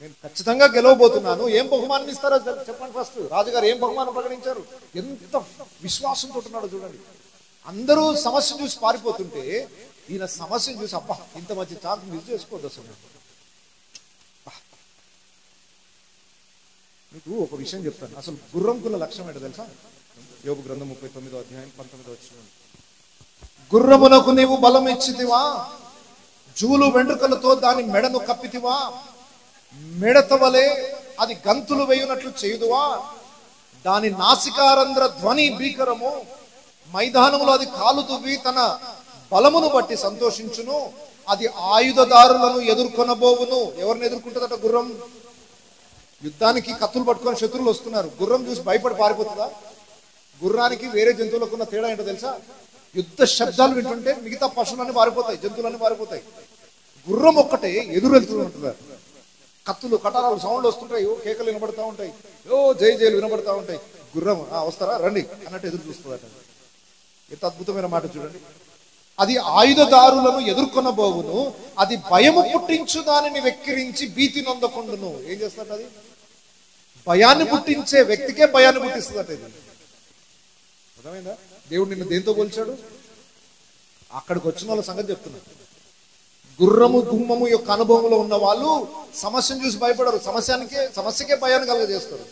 నేను ఖచ్చితంగా గెలవబోతున్నాను, ఏం బహుమానం ఇస్తారో చెప్పండి ఫస్ట్. రాజుగారు ఏం బహుమానం ప్రకటించారు? ఎంత విశ్వాసంతో ఉన్నాడో చూడండి. అందరూ సమస్యను చూసి పారిపోతుంటే ఈయన సమస్యను చూసి అబ్బా ఇంత మంచి ఛాన్స్ మిస్ చేసుకోవద్దు అసలు. మీకు ఒక విషయం చెప్తాను, అసలు గుర్రంకున్న లక్ష్యం ఏంటో తెలుసా? యోబు గ్రంథం 39వ అధ్యాయం 19వ వచనం. గుర్రమునకు నీవు బలం ఇచ్చితివా, జూలు వెంట్రుకలతో దాని మెడను కప్పితివా, మెడత వలె అది గంతులు వేయునట్లు చేయుదువా, దాని నాసికారంధ్ర ధ్వని భీకరము, మైదానములో అది కాలు దువ్వి తన బలమును బట్టి సంతోషించును, అది ఆయుధదారులను ఎదుర్కొనబోవును. ఎవరిని ఎదుర్కొంటుందట గుర్రం? యుద్ధానికి కత్తులు పట్టుకొని శత్రువులు వస్తున్నారు, గుర్రం చూసి భయపడి పారిపోతుందా? గుర్రానికి వేరే జంతువులకు ఉన్న తేడా ఏంటో తెలుసా? యుద్ధ శబ్దాలు వింటుంటే మిగతా పశువులన్నీ పారిపోతాయి, జంతువులన్నీ పారిపోతాయి. గుర్రం ఒక్కటే ఎదురు వెళ్తూ ఉంటున్నారు. కత్తులు కటారాలు సౌండ్లు వస్తుంటాయి, కేకలు వినబడతా ఉంటాయి, జై జైలు వినబడతా ఉంటాయి. గుర్రం వస్తారా రండి అన్నట్టు ఎదురు చూస్తుందట. ఎంత అద్భుతమైన మాట చూడండి. అది ఆయుధదారులను ఎదుర్కొనబోవును, అది భయము పుట్టించు దానిని వెక్కిరించి భీతి నొందకుండును. ఏం చేస్తాడు? అది భయాన్ని పుట్టించే వ్యక్తికే భయాన్ని పుట్టిస్తుందట. ఇది అర్థమైందా? దేవుడు నిన్ను దేంతో పోల్చాడు? అక్కడికి వచ్చిన వాళ్ళ సంగతి చెప్తున్నాడు. గుర్రము గుమ్మము యొక్క అనుభవంలో ఉన్న వాళ్ళు సమస్యను చూసి భయపడరు, సమస్యకే భయాన్ని కలుగజేస్తారు.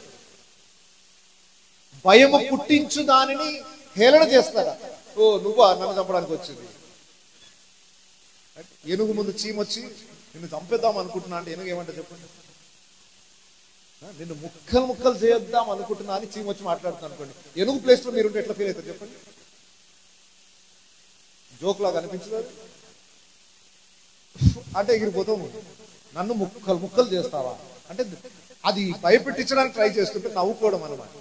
భయము పుట్టించు దానిని హేళన చేస్తారా? ఓ నువ్వా నన్ను చంపడానికి వచ్చింది. ఏనుగు ముందు చీమొచ్చి నిన్ను చంపేద్దాం అనుకుంటున్నా అంటే ఏనుగు ఏమంటే చెప్పండి? నిన్ను ముక్కలు ముక్కలు చేద్దాం అనుకుంటున్నా అని చీమొచ్చి మాట్లాడుతున్నా అనుకోండి, ఏనుగు ప్లేస్ లో మీరుంటే ఎట్లా ఫీల్ అవుతారు చెప్పండి? జోక్ లాగా అనిపించదు అంటే ఎగిరిపోతావు. నన్ను ముక్కలు ముక్కలు చేస్తావా అంటే అది భయపెట్టించడానికి ట్రై చేస్తుంటే నవ్వుకోవడం అన్నమాట.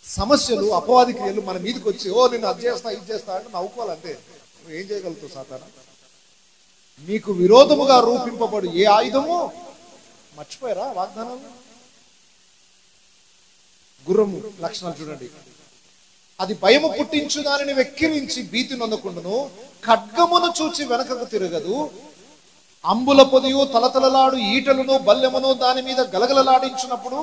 సమస్యలు అపవాది క్రియలు మన మీదకి వచ్చి ఓ నిన్ను అది చేస్తా ఇది చేస్తా అంటే నవ్వుకోవాలంటే నువ్వు ఏం చేయగలుగుతావు? సాతానా మీకు విరోధముగా రూపింపబడు ఏ ఆయుధము మర్చిపోయారా వాగ్దానం? గుర్రము లక్షణాలు చూడండి. అది భయము పుట్టించు దానిని వెక్కిరించి భీతి నొందకుండును, ఖడ్గమును చూచి వెనకకు తిరగదు, అంబుల పొదియు తలతలలాడు ఈటలను బల్లెమును దాని మీద గలగలలాడించినప్పుడు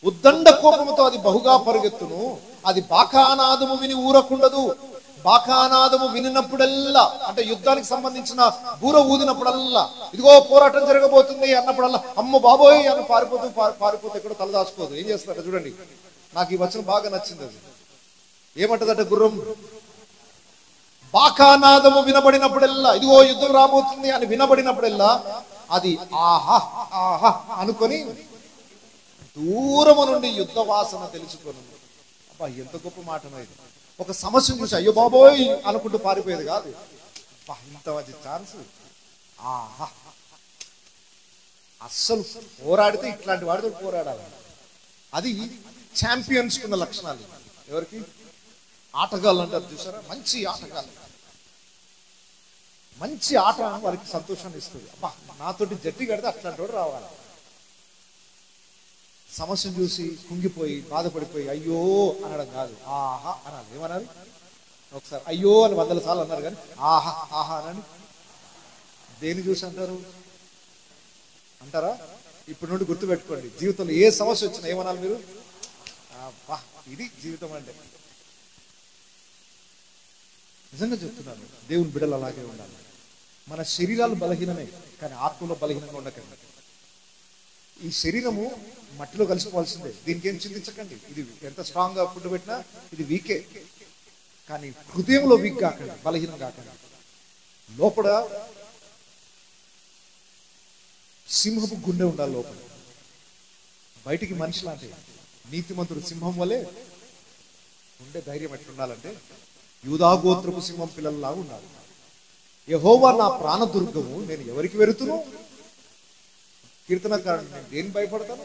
ఉద్దండ కోపముతో అది బహుగా పరుగెత్తును. అది బాకానాదము విని ఊరకుండదు. బాకానాదము వినినప్పుడల్లా అంటే యుద్ధానికి సంబంధించిన బూర ఊదినప్పుడల్లా, ఇదిగో పోరాటం జరగబోతుంది అన్నప్పుడల్లా అమ్మ బాబోయ్ అని పారిపోతే ఎక్కడో తలదాచుకోదు. ఏం చేస్తారట చూడండి. నాకు ఈ వచనం బాగా నచ్చింది. అది ఏమంటదట గుర్రం? బాకానాదము వినబడినప్పుడల్లా, ఇదిగో యుద్ధం రాబోతుంది అని వినబడినప్పుడల్లా అది ఆహా ఆహా అనుకొని దూరము నుండి యుద్ధ వాసన తెలుసుకొని, అబ్బా ఎంత గొప్ప మాట ఇది. ఒక సమస్యను చూసి అయ్యో బాబోయ్ అనుకుంటూ పారిపోయేది కాదు. ఇంత మంచి ఛాన్స్, ఆహా అస్సలు పోరాడితే ఇట్లాంటి వాడితో పోరాడాలి. అది ఛాంపియన్స్ కున్న లక్షణాలు. ఎవరికి? ఆటగాళ్ళు అంటారు చూసారా, మంచి ఆటగాళ్ళు. మంచి ఆట వారికి సంతోషాన్ని ఇస్తుంది. అబ్బా నాతోటి జట్టి కడితే అట్లాంటి వాడు రావాలి. సమస్యను చూసి కుంగిపోయి బాధపడిపోయి అయ్యో అనడం కాదు, ఆహా అనాలి. ఏమనాలి? ఒకసారి అయ్యో అని 100 సార్లు అన్నారు కానీ ఆహా ఆహా అనని దేని చూసి అంటారా? ఇప్పుడు నుండి గుర్తుపెట్టుకోండి, జీవితంలో ఏ సమస్య వచ్చినా ఏమనాలి మీరు? ఇది జీవితం అంటే. నిజంగా చెప్తున్నాను, దేవుని బిడ్డలు అలాగే ఉండాలి. మన శరీరాలు బలహీనమే కానీ ఆత్మలో బలహీనంగా ఉండకండి. ఈ శరీరము మట్టిలో కలిసిపోవాల్సిందే, దీనికి ఏం చింతించకండి. ఇది ఎంత స్ట్రాంగ్ గా ఫుడ్ పెట్టినా ఇది వీకే. కానీ హృదయంలో వీక్ కాకండి, బలహీనం కాకండి. లోపల సింహపు గుండె ఉండాలి లోపల. బయటికి మనిషి లాంటి నీతిమంతుడు సింహం వలె ఉండే ధైర్యం ఎట్లుండాలంటే యూదాగోత్రపు సింహం పిల్లల్లాగా ఉండాలి. యెహోవా నా ప్రాణదుర్గము, నేను ఎవరికి వెరుతును? కీర్తనకారుడు, నేను దేని భయపడతాను?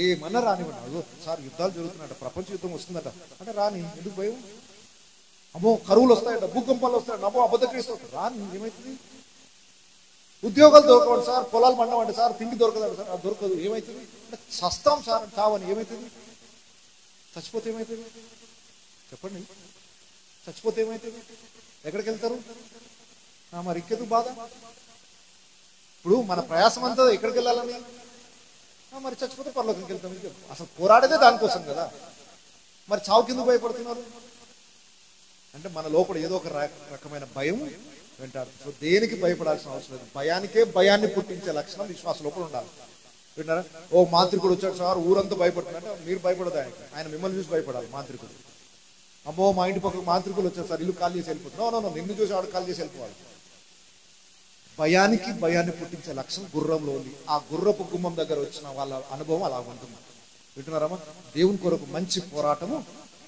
ఏమన్నా రానివ్వండి. అదో సార్ యుద్ధాలు జరుగుతున్నాయట, ప్రపంచ యుద్ధం వస్తుందట అంటే రాని, ఎందుకు భయం? అమ్మో కరువులు వస్తాయట, భూకంపాలు వస్తాయట, అమ్మో అబద్ధక్రీస్తు రాని, ఏమవుతుంది? ఉద్యోగాలు దొరకవండి సార్, పొలాలు మండవండి సార్, తిండి దొరకదండి సార్, అది దొరకదు, ఏమవుతుంది? అంటే సస్తాం సార్ చావని, ఏమవుతుంది? చచ్చిపోతే ఏమవుతుంది చెప్పండి? చచ్చిపోతే ఏమవుతుంది? ఎక్కడికి వెళ్తారు? మరి ఇంకెందుకు బాధ? ఇప్పుడు మన ప్రయాసం అంతా ఎక్కడికి వెళ్ళాలని? మరి చచ్చిపోతే పరలోకంకి వెళ్తాం. అసలు పోరాడేదే దానికోసం కదా. మరి చావు కిందకు భయపడుతున్నారు అంటే మన లోపల ఏదో ఒక రకమైన భయం వెంటాడు. సో దేనికి భయపడాల్సిన అవసరం లేదు. భయానికే భయాన్ని పుట్టించే లక్షణం విశ్వాస లోపల ఉండాలి. వింటారా? ఓ మాంత్రికుడు వచ్చాడు సార్, ఊరంతా భయపడుతుందంటే మీరు భయపడదు, ఆయన మిమ్మల్ని చూసి భయపడాలి. మాంత్రికుడు, అమ్మో మా ఇంటి పక్కన మాంత్రికులు వచ్చారు సార్, ఇల్లు ఖాళీ చేసి వెళ్ళిపోతుంది. నో నిన్ను చూసి ఆడు ఖాళీ చేసి వెళ్ళిపోవాలి. భయానికి భయాన్ని పుట్టించే లక్షణం గుర్రంలో ఉంది. ఆ గుర్రపు గుమ్మం దగ్గర వచ్చిన వాళ్ళ అనుభవం అలా ఉంటుంది. వింటున్నారమ్మా? దేవుని కొరకు మంచి పోరాటము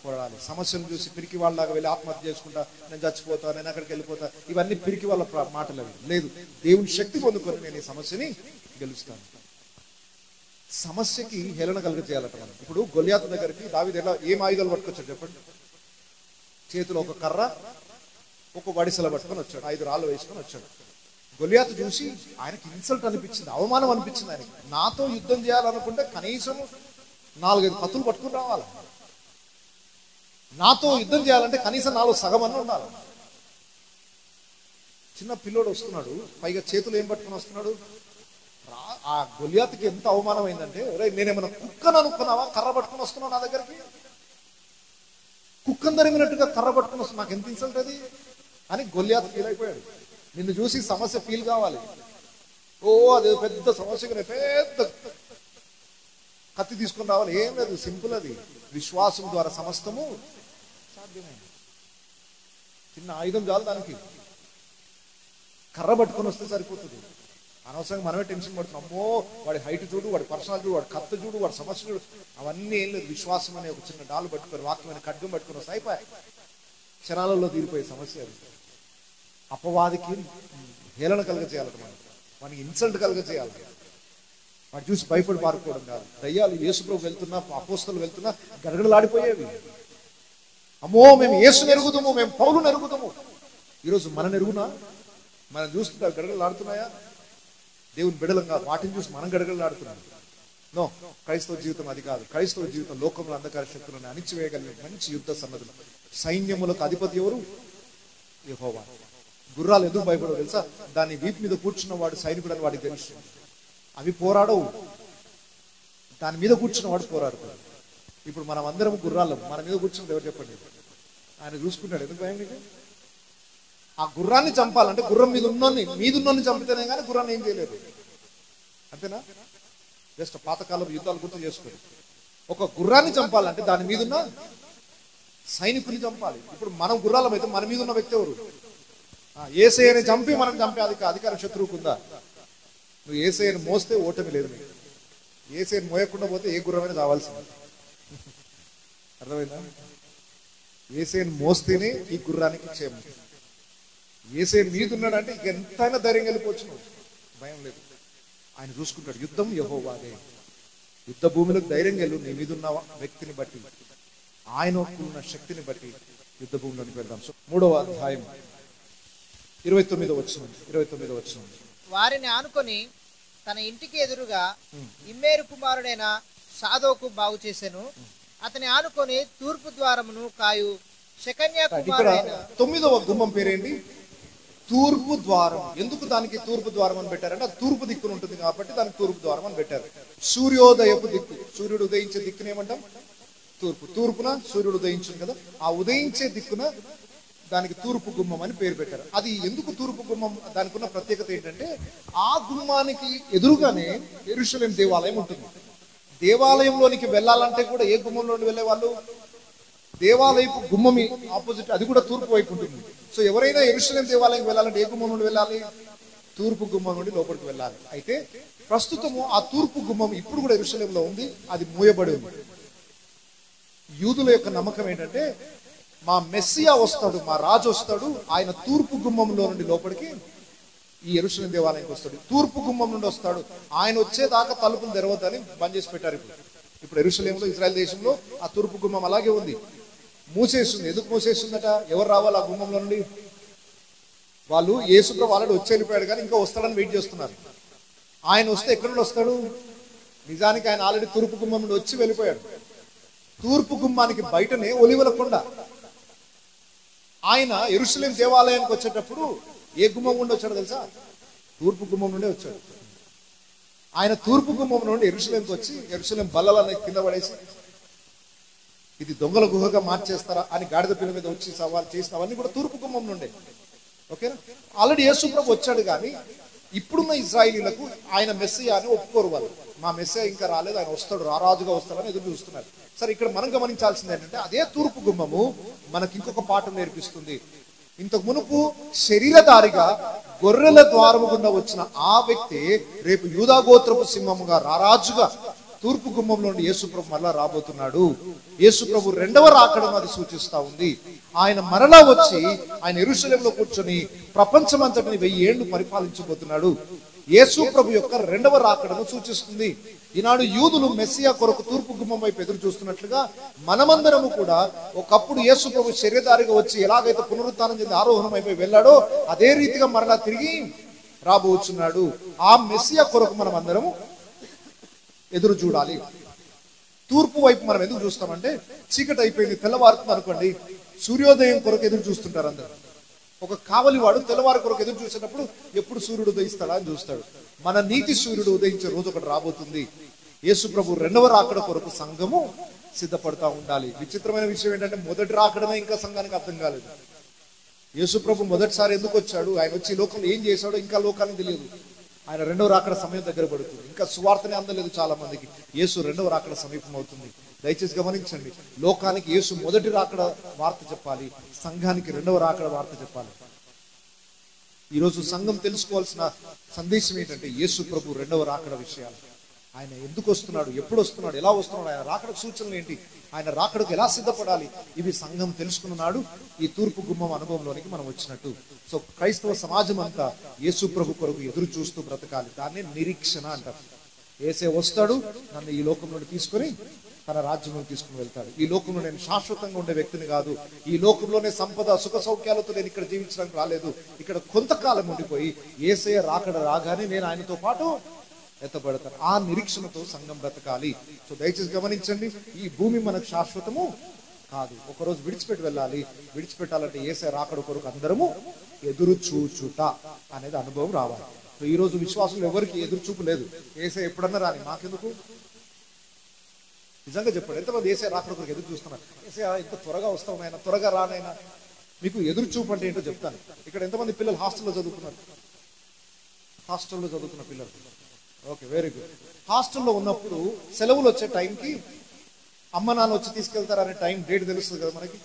పోరాడాలి. సమస్యను చూసి పిరికి వాళ్ళలాగా వెళ్ళి ఆత్మహత్య చేసుకుంటా, నేను చచ్చిపోతా, నేను అక్కడికి వెళ్ళిపోతా, ఇవన్నీ పిరికి వాళ్ళ మాటలు లేదు. దేవుని శక్తి పొందుకొని నేను ఈ సమస్యని గెలుస్తాను. సమస్యకి హేళన కలుగ చేయాలట మనం. ఇప్పుడు గొలియాతు దగ్గరికి దావీదు ఎలా ఏం ఆయుధాలు పట్టుకొచ్చాడు చెప్పండి? చేతిలో ఒక కర్ర, ఒక వడిసెల పట్టుకొని వచ్చాడు, 5 రాళ్ళు వేసుకొని వచ్చాడు. గొలియాతు చూసి ఆయనకి ఇన్సల్ట్ అనిపించింది, అవమానం అనిపించింది ఆయనకి. నాతో యుద్ధం చేయాలనుకుంటే కనీసం 4-5 కత్తులు పట్టుకుని రావాలి. నాతో యుద్ధం చేయాలంటే కనీసం నాలో సగం అన్న ఉండాలి. చిన్న పిల్లోడు వస్తున్నాడు, పైగా చేతులు ఏం పట్టుకుని వస్తున్నాడు. ఆ గొలియాతుకి ఎంత అవమానం అయిందంటే, నేనేమన్నా కుక్కను అనుకున్నావా, కర్ర పట్టుకుని వస్తున్నావు నా దగ్గరికి, కుక్కను తరిమినట్టుగా కర్ర పట్టుకుని వస్తున్నా, నాకు ఎంత ఇన్సల్ట్ అది అని గొలియాతు ఫీల్ అయిపోయాడు. నిన్ను చూసి సమస్య ఫీల్ కావాలి. అది పెద్ద సమస్య, పెద్ద కత్తి తీసుకుని రావాలి, ఏం లేదు, సింపుల్. అది విశ్వాసం ద్వారా సమస్తము సాధ్యమైంది. చిన్న ఆయుధం చాలు దానికి, కర్ర పట్టుకొని వస్తే సరిపోతుంది. అనవసరంగా మనమే టెన్షన్ పడుతున్నాం. అమ్మో వాడి హైట్ చూడు, వాడి పర్సనల్ చూడు, వాడి కత్తి చూడు, వాడి సమస్య చూడు, అవన్నీ ఏం లేదు. విశ్వాసం అనే ఒక చిన్న డాలు పట్టుకొని, వాక్యమైన ఖడ్గం పట్టుకొని వస్తే అయిపోయాయి, క్షణాలలో తీరిపోయే సమస్య. అది అపవాదికి హేళన కలుగ చేయాలట, మనం వానికి ఇన్సల్ట్ కలుగ చేయాలి. వాడు చూసి భయపడి పారుకోవడం కాదు. దయ్యాలు యేసుప్రభు వెళ్తున్నా, అపోస్తలు వెళ్తున్నా గడగడలాడిపోయేవి. అమ్మో మేము యేసుని ఎరుగుదాము, మేము పౌలుని ఎరుగుదాము. ఈరోజు మన ఎరుగునా? మనం చూస్తుంటే గడగడలాడుతున్నాయా? దేవుని బిడలంగా వాటిని చూసి మనం గడగడలాడుతున్నాం. నో, క్రైస్తవ జీవితం అది కాదు. క్రైస్తవ జీవితం లోకంలో అంధకార శక్తులను అణిచివేయగలిగే మంచి యుద్ధ సన్నద్ధులు. సైన్యములకు అధిపతి ఎవరు? యెహోవా. గుర్రాలు ఎందుకు భయపడవు తెలుసా? దాన్ని వీపు మీద కూర్చున్న వాడు సైనికుడు అని వాడికి తెలుసు. అవి పోరాడవు, దాని మీద కూర్చున్న వాడు పోరాడుతాడు. ఇప్పుడు మనం అందరం గుర్రాలు, మన మీద కూర్చున్నది ఎవరు చెప్పండి? ఆయన చూసుకుంటాడు. ఎందుకు భయం నీకు? ఆ గుర్రాన్ని చంపాలంటే గుర్రం మీదున్నోని చంపితేనే కానీ గుర్రాన్ని ఏం చేయలేదు. అంతేనా? జస్ట్ పాతకాలం యుద్ధాలు గుర్తు చేసుకోండి. ఒక గుర్రాన్ని చంపాలంటే దాని మీదున్న సైనికుని చంపాలి. ఇప్పుడు మనం గుర్రాలం అయితే మన మీద ఉన్న వ్యక్తి ఎవరు? యేసయ్యని చంపి మనం చంపే అధికారం శత్రువుకుందా? నువ్వు యేసయ్యని మోస్తే ఓటమి లేదు. నీకు యేసయ్యని మోయకుండా పోతే ఏ గుర్రమైనా కావాల్సింది. అర్థమైందా? యేసయ్యని మోస్తేనే ఈ గుర్రానికి క్షేమం. యేసయ్య మీదున్నాడంటే ఇక ఎంతైనా ధైర్యం వెళ్ళిపోవచ్చు, నువ్వు భయం లేదు. ఆయన చూసుకుంటాడు. యుద్ధం యెహోవాదే. యుద్ధ భూమిలోకి ధైర్యంగా వెళ్ళు, నీ మీదున్న వ్యక్తిని బట్టి, ఆయన ఉన్న శక్తిని బట్టి యుద్ధ భూమిలోనికి వెళ్దాం. 3వ అధ్యాయం 29వ వచనం. వారిని ఆనుకొని తన ఇంటికి ఎదురుగా ఇమ్మేరు కుమారుడైన సాదోకు బాగు చేసెను. అతని ఆనుకొని తూర్పు ద్వారమును కాయు షెకన్యా కుమారుడైన 9వ గుమ్మం పేరేంటి? తూర్పు ద్వారం. ఎందుకు దానికి తూర్పు ద్వారం అని పెట్టారంటే అది తూర్పు దిక్కున ఉంటుంది కాబట్టి దానికి తూర్పు ద్వారం అని పెట్టారు. సూర్యోదయపు దిక్కు, సూర్యుడు ఉదయించే దిక్కుని ఏమంటాం? తూర్పు. తూర్పున సూర్యుడు ఉదయించింది కదా, ఆ ఉదయించే దిక్కున దానికి తూర్పు గుమ్మం అని పేరు పెట్టారు. అది ఎందుకు తూర్పు గుమ్మం? దానికి ఉన్న ప్రత్యేకత ఏంటంటే ఆ గుమ్మానికి ఎదురుగానే యెరూషలేం దేవాలయం ఉంటుంది. దేవాలయంలోనికి వెళ్ళాలంటే కూడా ఏ గుమ్మంలో వెళ్ళే వాళ్ళు? దేవాలయపు గుమ్మమి ఆపోజిట్, అది కూడా తూర్పు వైపు ఉంటుంది. సో ఎవరైనా యెరూషలేం దేవాలయంకి వెళ్ళాలంటే ఏ గుమ్మం నుండి వెళ్ళాలి? తూర్పు గుమ్మం నుండి లోపలికి వెళ్ళాలి. అయితే ప్రస్తుతము ఆ తూర్పు గుమ్మం ఇప్పుడు కూడా యెరూషలేంలో ఉంది, అది మూయబడి ఉంది. యూదుల యొక్క నమ్మకం ఏంటంటే మా మెస్సియా వస్తాడు, మా రాజు వస్తాడు, ఆయన తూర్పు గుమ్మంలో నుండి లోపలికి ఈ యెరూషలేం దేవాలయానికి వస్తాడు. తూర్పు గుమ్మం నుండి వస్తాడు, ఆయన వచ్చేదాకా తలుపులు తెరవద్దని బంద్ చేసి పెట్టారు. ఇప్పుడు యెరూషలేంలో, ఇజ్రాయెల్ దేశంలో ఆ తూర్పు గుమ్మం అలాగే ఉంది, మూసేస్తుంది. ఎందుకు మూసేస్తుందట? ఎవరు రావాలి ఆ గుమ్మంలో నుండి? వాళ్ళు యేసుప్రభు ఆల్రెడీ వచ్చి వెళ్ళిపోయాడు కానీ ఇంకా వస్తాడని వెయిట్ చేస్తున్నారు. ఆయన వస్తే ఎక్కడి నుండి వస్తాడు? నిజానికి ఆయన ఆల్రెడీ తూర్పు గుమ్మం నుండి వచ్చి వెళ్ళిపోయాడు. తూర్పు గుమ్మానికి బయటనే ఒలివల కొండ. ఆయన యెరూషలేం దేవాలయానికి వచ్చేటప్పుడు ఏ గుమ్మం నుండి వచ్చాడు తెలుసా? తూర్పు గుమ్మం నుండే వచ్చాడు. ఆయన తూర్పు గుమ్మం నుండి యెరూషలేంకి వచ్చి యెరూషలేం బల్లలని కింద పడేసి ఇది దొంగల గుహగా మార్చేస్తారా అని గాడిద పిల్ల మీద వచ్చి సవాల్ చేసిన అవన్నీ కూడా తూర్పు గుమ్మం నుండే. ఓకేనా? ఆల్రెడీ యేసుప్రభు వచ్చాడు కానీ ఇప్పుడున్న ఇజ్రాయిలీలకు ఆయన మెస్సియా అని ఒప్పుకోరు. వాళ్ళు మా మెస్సియా ఇంకా రాలేదు, ఆయన వస్తాడు, రారాజుగా వస్తాడని ఎదురు చూస్తున్నారు. సరే, ఇక్కడ మనం గమనించాల్సింది ఏంటంటే అదే తూర్పు గుమ్మము మనకి ఇంకొక పాఠం నేర్పిస్తుంది. ఇంతకు మునుపు శరీరధారిగా గొర్రెల ద్వారము గుండా వచ్చిన ఆ వ్యక్తి రేపు యూదా గోత్రపు సింహముగా రారాజుగా తూర్పు గుమ్మం నుండి యేసుప్రభు మరలా రాబోతున్నాడు. యేసుప్రభు రెండవ రాకడను అది సూచిస్తా ఉంది. ఆయన మరలా వచ్చి ఆయన యెరూషలేంలో కూర్చొని ప్రపంచమంతటిని 1000 ఏళ్లు పరిపాలించబోతున్నాడు. యేసుప్రభు యొక్క రెండవ రాకడను సూచిస్తుంది. ఈనాడు యూదులు మెస్సియా కొరకు తూర్పు గుమ్మం వైపు ఎదురు చూస్తున్నట్లుగా మనమందరము కూడా ఒకప్పుడు యేసుప్రభు శరీరధారిగా వచ్చి ఎలాగైతే పునరుత్థానం చెంది ఆరోహణం అయిపోయి వెళ్ళాడో అదే రీతిగా మరలా తిరిగి రాబోతున్నాడు. ఆ మెస్సియా కొరకు మనం అందరము ఎదురు చూడాలి. తూర్పు వైపు మనం ఎందుకు చూస్తామంటే చీకటి అయిపోయింది, తెల్లవారుతుంది అనుకోండి, సూర్యోదయం కొరకు ఎదురు చూస్తుంటారు అందరు. ఒక కావలి వాడు తెల్లవారు కొరకు ఎదురు చూసినప్పుడు ఎప్పుడు సూర్యుడు ఉదయిస్తాడా అని చూస్తాడు. మన నీతి సూర్యుడు ఉదయించే రోజు ఒకటి రాబోతుంది. యేసు ప్రభు రెండవ రాకడ కొరకు సంఘము సిద్ధపడతా ఉండాలి. విచిత్రమైన విషయం ఏంటంటే మొదటి రాకడమే ఇంకా సంఘానికి అర్థం కాలేదు. యేసు ప్రభు మొదటిసారి ఎందుకు వచ్చాడు, ఆయన వచ్చి లోకంలో ఏం చేశాడో ఇంకా లోకానికి తెలియదు. ఆయన రెండవ రాకడ సమయం దగ్గర పడుతుంది. ఇంకా సువార్తనే అందలేదు చాలా మందికి. యేసు రెండవ రాకడ సమీపం అవుతుంది. దయచేసి గమనించండి, లోకానికి యేసు మొదటి రాకడ వార్త చెప్పాలి, సంఘానికి రెండవ రాకడ వార్త చెప్పాలి. ఈరోజు సంఘం తెలుసుకోవాల్సిన సందేశం ఏంటంటే యేసు ప్రభు రెండవ రాకడ విషయాలు. ఆయన ఎందుకు వస్తున్నాడు, ఎప్పుడు వస్తున్నాడు, ఎలా వస్తున్నాడు, ఆయన రాకడ సూచనలు ఏంటి, ఆయన రాకడకు ఎలా సిద్ధపడాలి, ఇవి సంఘం తెలుసుకున్నాడు. ఈ తూర్పు గుమ్మం అనుభవంలోనికి మనం వచ్చినట్టు. సో క్రైస్తవ సమాజం అంతా యేసు ప్రభు కొరకు ఎదురు చూస్తూ బ్రతకాలి. దాన్ని నిరీక్షణ అంటారు. యేసే వస్తాడు, నన్ను ఈ లోకంలో తీసుకొని తన రాజ్యంలో తీసుకుని వెళ్తాడు. ఈ లోకంలో నేను శాశ్వతంగా ఉండే వ్యక్తిని కాదు. ఈ లోకంలోనే సంపద సుఖ సౌఖ్యాలతో నేను ఇక్కడ జీవించడానికి రాలేదు. ఇక్కడ కొంతకాలం ఉండిపోయి యేసయ్య రాకడ రాగానే నేను ఆయనతో పాటు ఎత్తబడతాను. ఆ నిరీక్షణతో సంఘం బ్రతకాలి. సో దయచేసి గమనించండి, ఈ భూమి మనకు శాశ్వతము కాదు. ఒకరోజు విడిచిపెట్టి వెళ్ళాలి. విడిచిపెట్టాలంటే యేసయ్య రాకడ కొరకు అందరము ఎదురు చూచుట అనేది అనుభవం రావాలి. సో ఈ రోజు విశ్వాసులు ఎవరికి ఎదురు చూపు లేదు. యేసయ్య ఎప్పుడన్నా రాని, మాకెందుకు? నిజంగా చెప్పండి, ఎంతమంది యేసయ్య రాకడ కొరకు ఎదురు చూస్తున్నారు? యేసయ్య ఇంత త్వరగా వస్తామైనా, త్వరగా రానైనా. మీకు ఎదురు చూపు అంటే ఏంటో చెప్తాను. ఇక్కడ ఎంతమంది పిల్లలు హాస్టల్లో చదువుకున్నారు? హాస్టల్లో చదువుకున్న పిల్లలు, ఓకే, వెరీ గుడ్. హాస్టల్లో ఉన్నప్పుడు సెలవులు వచ్చే టైంకి అమ్మ నాన్న వచ్చి తీసుకెళ్తారనే టైం డేట్ తెలుస్తుంది కదా మనకి.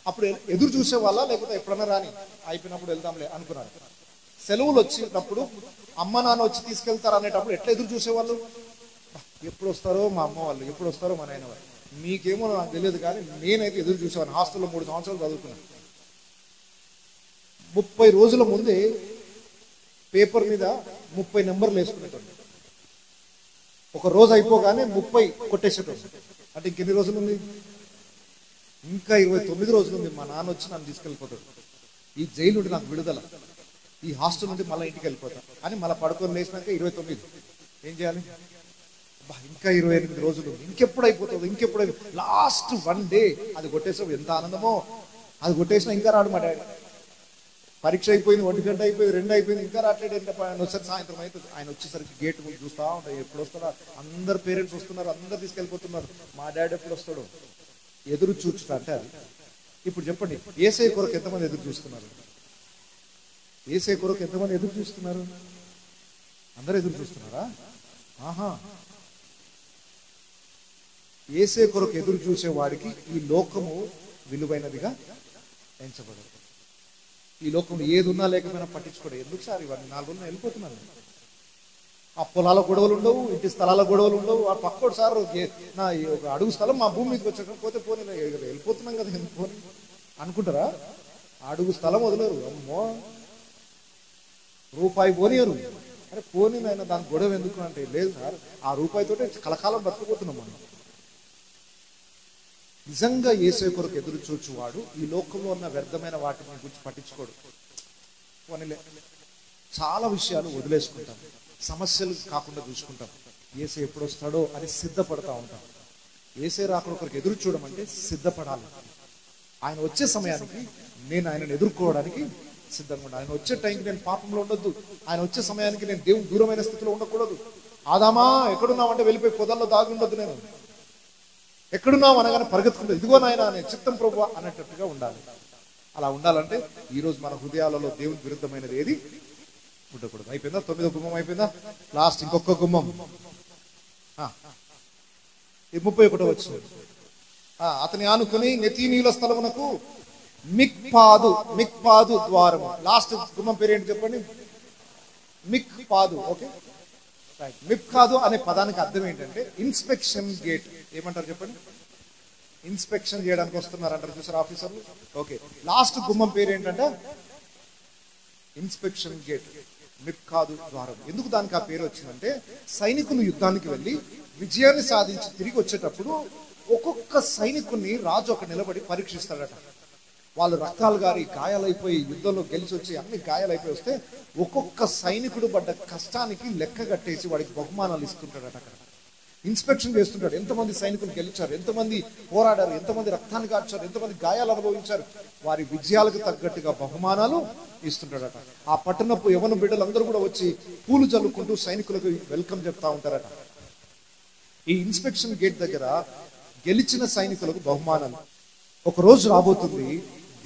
అప్పుడు ఎదురు చూసే వాళ్ళ, లేకపోతే ఎప్పుడన్నా రాని అయిపోయినప్పుడు వెళ్దాంలే అనుకున్నారు. సెలవులు వచ్చినప్పుడు అమ్మ నాన్న వచ్చి తీసుకెళ్తారు అనేటప్పుడు ఎట్లా ఎదురు చూసేవాళ్ళు? ఎప్పుడు వస్తారో మా అమ్మ వాళ్ళు, ఎప్పుడు వస్తారో మా నాయన వాళ్ళు. మీకేమో నాకు తెలియదు, కానీ నేనైతే ఎదురు చూసేవాడిని. హాస్టల్లో 3 సంవత్సరాలు చదువుకున్నాను. 30 రోజుల ముందే పేపర్ మీద 30 నెంబర్లు వేసుకునేటోళ్ళు. ఒక రోజు అయిపోగానే 30 కొట్టేసేటోళ్ళు. అంటే ఇంకెన్ని రోజులు ఉంది? ఇంకా 29 రోజులు ఉంది. మా నాన్న వచ్చి నన్ను తీసుకెళ్ళిపోతాడు. ఈ జైలు నుండి నాకు విడుదల, ఈ హాస్టల్ నుండి మళ్ళీ ఇంటికి వెళ్ళిపోతాను అని మళ్ళీ పడుకొని లేచినాక 29 ఏం చేయాలి? ఇంకా 28 రోజులు, ఇంకెప్పుడు అయిపోతుంది, ఇంకెప్పుడు లాస్ట్ 1 డే అది కొట్టేసాం. ఎంత ఆనందమో! అది కొట్టేసినా ఇంకా రాడు మా డాడీ. పరీక్ష అయిపోయింది, 1 గంట అయిపోయింది, 2 అయిపోయింది, ఇంకా రాట్లేదు. ఆయన వచ్చేసరికి సాయంత్రం అవుతుంది. ఆయన వచ్చేసరికి గేట్ ముందు చూస్తా ఉంటాయి, ఎప్పుడు వస్తారా? అందరు పేరెంట్స్ వస్తున్నారు, అందరు తీసుకెళ్ళిపోతున్నారు. మా డాడీ ఎప్పుడు వస్తాడు? ఎదురు చూచుట అంటే అది. ఇప్పుడు చెప్పండి, యేసయ్య కొరకు ఎంతమంది ఎదురు చూస్తున్నారు? యేసయ్య కొరకు ఎంతమంది ఎదురు చూస్తున్నారు? అందరు ఎదురు చూస్తున్నారా? ఆహా, యేసయ్య కొరకు ఎదురు చూసే వాడికి ఈ లోకము విలువైనదిగా ఎంచబడదు. ఈ లోకంలో ఏది ఉన్నా లేకపోయినా పట్టించుకోడు. ఎందుకు సార్ ఇవన్నీ 4 రోజులు వెళ్ళిపోతున్నాను. ఆ పొలాల గొడవలు ఉండవు, ఇంటి స్థలాల గొడవలు ఉండవు. ఆ పక్కోడు సార్ నా ఒక అడుగు స్థలం మా భూమి మీదకి వచ్చకపోతే పోనీ వెళ్ళిపోతున్నాం కదా, ఎందుకు పోనీ అనుకుంటారా? అడుగు స్థలం వదలరు. అమ్మో, రూపాయి పోనీయరు. అరే పోనీ నాయన, దాని గొడవ ఎందుకు అంటే, లేదు సార్ ఆ రూపాయితోటే కలకాలం బతకపోతున్నాం మనం. నిజంగా యేసయ్య కొరకు ఎదురు చూచువాడు ఈ లోకంలో ఉన్న వ్యర్థమైన వాటిని గురించి పట్టించుకోడు. పోనీలే, చాలా విషయాలు వదిలేసుకుంటాం, సమస్యలు కాకుండా చూసుకుంటాం. యేసయ్య ఎప్పుడు వస్తాడో అని సిద్ధపడతా ఉంటాం. యేసయ్య రాకడ కొరకు ఎదురు చూడమంటే సిద్ధపడాలి. ఆయన వచ్చే సమయానికి నేను ఆయనను ఎదుర్కోవడానికి సిద్ధంగా ఉండాలి. ఆయన వచ్చే టైంకి నేను పాపంలో ఉండొద్దు. ఆయన వచ్చే సమయానికి నేను దేవుని దూరమైన స్థితిలో ఉండకూడదు. ఆదామా ఎక్కడున్నావంటే వెళ్ళిపోయి పొదల్లో దాగి ఉండొద్దు. నేను ఎక్కడున్నావు అనగానే పరిగెత్తుకుంటూ ఇదిగో నాయన అనే చిత్తం ప్రభువా అనేటట్టుగా ఉండాలి. అలా ఉండాలంటే ఈరోజు మన హృదయాలలో దేవుని విరుద్ధమైనది ఏది ఉండకూడదు. అయిపోయిందా? 9వ గుమ్మం అయిపోయిందా? లాస్ట్ ఇంకొక గుమ్మం, 31వ వచనం. అతని ఆనుకుని నెతీనీయుల స్థలమునకు మిక్పాదు ద్వారము. లాస్ట్ గుమ్మం పేరు ఏంటి చెప్పండి? మిక్పాదు. Okay, right. మిక్పాదు అనే పదానికి అర్థం ఏంటంటే ఇన్స్పెక్షన్ గేట్. ఏమంటారు చెప్పండి? ఇన్స్పెక్షన్ చేయడానికి వస్తున్నారు అంటారు చూసారు ఆఫీసర్లు. ఓకే, లాస్ట్ గుమ్మం పేరు ఏంటంటే ఇన్స్పెక్షన్ గేట్, మిక్పాదు ద్వారం. ఎందుకు దానికి ఆ పేరు వచ్చిందంటే సైనికులు యుద్ధానికి వెళ్ళి విజయాన్ని సాధించి తిరిగి వచ్చేటప్పుడు ఒక్కొక్క సైనికుని రాజు ఒక నిలబడి పరీక్షిస్తాడట. వాళ్ళు రక్తాలు గారి గాయాలైపోయి యుద్ధంలో గెలిచి వచ్చి అన్ని గాయాలైపోయి వస్తే ఒక్కొక్క సైనికుడు పడ్డ కష్టానికి లెక్క కట్టేసి వాడికి బహుమానాలు ఇస్తుంటాడట. అక్కడ ఇన్స్పెక్షన్ చేస్తుంటాడు. ఎంతమంది సైనికులు గెలిచారు, ఎంతమంది పోరాడారు, ఎంతమంది రక్తాన్ని కార్చారు, ఎంతమంది గాయాలు అనుభవించారు, వారి విజయాలకు తగ్గట్టుగా బహుమానాలు ఇస్తుంటాడట. ఆ పట్టణపు యవన బిడ్డలందరూ కూడా వచ్చి పూలు జల్లుకుంటూ సైనికులకు వెల్కమ్ చెప్తా ఉంటారట. ఈ ఇన్స్పెక్షన్ గేట్ దగ్గర గెలిచిన సైనికులకు బహుమానాలు. ఒక రోజు రాబోతుంది,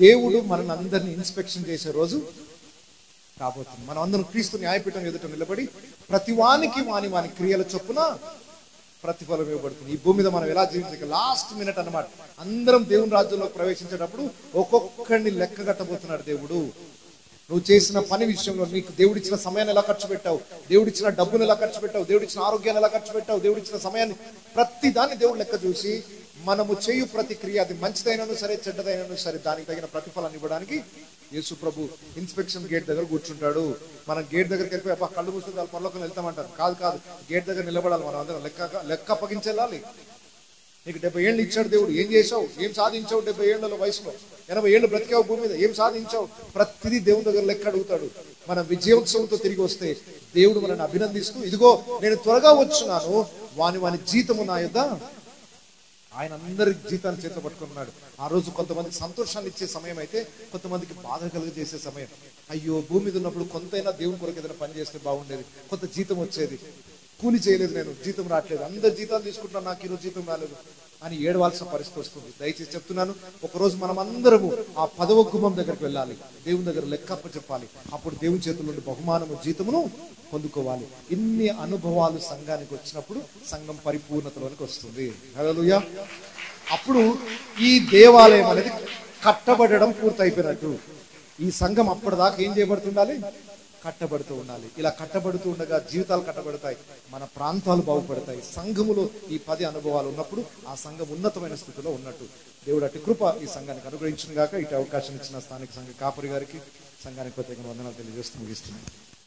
దేవుడు మనల్ని అందరినీ ఇన్స్పెక్షన్ చేసే రోజు రాబోతుంది. మనం అందరం క్రీస్తు న్యాయపీఠం ఎదుట నిలబడి ప్రతి వానికి వాని క్రియల చొప్పున ప్రతిఫలం ఇవ్వబడుతుంది. ఈ భూమి మీద మనం ఎలా జీవించాలి, లాస్ట్ మినిట్ అన్నమాట. అందరం దేవుని రాజ్యంలోకి ప్రవేశించేటప్పుడు ఒక్కొక్కడిని లెక్క కట్టబోతున్నాడు దేవుడు. నువ్వు చేసిన పని విషయంలో నీకు దేవుడిచ్చిన సమయాన్ని ఎలా ఖర్చు పెట్టావు, దేవుడిచ్చిన డబ్బును ఎలా ఖర్చు పెట్టావు, దేవుడిచ్చిన ఆరోగ్యాన్ని ఎలా ఖర్చు పెట్టావు, దేవుడిచ్చిన సమయాన్ని, ప్రతి దాన్ని దేవుడు లెక్క చూసి మనము చేయు ప్రతి క్రియ, అది మంచిదైనను సరే చెడ్డదైనను సరే, దానికి తగిన ప్రతిఫలాన్ని ఇవ్వడానికి యేసు ప్రభు ఇన్స్పెక్షన్ గేట్ దగ్గర కూర్చుంటాడు. మనం గేట్ దగ్గరికి వెళ్ళిపోయి అబ్బా కళ్ళు మూస్తే వాళ్ళు పరలోకం వెళ్తామంటారు. కాదు, గేట్ దగ్గర నిలబడాలి. మనం అందరం లెక్క అప్పగించెళ్ళాలి. నీకు 70 ఏళ్ళు ఇచ్చాడు దేవుడు, ఏం చేసావు, ఏం సాధించావు, 70 ఏళ్ల వయసులో 80 ఏళ్ళు బ్రతికావు భూమి మీద, ఏం సాధించావు, ప్రతిదీ దేవుని దగ్గర లెక్క అడుగుతాడు. మనం విజయోత్సవంతో తిరిగి వస్తే దేవుడు మనల్ని అభినందిస్తూ, ఇదిగో నేను త్వరగా వచ్చున్నాను, వాని జీతము నా యొద్ద. ఆయన అందరి జీతాన్ని చేత పట్టుకున్నాడు. ఆ రోజు కొంతమందికి సంతోషాన్ని ఇచ్చే సమయం అయితే, కొంతమందికి బాధ కలుగజేసే సమయం. అయ్యో, భూమి మీద ఉన్నప్పుడు కొంతైనా దేవుని కొరకు ఏదైనా పని చేస్తే బాగుండేది, కొంత జీతం వచ్చేది, కూలి చేయలేదు, నేను జీతం రావట్లేదు, అందరు జీతాలు తీసుకుంటున్నాను, నాకు ఈరోజు జీతం రాలేదు అని ఏడవాల్సిన పరిస్థితి వస్తుంది. దయచేసి చెప్తున్నాను, ఒకరోజు మనం అందరము ఆ 10వ గుమ్మం దగ్గరికి వెళ్ళాలి, దేవుని దగ్గర లెక్కప్ప చెప్పాలి. అప్పుడు దేవుని చేతుల నుండి బహుమానము జీతమును పొందుకోవాలి. ఇన్ని అనుభవాలు సంఘానికి వచ్చినప్పుడు సంఘం పరిపూర్ణతలోనికి వస్తుంది. హల్లెలూయా. అప్పుడు ఈ దేవాలయం అనేది కట్టబడడం పూర్తయిపోయినట్టు. ఈ సంఘం అప్పటిదాకా ఏం చేయబడుతుండాలి, కట్టబడుతూ ఉండాలి. ఇలా కట్టబడుతూ ఉండగా జీవితాలు కట్టబడతాయి, మన ప్రాంతాలు బాగుపడతాయి. సంఘములో ఈ 10 అనుభవాలు ఉన్నప్పుడు ఆ సంఘం ఉన్నతమైన స్థితిలో ఉన్నట్టు. దేవుడు అట్టి కృప ఈ సంఘానికి అనుగ్రహించిన గాక. ఇటు అవకాశం ఇచ్చిన స్థానిక సంఘ కాపరి గారికి, సంఘానికి ప్రత్యేక వందనాలు తెలియజేస్తూ ముగిస్తున్నాను.